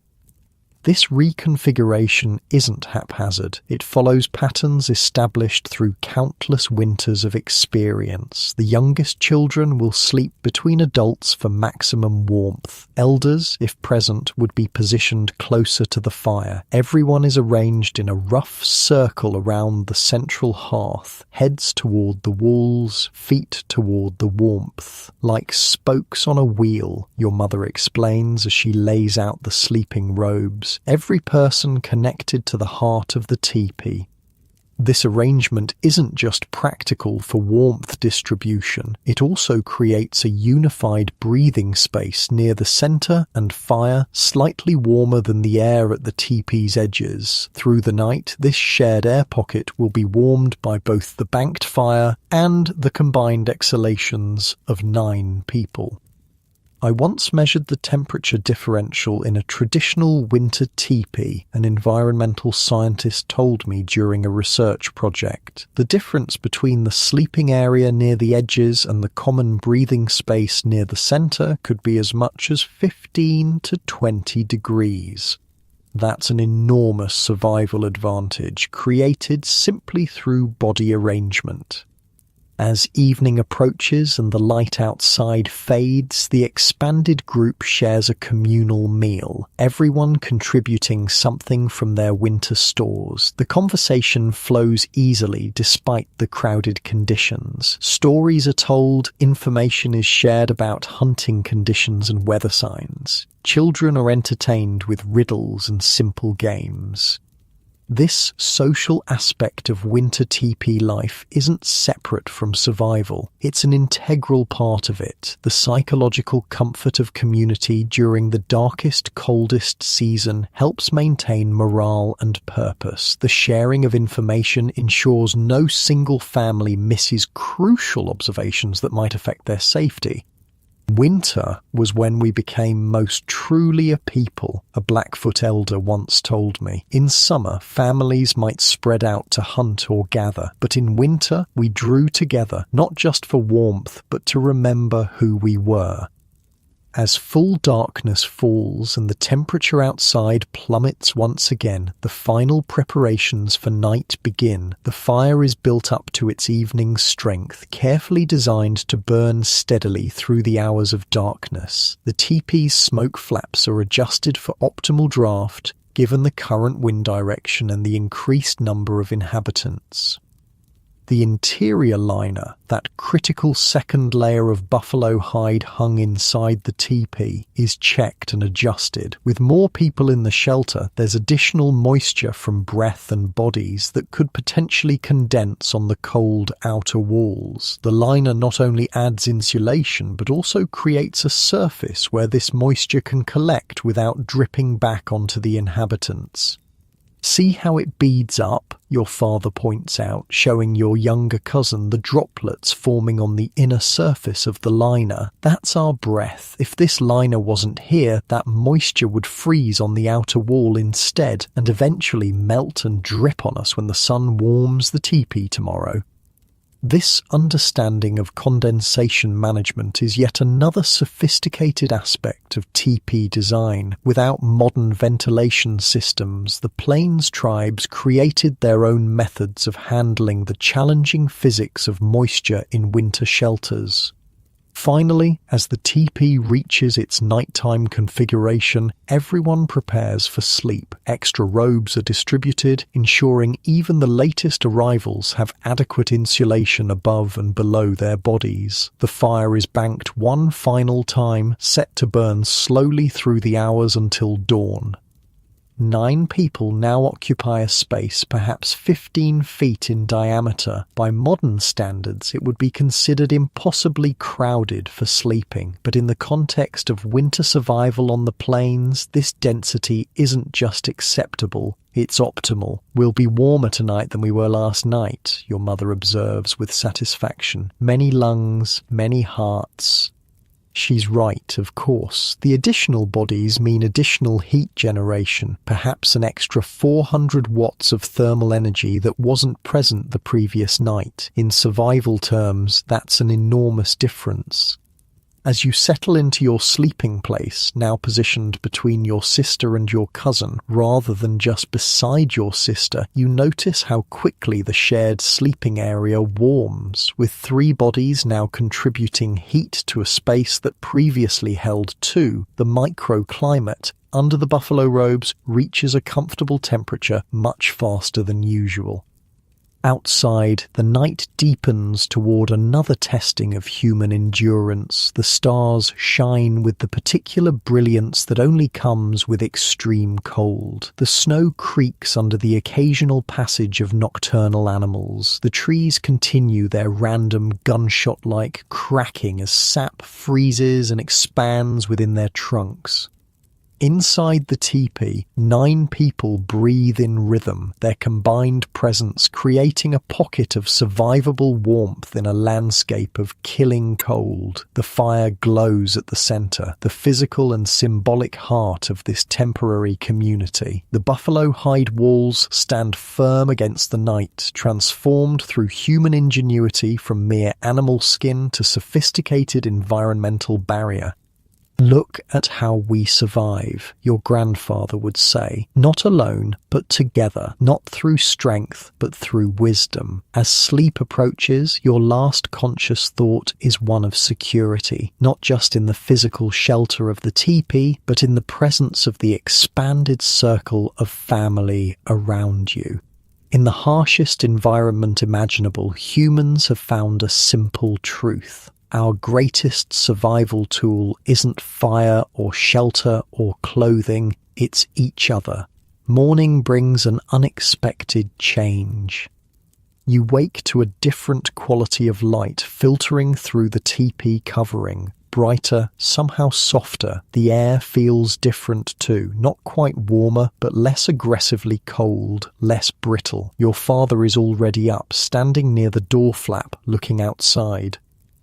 [SPEAKER 1] This reconfiguration isn't haphazard. It follows patterns established through countless winters of experience. The youngest children will sleep between adults for maximum warmth. Elders, if present, would be positioned closer to the fire. Everyone is arranged in a rough circle around the central hearth, heads toward the walls, feet toward the warmth. Like spokes on a wheel, your mother explains as she lays out the sleeping robes. Every person connected to the heart of the teepee. This arrangement isn't just practical for warmth distribution, it also creates a unified breathing space near the center and fire, slightly warmer than the air at the teepee's edges. Through the night, this shared air pocket will be warmed by both the banked fire and the combined exhalations of 9 people. I once measured the temperature differential in a traditional winter teepee, an environmental scientist told me during a research project. The difference between the sleeping area near the edges and the common breathing space near the center could be as much as 15 to 20 degrees. That's an enormous survival advantage created simply through body arrangement. As evening approaches and the light outside fades, the expanded group shares a communal meal, everyone contributing something from their winter stores. The conversation flows easily despite the crowded conditions. Stories are told, information is shared about hunting conditions and weather signs. Children are entertained with riddles and simple games. This social aspect of winter teepee life isn't separate from survival. It's an integral part of it. The psychological comfort of community during the darkest, coldest season helps maintain morale and purpose. The sharing of information ensures no single family misses crucial observations that might affect their safety. "Winter was when we became most truly a people," a Blackfoot elder once told me. "In summer, families might spread out to hunt or gather, but in winter, we drew together, not just for warmth, but to remember who we were." As full darkness falls and the temperature outside plummets once again, the final preparations for night begin. The fire is built up to its evening strength, carefully designed to burn steadily through the hours of darkness. The teepee's smoke flaps are adjusted for optimal draft, given the current wind direction and the increased number of inhabitants. The interior liner, that critical second layer of buffalo hide hung inside the teepee, is checked and adjusted. With more people in the shelter, there's additional moisture from breath and bodies that could potentially condense on the cold outer walls. The liner not only adds insulation, but also creates a surface where this moisture can collect without dripping back onto the inhabitants. See how it beads up, your father points out, showing your younger cousin the droplets forming on the inner surface of the liner. That's our breath. If this liner wasn't here, that moisture would freeze on the outer wall instead, and eventually melt and drip on us when the sun warms the teepee tomorrow. This understanding of condensation management is yet another sophisticated aspect of teepee design. Without modern ventilation systems, the Plains tribes created their own methods of handling the challenging physics of moisture in winter shelters. Finally, as the teepee reaches its nighttime configuration, everyone prepares for sleep. Extra robes are distributed, ensuring even the latest arrivals have adequate insulation above and below their bodies. The fire is banked one final time, set to burn slowly through the hours until dawn. 9 people now occupy a space perhaps 15 feet in diameter. By modern standards, it would be considered impossibly crowded for sleeping, but in the context of winter survival on the plains, this density isn't just acceptable, it's optimal. We'll be warmer tonight than we were last night, your mother observes with satisfaction. Many lungs, many hearts. She's right, of course. The additional bodies mean additional heat generation, perhaps an extra 400 watts of thermal energy that wasn't present the previous night. In survival terms, that's an enormous difference. As you settle into your sleeping place, now positioned between your sister and your cousin, rather than just beside your sister, you notice how quickly the shared sleeping area warms, with 3 bodies now contributing heat to a space that previously held 2. The microclimate under the buffalo robes reaches a comfortable temperature much faster than usual. Outside, the night deepens toward another testing of human endurance. The stars shine with the particular brilliance that only comes with extreme cold. The snow creaks under the occasional passage of nocturnal animals. The trees continue their random gunshot-like cracking as sap freezes and expands within their trunks. Inside the teepee, 9 people breathe in rhythm, their combined presence creating a pocket of survivable warmth in a landscape of killing cold. The fire glows at the center, the physical and symbolic heart of this temporary community. The buffalo hide walls stand firm against the night, transformed through human ingenuity from mere animal skin to sophisticated environmental barrier. Look at how we survive, your grandfather would say. Not alone, but together. Not through strength, but through wisdom. As sleep approaches, your last conscious thought is one of security. Not just in the physical shelter of the teepee, but in the presence of the expanded circle of family around you. In the harshest environment imaginable, humans have found a simple truth. Our greatest survival tool isn't fire or shelter or clothing, it's each other. Morning brings an unexpected change. You wake to a different quality of light filtering through the teepee covering. Brighter, somehow softer. The air feels different too, not quite warmer, but less aggressively cold, less brittle. Your father is already up, standing near the door flap, looking outside.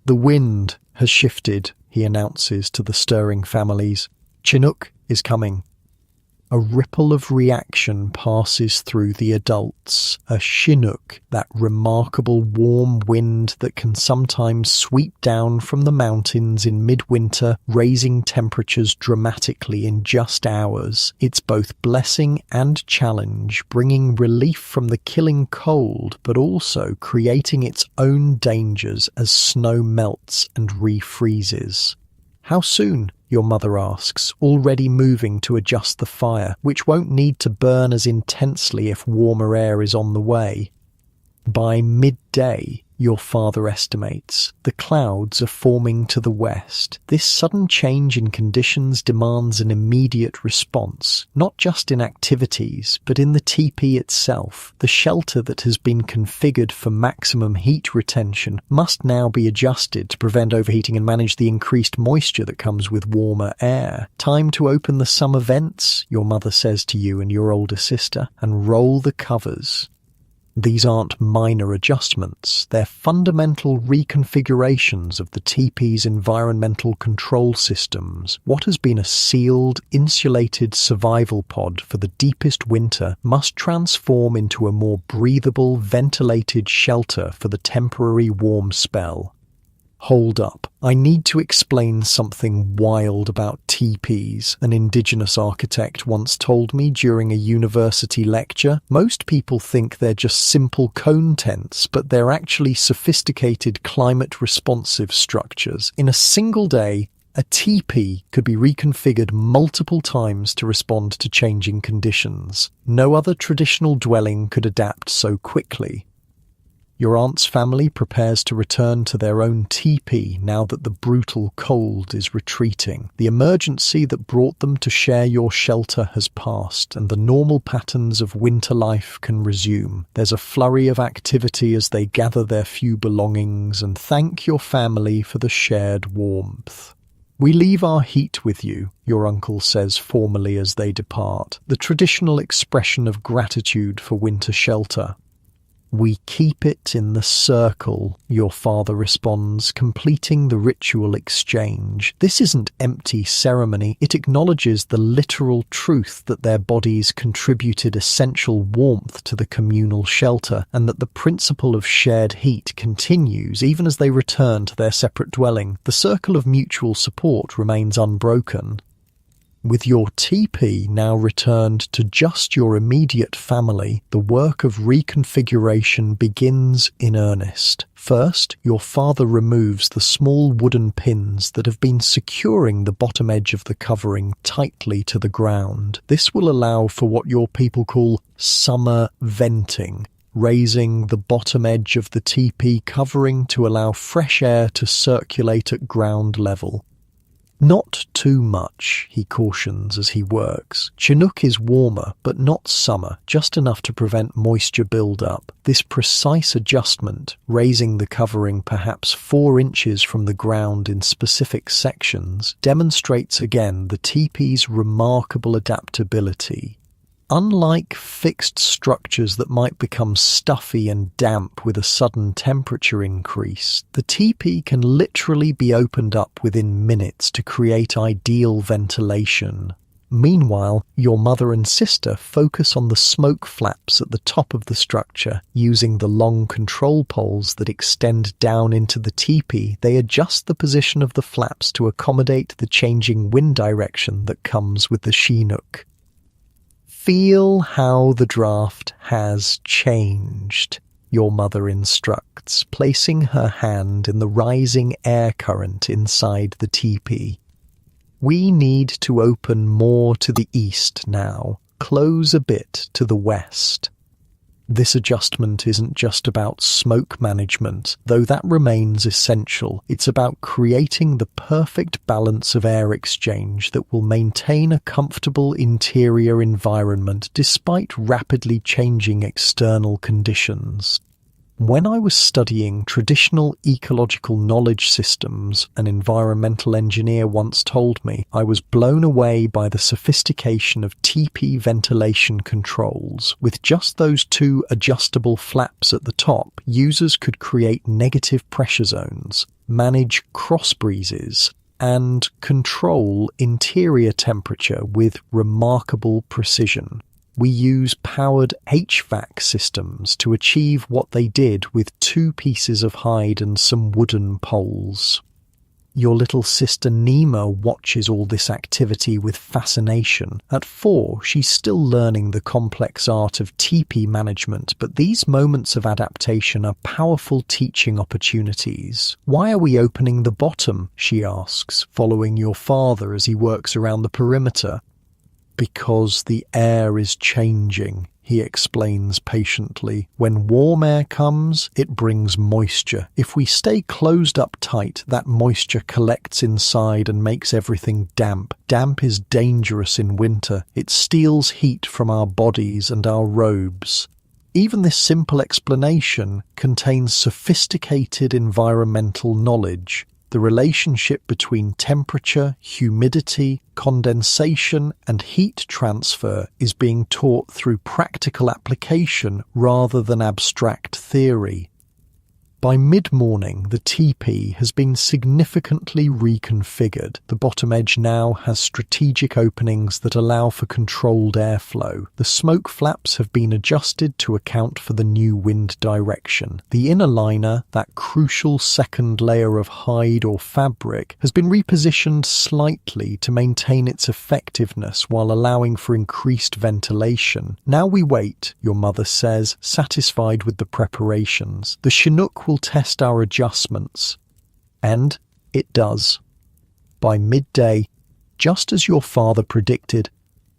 [SPEAKER 1] The wind has shifted, he announces to the stirring families. Chinook is coming. A ripple of reaction passes through the adults. A Chinook, that remarkable warm wind that can sometimes sweep down from the mountains in midwinter, raising temperatures dramatically in just hours. It's both blessing and challenge, bringing relief from the killing cold, but also creating its own dangers as snow melts and refreezes. How soon? Your mother asks, already moving to adjust the fire, which won't need to burn as intensely if warmer air is on the way. By midday, your father estimates, the clouds are forming to the west. This sudden change in conditions demands an immediate response, not just in activities, but in the teepee itself. The shelter that has been configured for maximum heat retention must now be adjusted to prevent overheating and manage the increased moisture that comes with warmer air. Time to open the summer vents, your mother says to you and your older sister, and roll the covers. These aren't minor adjustments, they're fundamental reconfigurations of the teepee's environmental control systems. What has been a sealed, insulated survival pod for the deepest winter must transform into a more breathable, ventilated shelter for the temporary warm spell. Hold up. I need to explain something wild about teepees, an indigenous architect once told me during a university lecture. Most people think they're just simple cone tents, but they're actually sophisticated climate-responsive structures. In a single day, a teepee could be reconfigured multiple times to respond to changing conditions. No other traditional dwelling could adapt so quickly. Your aunt's family prepares to return to their own teepee now that the brutal cold is retreating. The emergency that brought them to share your shelter has passed, and the normal patterns of winter life can resume. There's a flurry of activity as they gather their few belongings and thank your family for the shared warmth. "We leave our heat with you," your uncle says formally as they depart, the traditional expression of gratitude for winter shelter. "We keep it in the circle," your father responds, completing the ritual exchange. This isn't empty ceremony. It acknowledges the literal truth that their bodies contributed essential warmth to the communal shelter, and that the principle of shared heat continues even as they return to their separate dwelling. The circle of mutual support remains unbroken. With your teepee now returned to just your immediate family, the work of reconfiguration begins in earnest. First, your father removes the small wooden pins that have been securing the bottom edge of the covering tightly to the ground. This will allow for what your people call summer venting, raising the bottom edge of the teepee covering to allow fresh air to circulate at ground level. "Not too much," he cautions as he works. Chinook is warmer, but not summer, just enough to prevent moisture build-up. This precise adjustment, raising the covering perhaps 4 inches from the ground in specific sections, demonstrates again the teepee's remarkable adaptability. Unlike fixed structures that might become stuffy and damp with a sudden temperature increase, the teepee can literally be opened up within minutes to create ideal ventilation. Meanwhile, your mother and sister focus on the smoke flaps at the top of the structure. Using the long control poles that extend down into the teepee, they adjust the position of the flaps to accommodate the changing wind direction that comes with the Chinook. "Feel how the draft has changed," your mother instructs, placing her hand in the rising air current inside the teepee. "We need to open more to the east now, close a bit to the west." This adjustment isn't just about smoke management, though that remains essential. It's about creating the perfect balance of air exchange that will maintain a comfortable interior environment despite rapidly changing external conditions. When I was studying traditional ecological knowledge systems, an environmental engineer once told me, I was blown away by the sophistication of teepee ventilation controls. With just those 2 adjustable flaps at the top, users could create negative pressure zones, manage cross breezes, and control interior temperature with remarkable precision. We use powered HVAC systems to achieve what they did with 2 pieces of hide and some wooden poles. Your little sister Nima watches all this activity with fascination. At 4, she's still learning the complex art of teepee management, but these moments of adaptation are powerful teaching opportunities. "Why are we opening the bottom?" she asks, following your father as he works around the perimeter. "Because the air is changing," he explains patiently. When warm air comes, it brings moisture. If we stay closed up tight, that moisture collects inside and makes everything damp. Damp is dangerous in winter. It steals heat from our bodies and our robes. Even this simple explanation contains sophisticated environmental knowledge. The relationship between temperature, humidity, condensation, and heat transfer is being taught through practical application rather than abstract theory. By mid-morning, the teepee has been significantly reconfigured. The bottom edge now has strategic openings that allow for controlled airflow. The smoke flaps have been adjusted to account for the new wind direction. The inner liner, that crucial second layer of hide or fabric, has been repositioned slightly to maintain its effectiveness while allowing for increased ventilation. Now we wait, your mother says, satisfied with the preparations. The Chinook will test our adjustments. And it does. By midday, just as your father predicted,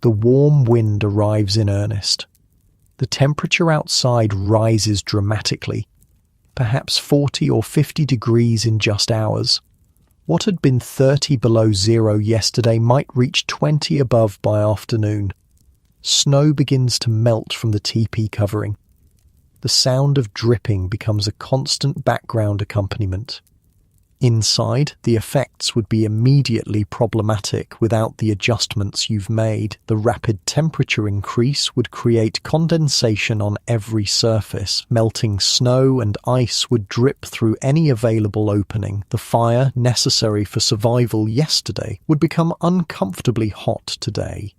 [SPEAKER 1] the warm wind arrives in earnest. The temperature outside rises dramatically, perhaps 40 or 50 degrees in just hours. What had been 30 below zero yesterday might reach 20 above by afternoon. Snow begins to melt from the teepee covering. The sound of dripping becomes a constant background accompaniment. Inside, the effects would be immediately problematic without the adjustments you've made. The rapid temperature increase would create condensation on every surface. Melting snow and ice would drip through any available opening. The fire necessary for survival yesterday would become uncomfortably hot today.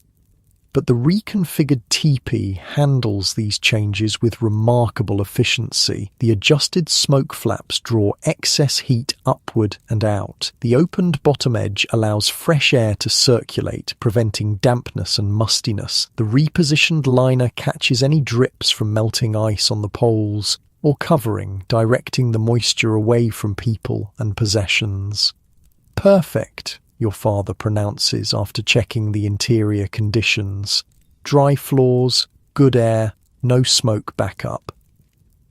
[SPEAKER 1] But the reconfigured teepee handles these changes with remarkable efficiency. The adjusted smoke flaps draw excess heat upward and out. The opened bottom edge allows fresh air to circulate, preventing dampness and mustiness. The repositioned liner catches any drips from melting ice on the poles or covering, directing the moisture away from people and possessions. Perfect, your father pronounces after checking the interior conditions. Dry floors, good air, no smoke backup.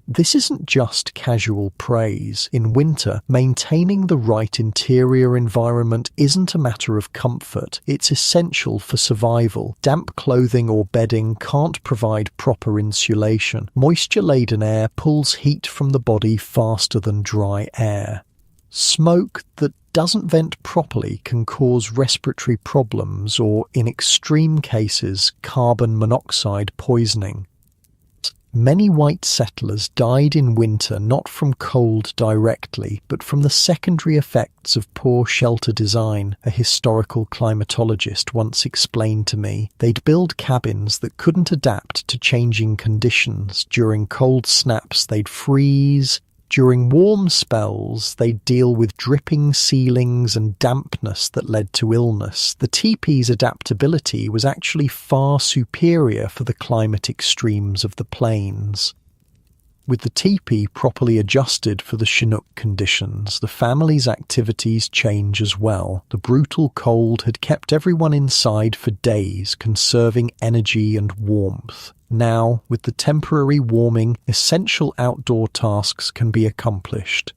[SPEAKER 1] This isn't just casual praise. In winter, maintaining the right interior environment isn't a matter of comfort. It's essential for survival. Damp clothing or bedding can't provide proper insulation. Moisture-laden air pulls heat from the body faster than dry air. Smoke that doesn't vent properly can cause respiratory problems or, in extreme cases, carbon monoxide poisoning. Many white settlers died in winter not from cold directly, but from the secondary effects of poor shelter design, a historical climatologist once explained to me. They'd build cabins that couldn't adapt to changing conditions. During cold snaps, they'd freeze. During warm spells, they'd deal with dripping ceilings and dampness that led to illness. The teepee's adaptability was actually far superior for the climate extremes of the plains. With the teepee properly adjusted for the Chinook conditions, the family's activities change as well. The brutal cold had kept everyone inside for days, conserving energy and warmth. Now, with the temporary warming, essential outdoor tasks can be accomplished.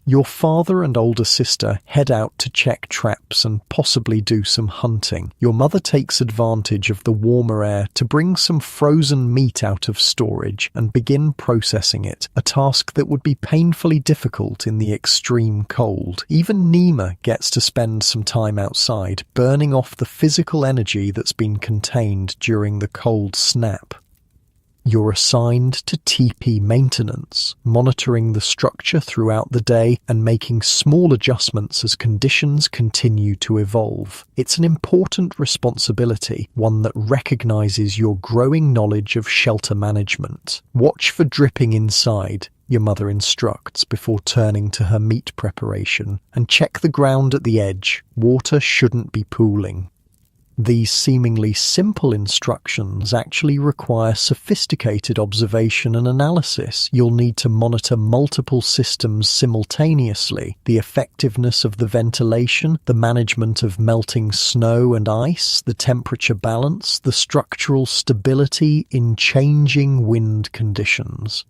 [SPEAKER 1] Your father and older sister head out to check traps and possibly do some hunting. Your mother takes advantage of the warmer air to bring some frozen meat out of storage and begin processing it, a task that would be painfully difficult in the extreme cold. Even Nima gets to spend some time outside, burning off the physical energy that's been contained during the cold snap. You're assigned to teepee maintenance, monitoring the structure throughout the day and making small adjustments as conditions continue to evolve. It's an important responsibility, one that recognizes your growing knowledge of shelter management. Watch for dripping inside, your mother instructs before turning to her meat preparation, and check the ground at the edge. Water shouldn't be pooling. These seemingly simple instructions actually require sophisticated observation and analysis. You'll need to monitor multiple systems simultaneously: the effectiveness of the ventilation, the management of melting snow and ice, the temperature balance, the structural stability in changing wind conditions.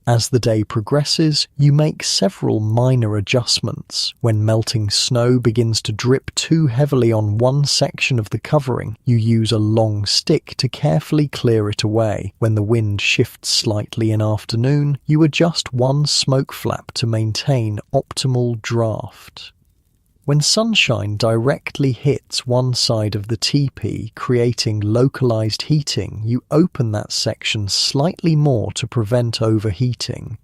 [SPEAKER 1] As the day progresses, you make several minor adjustments. When melting snow begins to drip too heavily on one section of the covering, you use a long stick to carefully clear it away. When the wind shifts slightly in afternoon, you adjust one smoke flap to maintain optimal draft. When sunshine directly hits one side of the teepee, creating localized heating, you open that section slightly more to prevent overheating.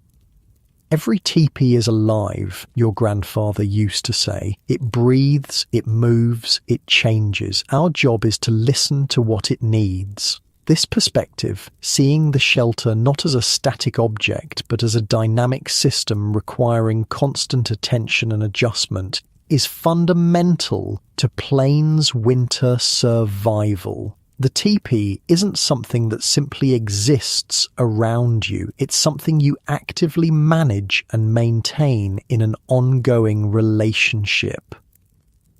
[SPEAKER 1] Every teepee is alive, your grandfather used to say. It breathes, it moves, it changes. Our job is to listen to what it needs. This perspective, seeing the shelter not as a static object but as a dynamic system requiring constant attention and adjustment, is fundamental to Plains winter survival. The teepee isn't something that simply exists around you. It's something you actively manage and maintain in an ongoing relationship.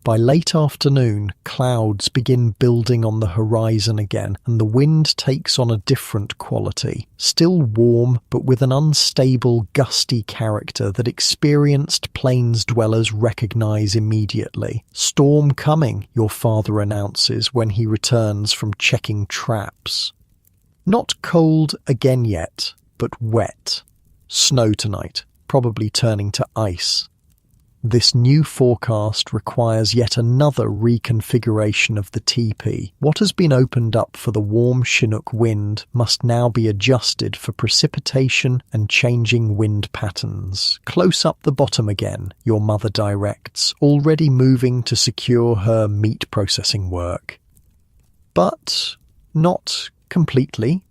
[SPEAKER 1] By late afternoon, clouds begin building on the horizon again, and the wind takes on a different quality. Still warm, but with an unstable, gusty character that experienced plains dwellers recognize immediately. "Storm coming," your father announces when he returns from checking traps. Not cold again yet, but wet. Snow tonight, probably turning to ice. This new forecast requires yet another reconfiguration of the teepee. What has been opened up for the warm Chinook wind must now be adjusted for precipitation and changing wind patterns. Close up the bottom again, your mother directs, already moving to secure her meat processing work. But not completely.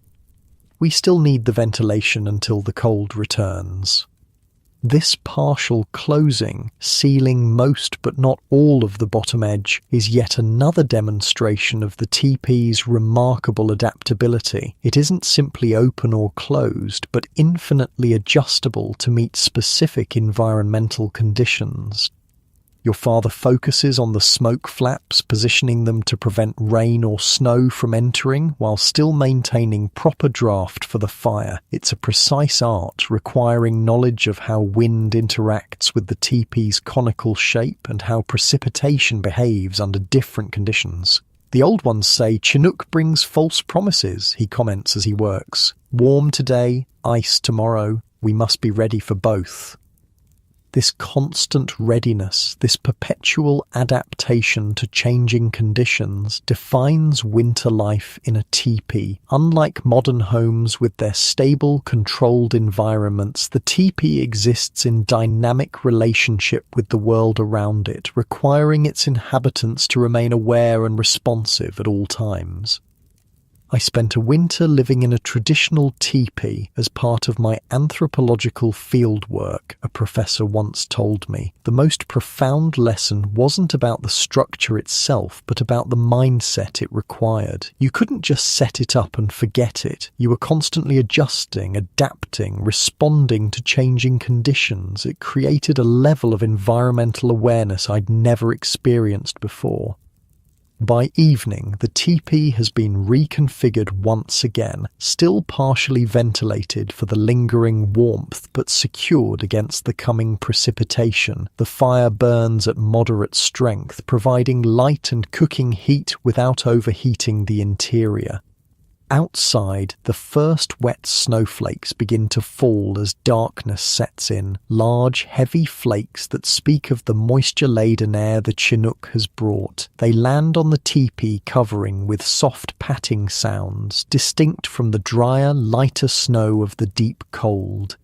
[SPEAKER 1] We still need the ventilation until the cold returns. This partial closing, sealing most but not all of the bottom edge, is yet another demonstration of the teepee's remarkable adaptability. It isn't simply open or closed, but infinitely adjustable to meet specific environmental conditions. Your father focuses on the smoke flaps, positioning them to prevent rain or snow from entering while still maintaining proper draft for the fire. It's a precise art, requiring knowledge of how wind interacts with the teepee's conical shape and how precipitation behaves under different conditions. "The old ones say Chinook brings false promises," he comments as he works. "Warm today, ice tomorrow. We must be ready for both." This constant readiness, this perpetual adaptation to changing conditions, defines winter life in a teepee. Unlike modern homes with their stable, controlled environments, the teepee exists in dynamic relationship with the world around it, requiring its inhabitants to remain aware and responsive at all times. I spent a winter living in a traditional teepee as part of my anthropological fieldwork, a professor once told me. The most profound lesson wasn't about the structure itself, but about the mindset it required. You couldn't just set it up and forget it. You were constantly adjusting, adapting, responding to changing conditions. It created a level of environmental awareness I'd never experienced before. By evening, the teepee has been reconfigured once again, still partially ventilated for the lingering warmth but secured against the coming precipitation. The fire burns at moderate strength, providing light and cooking heat without overheating the interior. Outside, the first wet snowflakes begin to fall as darkness sets in, large, heavy flakes that speak of the moisture-laden air the Chinook has brought. They land on the teepee covering with soft patting sounds, distinct from the drier, lighter snow of the deep cold.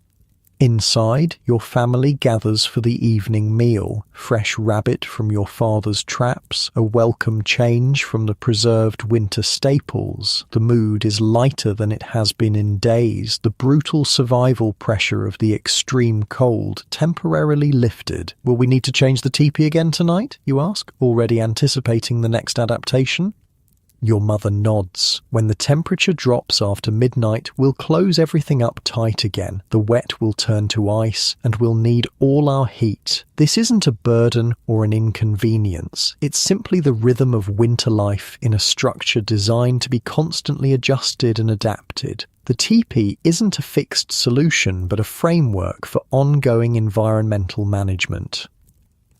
[SPEAKER 1] Inside, your family gathers for the evening meal. Fresh rabbit from your father's traps, a welcome change from the preserved winter staples. The mood is lighter than it has been in days. The brutal survival pressure of the extreme cold temporarily lifted. Will we need to change the teepee again tonight, you ask, already anticipating the next adaptation? Your mother nods. When the temperature drops after midnight, we'll close everything up tight again. The wet will turn to ice, and we'll need all our heat. This isn't a burden or an inconvenience. It's simply the rhythm of winter life in a structure designed to be constantly adjusted and adapted. The teepee isn't a fixed solution, but a framework for ongoing environmental management.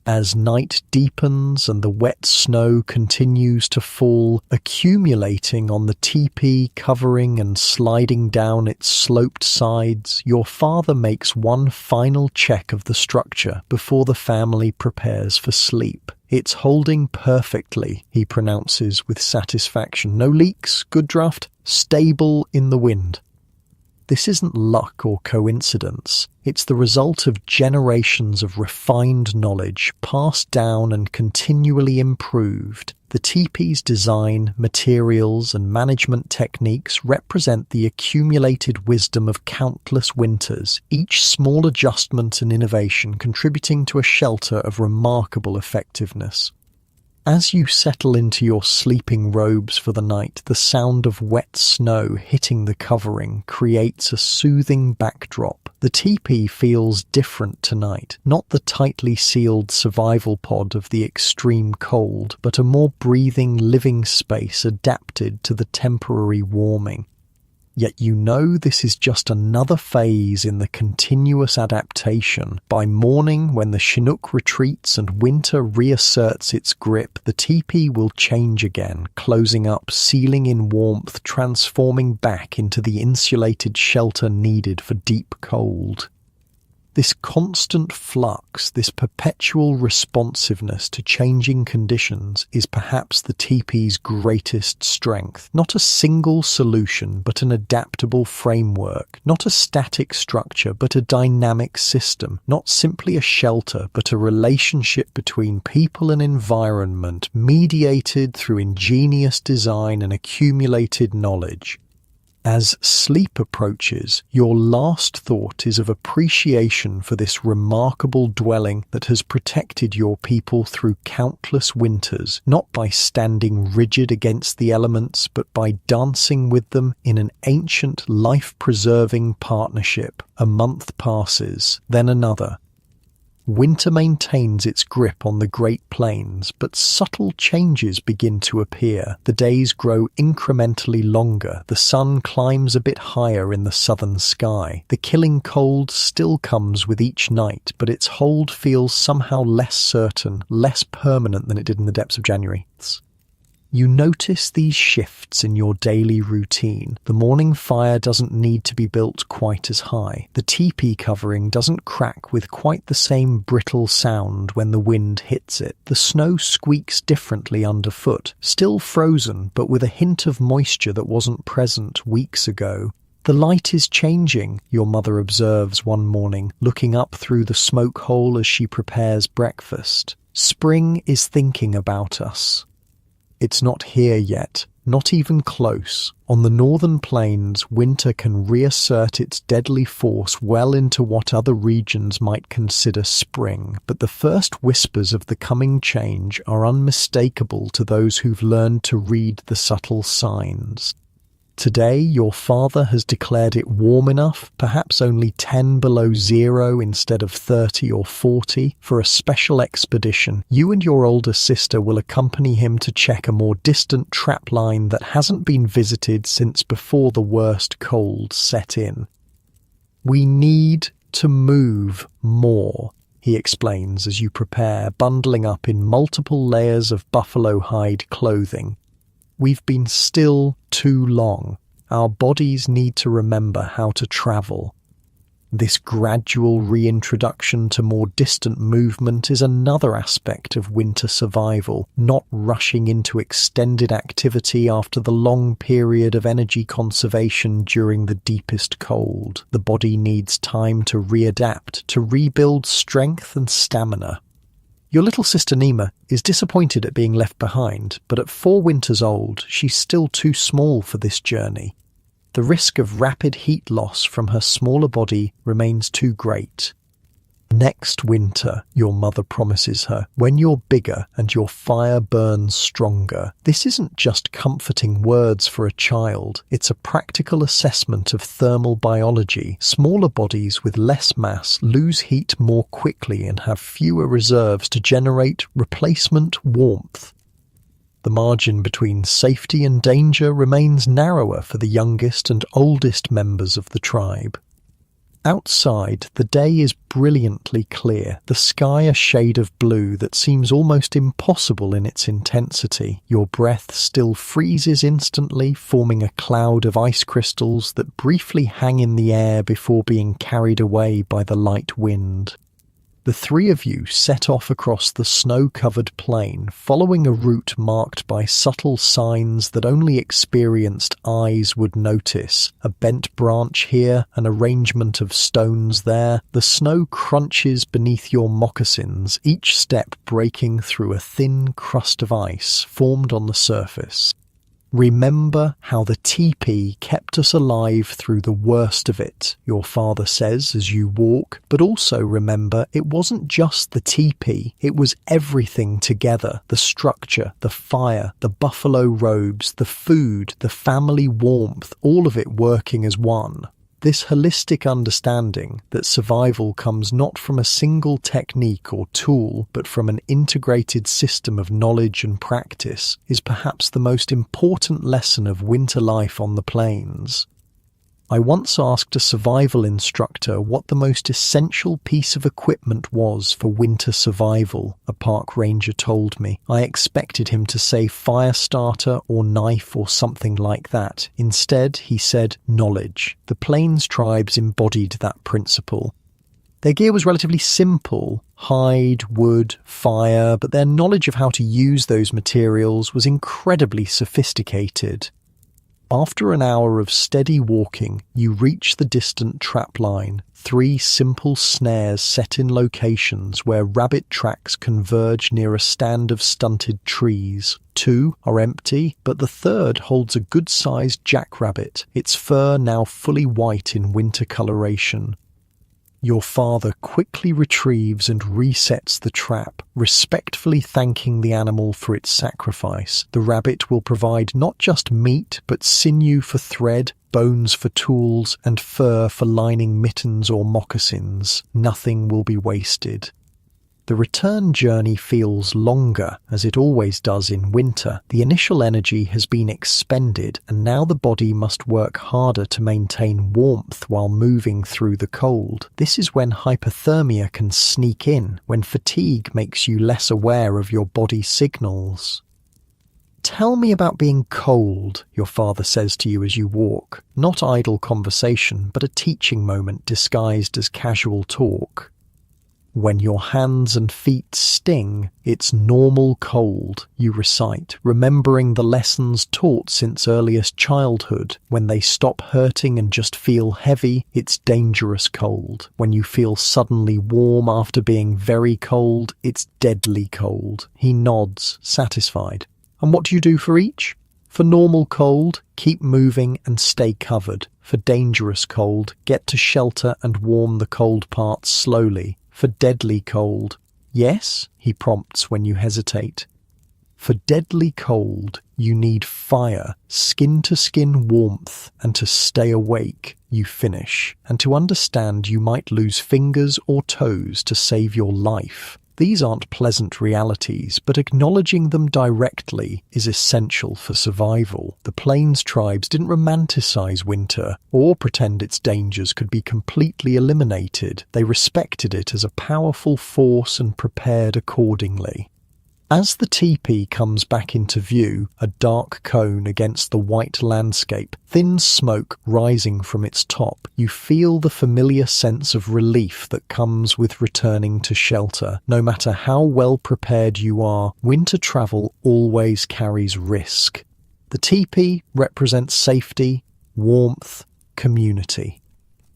[SPEAKER 1] As night deepens and the wet snow continues to fall, accumulating on the teepee, covering and sliding down its sloped sides, your father makes one final check of the structure before the family prepares for sleep. "It's holding perfectly," he pronounces with satisfaction. "No leaks, good draft, stable in the wind." This isn't luck or coincidence. It's the result of generations of refined knowledge, passed down and continually improved. The teepee's design, materials, and management techniques represent the accumulated wisdom of countless winters, each small adjustment and innovation contributing to a shelter of remarkable effectiveness. As you settle into your sleeping robes for the night, the sound of wet snow hitting the covering creates a soothing backdrop. The teepee feels different tonight, not the tightly sealed survival pod of the extreme cold, but a more breathing living space adapted to the temporary warming. Yet you know this is just another phase in the continuous adaptation. By morning, when the Chinook retreats and winter reasserts its grip, the teepee will change again, closing up, sealing in warmth, transforming back into the insulated shelter needed for deep cold. This constant flux, this perpetual responsiveness to changing conditions is perhaps the teepee's greatest strength. Not a single solution, but an adaptable framework. Not a static structure, but a dynamic system. Not simply a shelter, but a relationship between people and environment, mediated through ingenious design and accumulated knowledge. As sleep approaches, your last thought is of appreciation for this remarkable dwelling that has protected your people through countless winters, not by standing rigid against the elements, but by dancing with them in an ancient, life-preserving partnership. A month passes, then another. Winter maintains its grip on the Great Plains, but subtle changes begin to appear. The days grow incrementally longer, the sun climbs a bit higher in the southern sky. The killing cold still comes with each night, but its hold feels somehow less certain, less permanent than it did in the depths of January. You notice these shifts in your daily routine. The morning fire doesn't need to be built quite as high. The teepee covering doesn't crack with quite the same brittle sound when the wind hits it. The snow squeaks differently underfoot, still frozen, but with a hint of moisture that wasn't present weeks ago. "The light is changing," your mother observes one morning, looking up through the smoke hole as she prepares breakfast. "Spring is thinking about us." It's not here yet, not even close. On the northern plains, winter can reassert its deadly force well into what other regions might consider spring, but the first whispers of the coming change are unmistakable to those who've learned to read the subtle signs. Today, your father has declared it warm enough, perhaps only 10 below zero instead of 30 or 40, for a special expedition. You and your older sister will accompany him to check a more distant trapline that hasn't been visited since before the worst cold set in. "We need to move more," he explains as you prepare, bundling up in multiple layers of buffalo hide clothing. "We've been still too long. Our bodies need to remember how to travel." This gradual reintroduction to more distant movement is another aspect of winter survival, not rushing into extended activity after the long period of energy conservation during the deepest cold. The body needs time to readapt, to rebuild strength and stamina. Your little sister Nima is disappointed at being left behind, but at 4 winters old, she's still too small for this journey. The risk of rapid heat loss from her smaller body remains too great. Next winter, your mother promises her, when you're bigger and your fire burns stronger. This isn't just comforting words for a child, it's a practical assessment of thermal biology. Smaller bodies with less mass lose heat more quickly and have fewer reserves to generate replacement warmth. The margin between safety and danger remains narrower for the youngest and oldest members of the tribe. Outside, the day is brilliantly clear, the sky a shade of blue that seems almost impossible in its intensity. Your breath still freezes instantly, forming a cloud of ice crystals that briefly hang in the air before being carried away by the light wind. The 3 of you set off across the snow-covered plain, following a route marked by subtle signs that only experienced eyes would notice. A bent branch here, an arrangement of stones there. The snow crunches beneath your moccasins, each step breaking through a thin crust of ice formed on the surface. Remember how the teepee kept us alive through the worst of it, your father says as you walk, but also remember it wasn't just the teepee, it was everything together, the structure, the fire, the buffalo robes, the food, the family warmth, all of it working as one. This holistic understanding that survival comes not from a single technique or tool, but from an integrated system of knowledge and practice, is perhaps the most important lesson of winter life on the plains. I once asked a survival instructor what the most essential piece of equipment was for winter survival. A park ranger told me. I expected him to say fire starter or knife or something like that. Instead, he said knowledge. The plains tribes embodied that principle. Their gear was relatively simple: hide, wood, fire, but their knowledge of how to use those materials was incredibly sophisticated. After an hour of steady walking, you reach the distant trap line, 3 simple snares set in locations where rabbit tracks converge near a stand of stunted trees. 2 are empty, but the 3rd holds a good-sized jackrabbit, its fur now fully white in winter coloration. Your father quickly retrieves and resets the trap, respectfully thanking the animal for its sacrifice. The rabbit will provide not just meat, but sinew for thread, bones for tools, and fur for lining mittens or moccasins. Nothing will be wasted. The return journey feels longer, as it always does in winter. The initial energy has been expended, and now the body must work harder to maintain warmth while moving through the cold. This is when hypothermia can sneak in, when fatigue makes you less aware of your body signals. "Tell me about being cold," your father says to you as you walk. Not idle conversation, but a teaching moment disguised as casual talk. "When your hands and feet sting, it's normal cold," you recite, remembering the lessons taught since earliest childhood. When they stop hurting and just feel heavy, it's dangerous cold. When you feel suddenly warm after being very cold, it's deadly cold. He nods, satisfied. "And what do you do for each?" "For normal cold, keep moving and stay covered. For dangerous cold, get to shelter and warm the cold parts slowly. For deadly cold..." "Yes?" he prompts when you hesitate. "For deadly cold, you need fire, skin-to-skin warmth, and to stay awake," you finish, "and to understand you might lose fingers or toes to save your life." These aren't pleasant realities, but acknowledging them directly is essential for survival. The plains tribes didn't romanticize winter or pretend its dangers could be completely eliminated. They respected it as a powerful force and prepared accordingly. As the teepee comes back into view, a dark cone against the white landscape, thin smoke rising from its top, you feel the familiar sense of relief that comes with returning to shelter. No matter how well prepared you are, winter travel always carries risk. The teepee represents safety, warmth, community.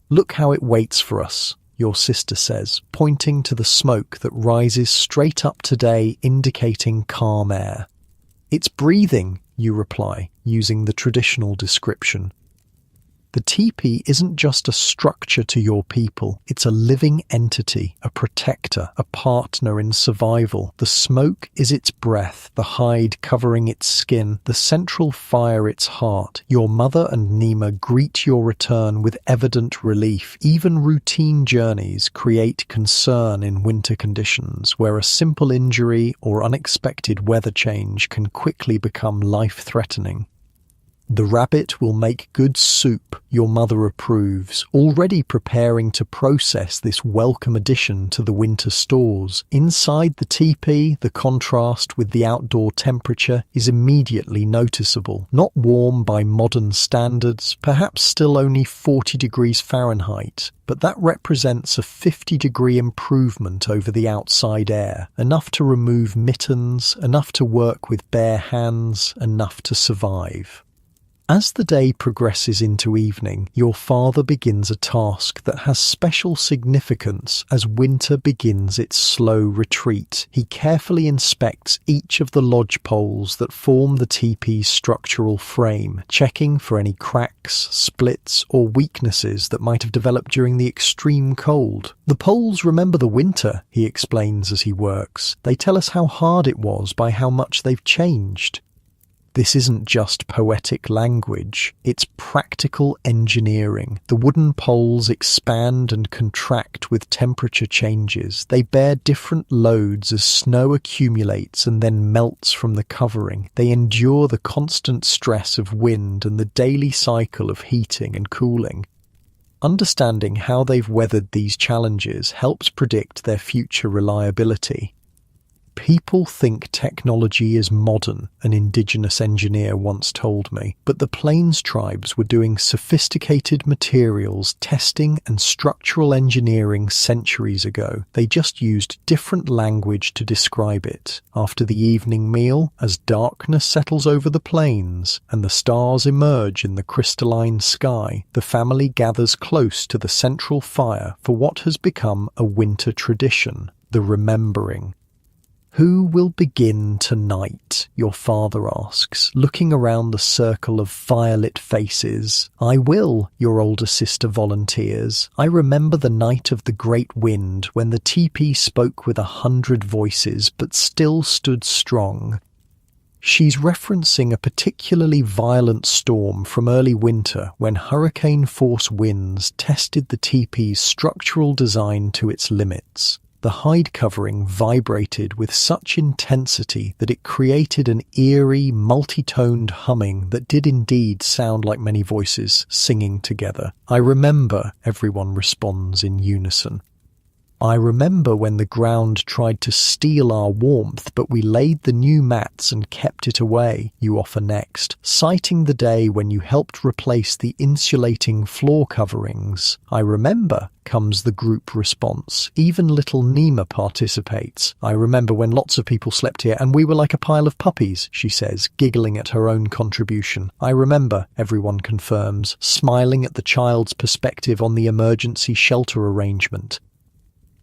[SPEAKER 1] "Look how it waits for us," your sister says, pointing to the smoke that rises straight up today, indicating calm air. "It's breathing," you reply, using the traditional description. The teepee isn't just a structure to your people, it's a living entity, a protector, a partner in survival. The smoke is its breath, the hide covering its skin, the central fire its heart. Your mother and Nima greet your return with evident relief. Even routine journeys create concern in winter conditions, where a simple injury or unexpected weather change can quickly become life-threatening. "The rabbit will make good soup," your mother approves, already preparing to process this welcome addition to the winter stores. Inside the teepee, the contrast with the outdoor temperature is immediately noticeable. Not warm by modern standards, perhaps still only 40 degrees Fahrenheit, but that represents a 50-degree improvement over the outside air, enough to remove mittens, enough to work with bare hands, enough to survive. As the day progresses into evening, your father begins a task that has special significance as winter begins its slow retreat. He carefully inspects each of the lodge poles that form the teepee's structural frame, checking for any cracks, splits, or weaknesses that might have developed during the extreme cold. "The poles remember the winter," he explains as he works. "They tell us how hard it was by how much they've changed." This isn't just poetic language, it's practical engineering. The wooden poles expand and contract with temperature changes. They bear different loads as snow accumulates and then melts from the covering. They endure the constant stress of wind and the daily cycle of heating and cooling. Understanding how they've weathered these challenges helps predict their future reliability. "People think technology is modern," an indigenous engineer once told me, but the Plains tribes were doing sophisticated materials testing and structural engineering centuries ago. They just used different language to describe it. After the evening meal, as darkness settles over the plains and the stars emerge in the crystalline sky, the family gathers close to the central fire for what has become a winter tradition, the remembering. "Who will begin tonight?" your father asks, looking around the circle of firelit faces. "I will," your older sister volunteers. "I remember the night of the great wind when the teepee spoke with 100 voices but still stood strong." She's referencing a particularly violent storm from early winter when hurricane-force winds tested the teepee's structural design to its limits. The hide covering vibrated with such intensity that it created an eerie, multi-toned humming that did indeed sound like many voices singing together. "I remember," everyone responds in unison. "I remember when the ground tried to steal our warmth, but we laid the new mats and kept it away," you offer next, citing the day when you helped replace the insulating floor coverings. "I remember," comes the group response. Even little Nima participates. "I remember when lots of people slept here and we were like a pile of puppies," she says, giggling at her own contribution. "I remember," everyone confirms, smiling at the child's perspective on the emergency shelter arrangement.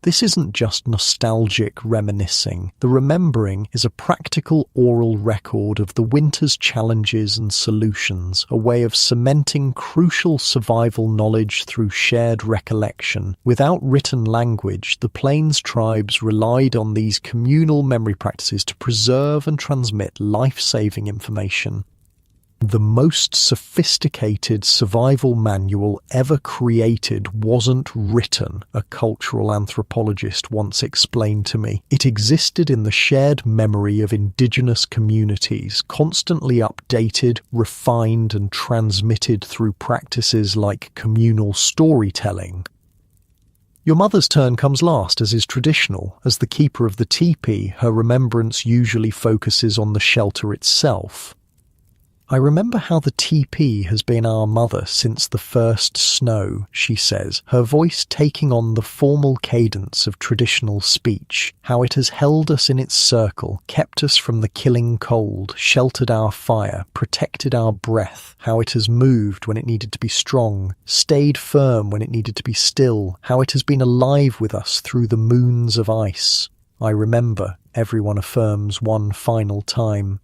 [SPEAKER 1] This isn't just nostalgic reminiscing. The remembering is a practical oral record of the winter's challenges and solutions, a way of cementing crucial survival knowledge through shared recollection. Without written language, the Plains tribes relied on these communal memory practices to preserve and transmit life-saving information. The most sophisticated survival manual ever created wasn't written, a cultural anthropologist once explained to me. It existed in the shared memory of indigenous communities, constantly updated, refined, and transmitted through practices like communal storytelling. Your mother's turn comes last, as is traditional. As the keeper of the teepee, her remembrance usually focuses on the shelter itself. I remember how the teepee has been our mother since the first snow, she says, her voice taking on the formal cadence of traditional speech, how it has held us in its circle, kept us from the killing cold, sheltered our fire, protected our breath, how it has moved when it needed to be strong, stayed firm when it needed to be still, how it has been alive with us through the moons of ice. I remember, everyone affirms one final time.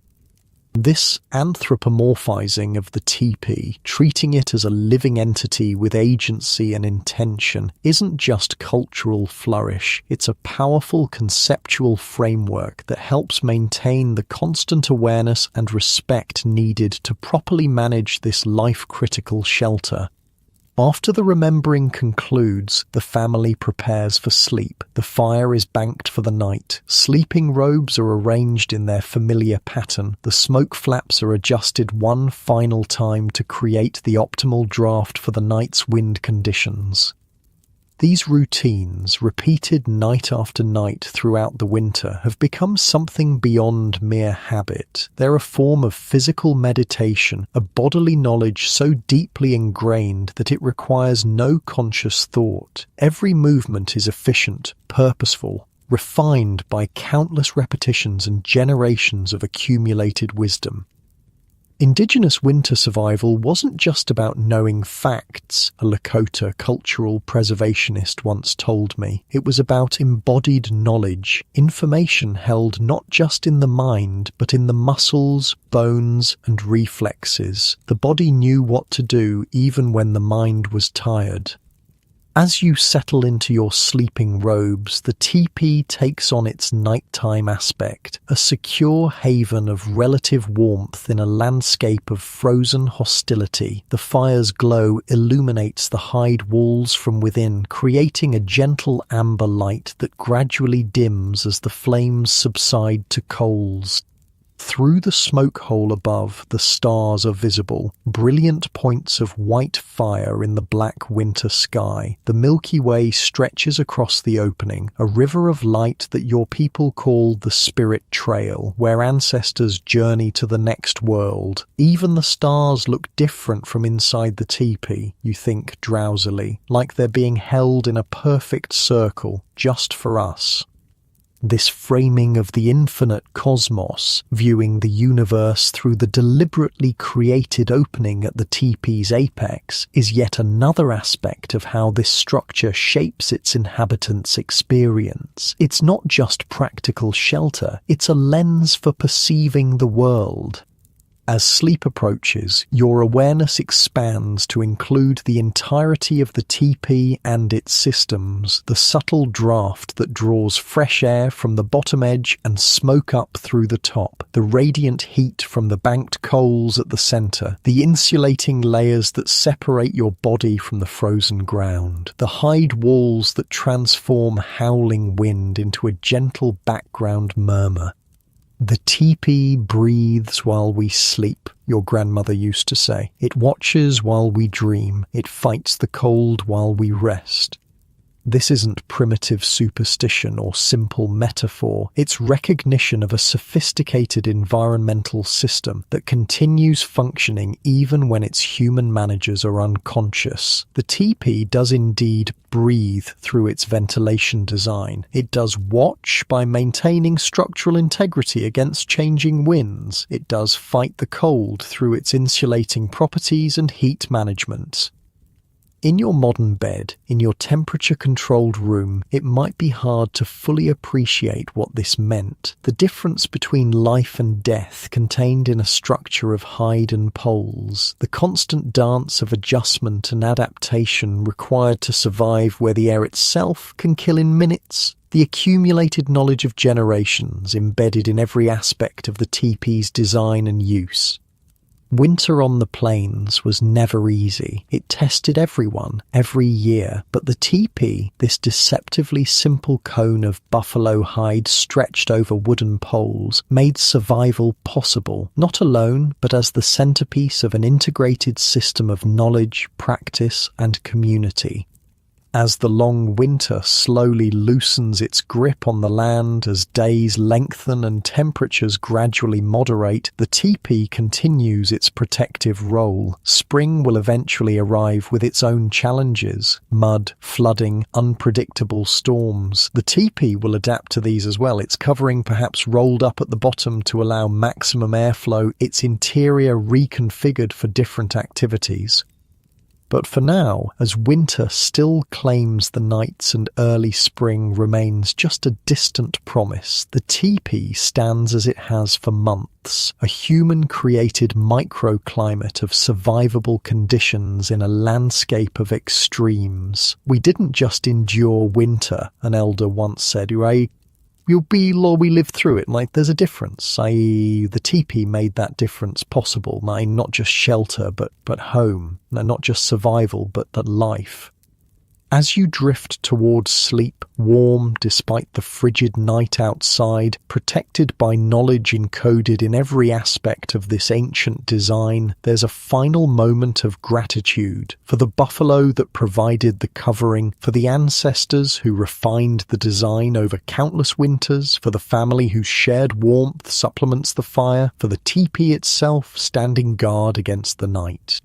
[SPEAKER 1] This anthropomorphizing of the teepee, treating it as a living entity with agency and intention, isn't just cultural flourish, it's a powerful conceptual framework that helps maintain the constant awareness and respect needed to properly manage this life-critical shelter. After the remembering concludes, the family prepares for sleep. The fire is banked for the night. Sleeping robes are arranged in their familiar pattern. The smoke flaps are adjusted one final time to create the optimal draft for the night's wind conditions. These routines, repeated night after night throughout the winter, have become something beyond mere habit. They're a form of physical meditation, a bodily knowledge so deeply ingrained that it requires no conscious thought. Every movement is efficient, purposeful, refined by countless repetitions and generations of accumulated wisdom. Indigenous winter survival wasn't just about knowing facts, a Lakota cultural preservationist once told me. It was about embodied knowledge, information held not just in the mind, but in the muscles, bones, and reflexes. The body knew what to do even when the mind was tired. As you settle into your sleeping robes, the teepee takes on its nighttime aspect, a secure haven of relative warmth in a landscape of frozen hostility. The fire's glow illuminates the hide walls from within, creating a gentle amber light that gradually dims as the flames subside to coals. Through the smoke hole above, the stars are visible, brilliant points of white fire in the black winter sky. The Milky Way stretches across the opening, a river of light that your people call the Spirit Trail, where ancestors journey to the next world. Even the stars look different from inside the teepee, you think drowsily, like they're being held in a perfect circle, just for us. This framing of the infinite cosmos, viewing the universe through the deliberately created opening at the teepee's apex, is yet another aspect of how this structure shapes its inhabitants' experience. It's not just practical shelter, it's a lens for perceiving the world. As sleep approaches, your awareness expands to include the entirety of the teepee and its systems, the subtle draft that draws fresh air from the bottom edge and smoke up through the top, the radiant heat from the banked coals at the center, the insulating layers that separate your body from the frozen ground, the hide walls that transform howling wind into a gentle background murmur. The teepee breathes while we sleep, your grandmother used to say. It watches while we dream. It fights the cold while we rest. This isn't primitive superstition or simple metaphor. It's recognition of a sophisticated environmental system that continues functioning even when its human managers are unconscious. The teepee does indeed breathe through its ventilation design. It does watch by maintaining structural integrity against changing winds. It does fight the cold through its insulating properties and heat management. In your modern bed, in your temperature-controlled room, it might be hard to fully appreciate what this meant. The difference between life and death contained in a structure of hide and poles. The constant dance of adjustment and adaptation required to survive where the air itself can kill in minutes. The accumulated knowledge of generations embedded in every aspect of the teepee's design and use. Winter on the plains was never easy. It tested everyone, every year. But the teepee, this deceptively simple cone of buffalo hide stretched over wooden poles, made survival possible, not alone, but as the centerpiece of an integrated system of knowledge, practice, and community. As the long winter slowly loosens its grip on the land, as days lengthen and temperatures gradually moderate, the teepee continues its protective role. Spring will eventually arrive with its own challenges: mud, flooding, unpredictable storms. The teepee will adapt to these as well, its covering perhaps rolled up at the bottom to allow maximum airflow, its interior reconfigured for different activities. But for now, as winter still claims the nights and early spring remains just a distant promise, the teepee stands as it has for months, a human-created microclimate of survivable conditions in a landscape of extremes. "We didn't just endure winter," an elder once said, we lived through it. There's a difference. The teepee made that difference possible. Not just shelter, but home. Not just survival, but life. As you drift towards sleep, warm despite the frigid night outside, protected by knowledge encoded in every aspect of this ancient design, there's a final moment of gratitude for the buffalo that provided the covering, for the ancestors who refined the design over countless winters, for the family whose shared warmth supplements the fire, for the teepee itself standing guard against the night.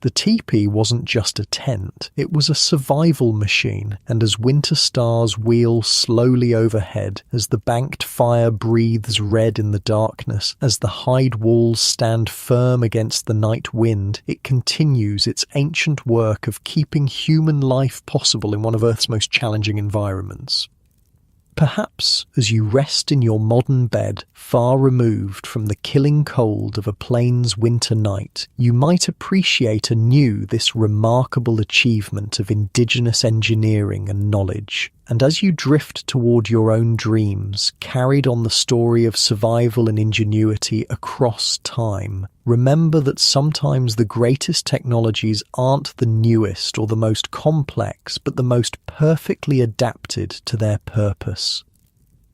[SPEAKER 1] The teepee wasn't just a tent, it was a survival machine, and as winter stars wheel slowly overhead, as the banked fire breathes red in the darkness, as the hide walls stand firm against the night wind, it continues its ancient work of keeping human life possible in one of Earth's most challenging environments. Perhaps as you rest in your modern bed, far removed from the killing cold of a plains winter night, you might appreciate anew this remarkable achievement of indigenous engineering and knowledge. And as you drift toward your own dreams, carried on the story of survival and ingenuity across time, remember that sometimes the greatest technologies aren't the newest or the most complex, but the most perfectly adapted to their purpose.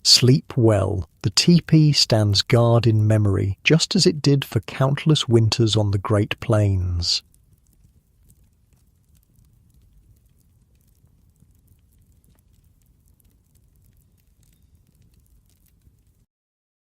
[SPEAKER 1] Sleep well. The teepee stands guard in memory, just as it did for countless winters on the Great Plains.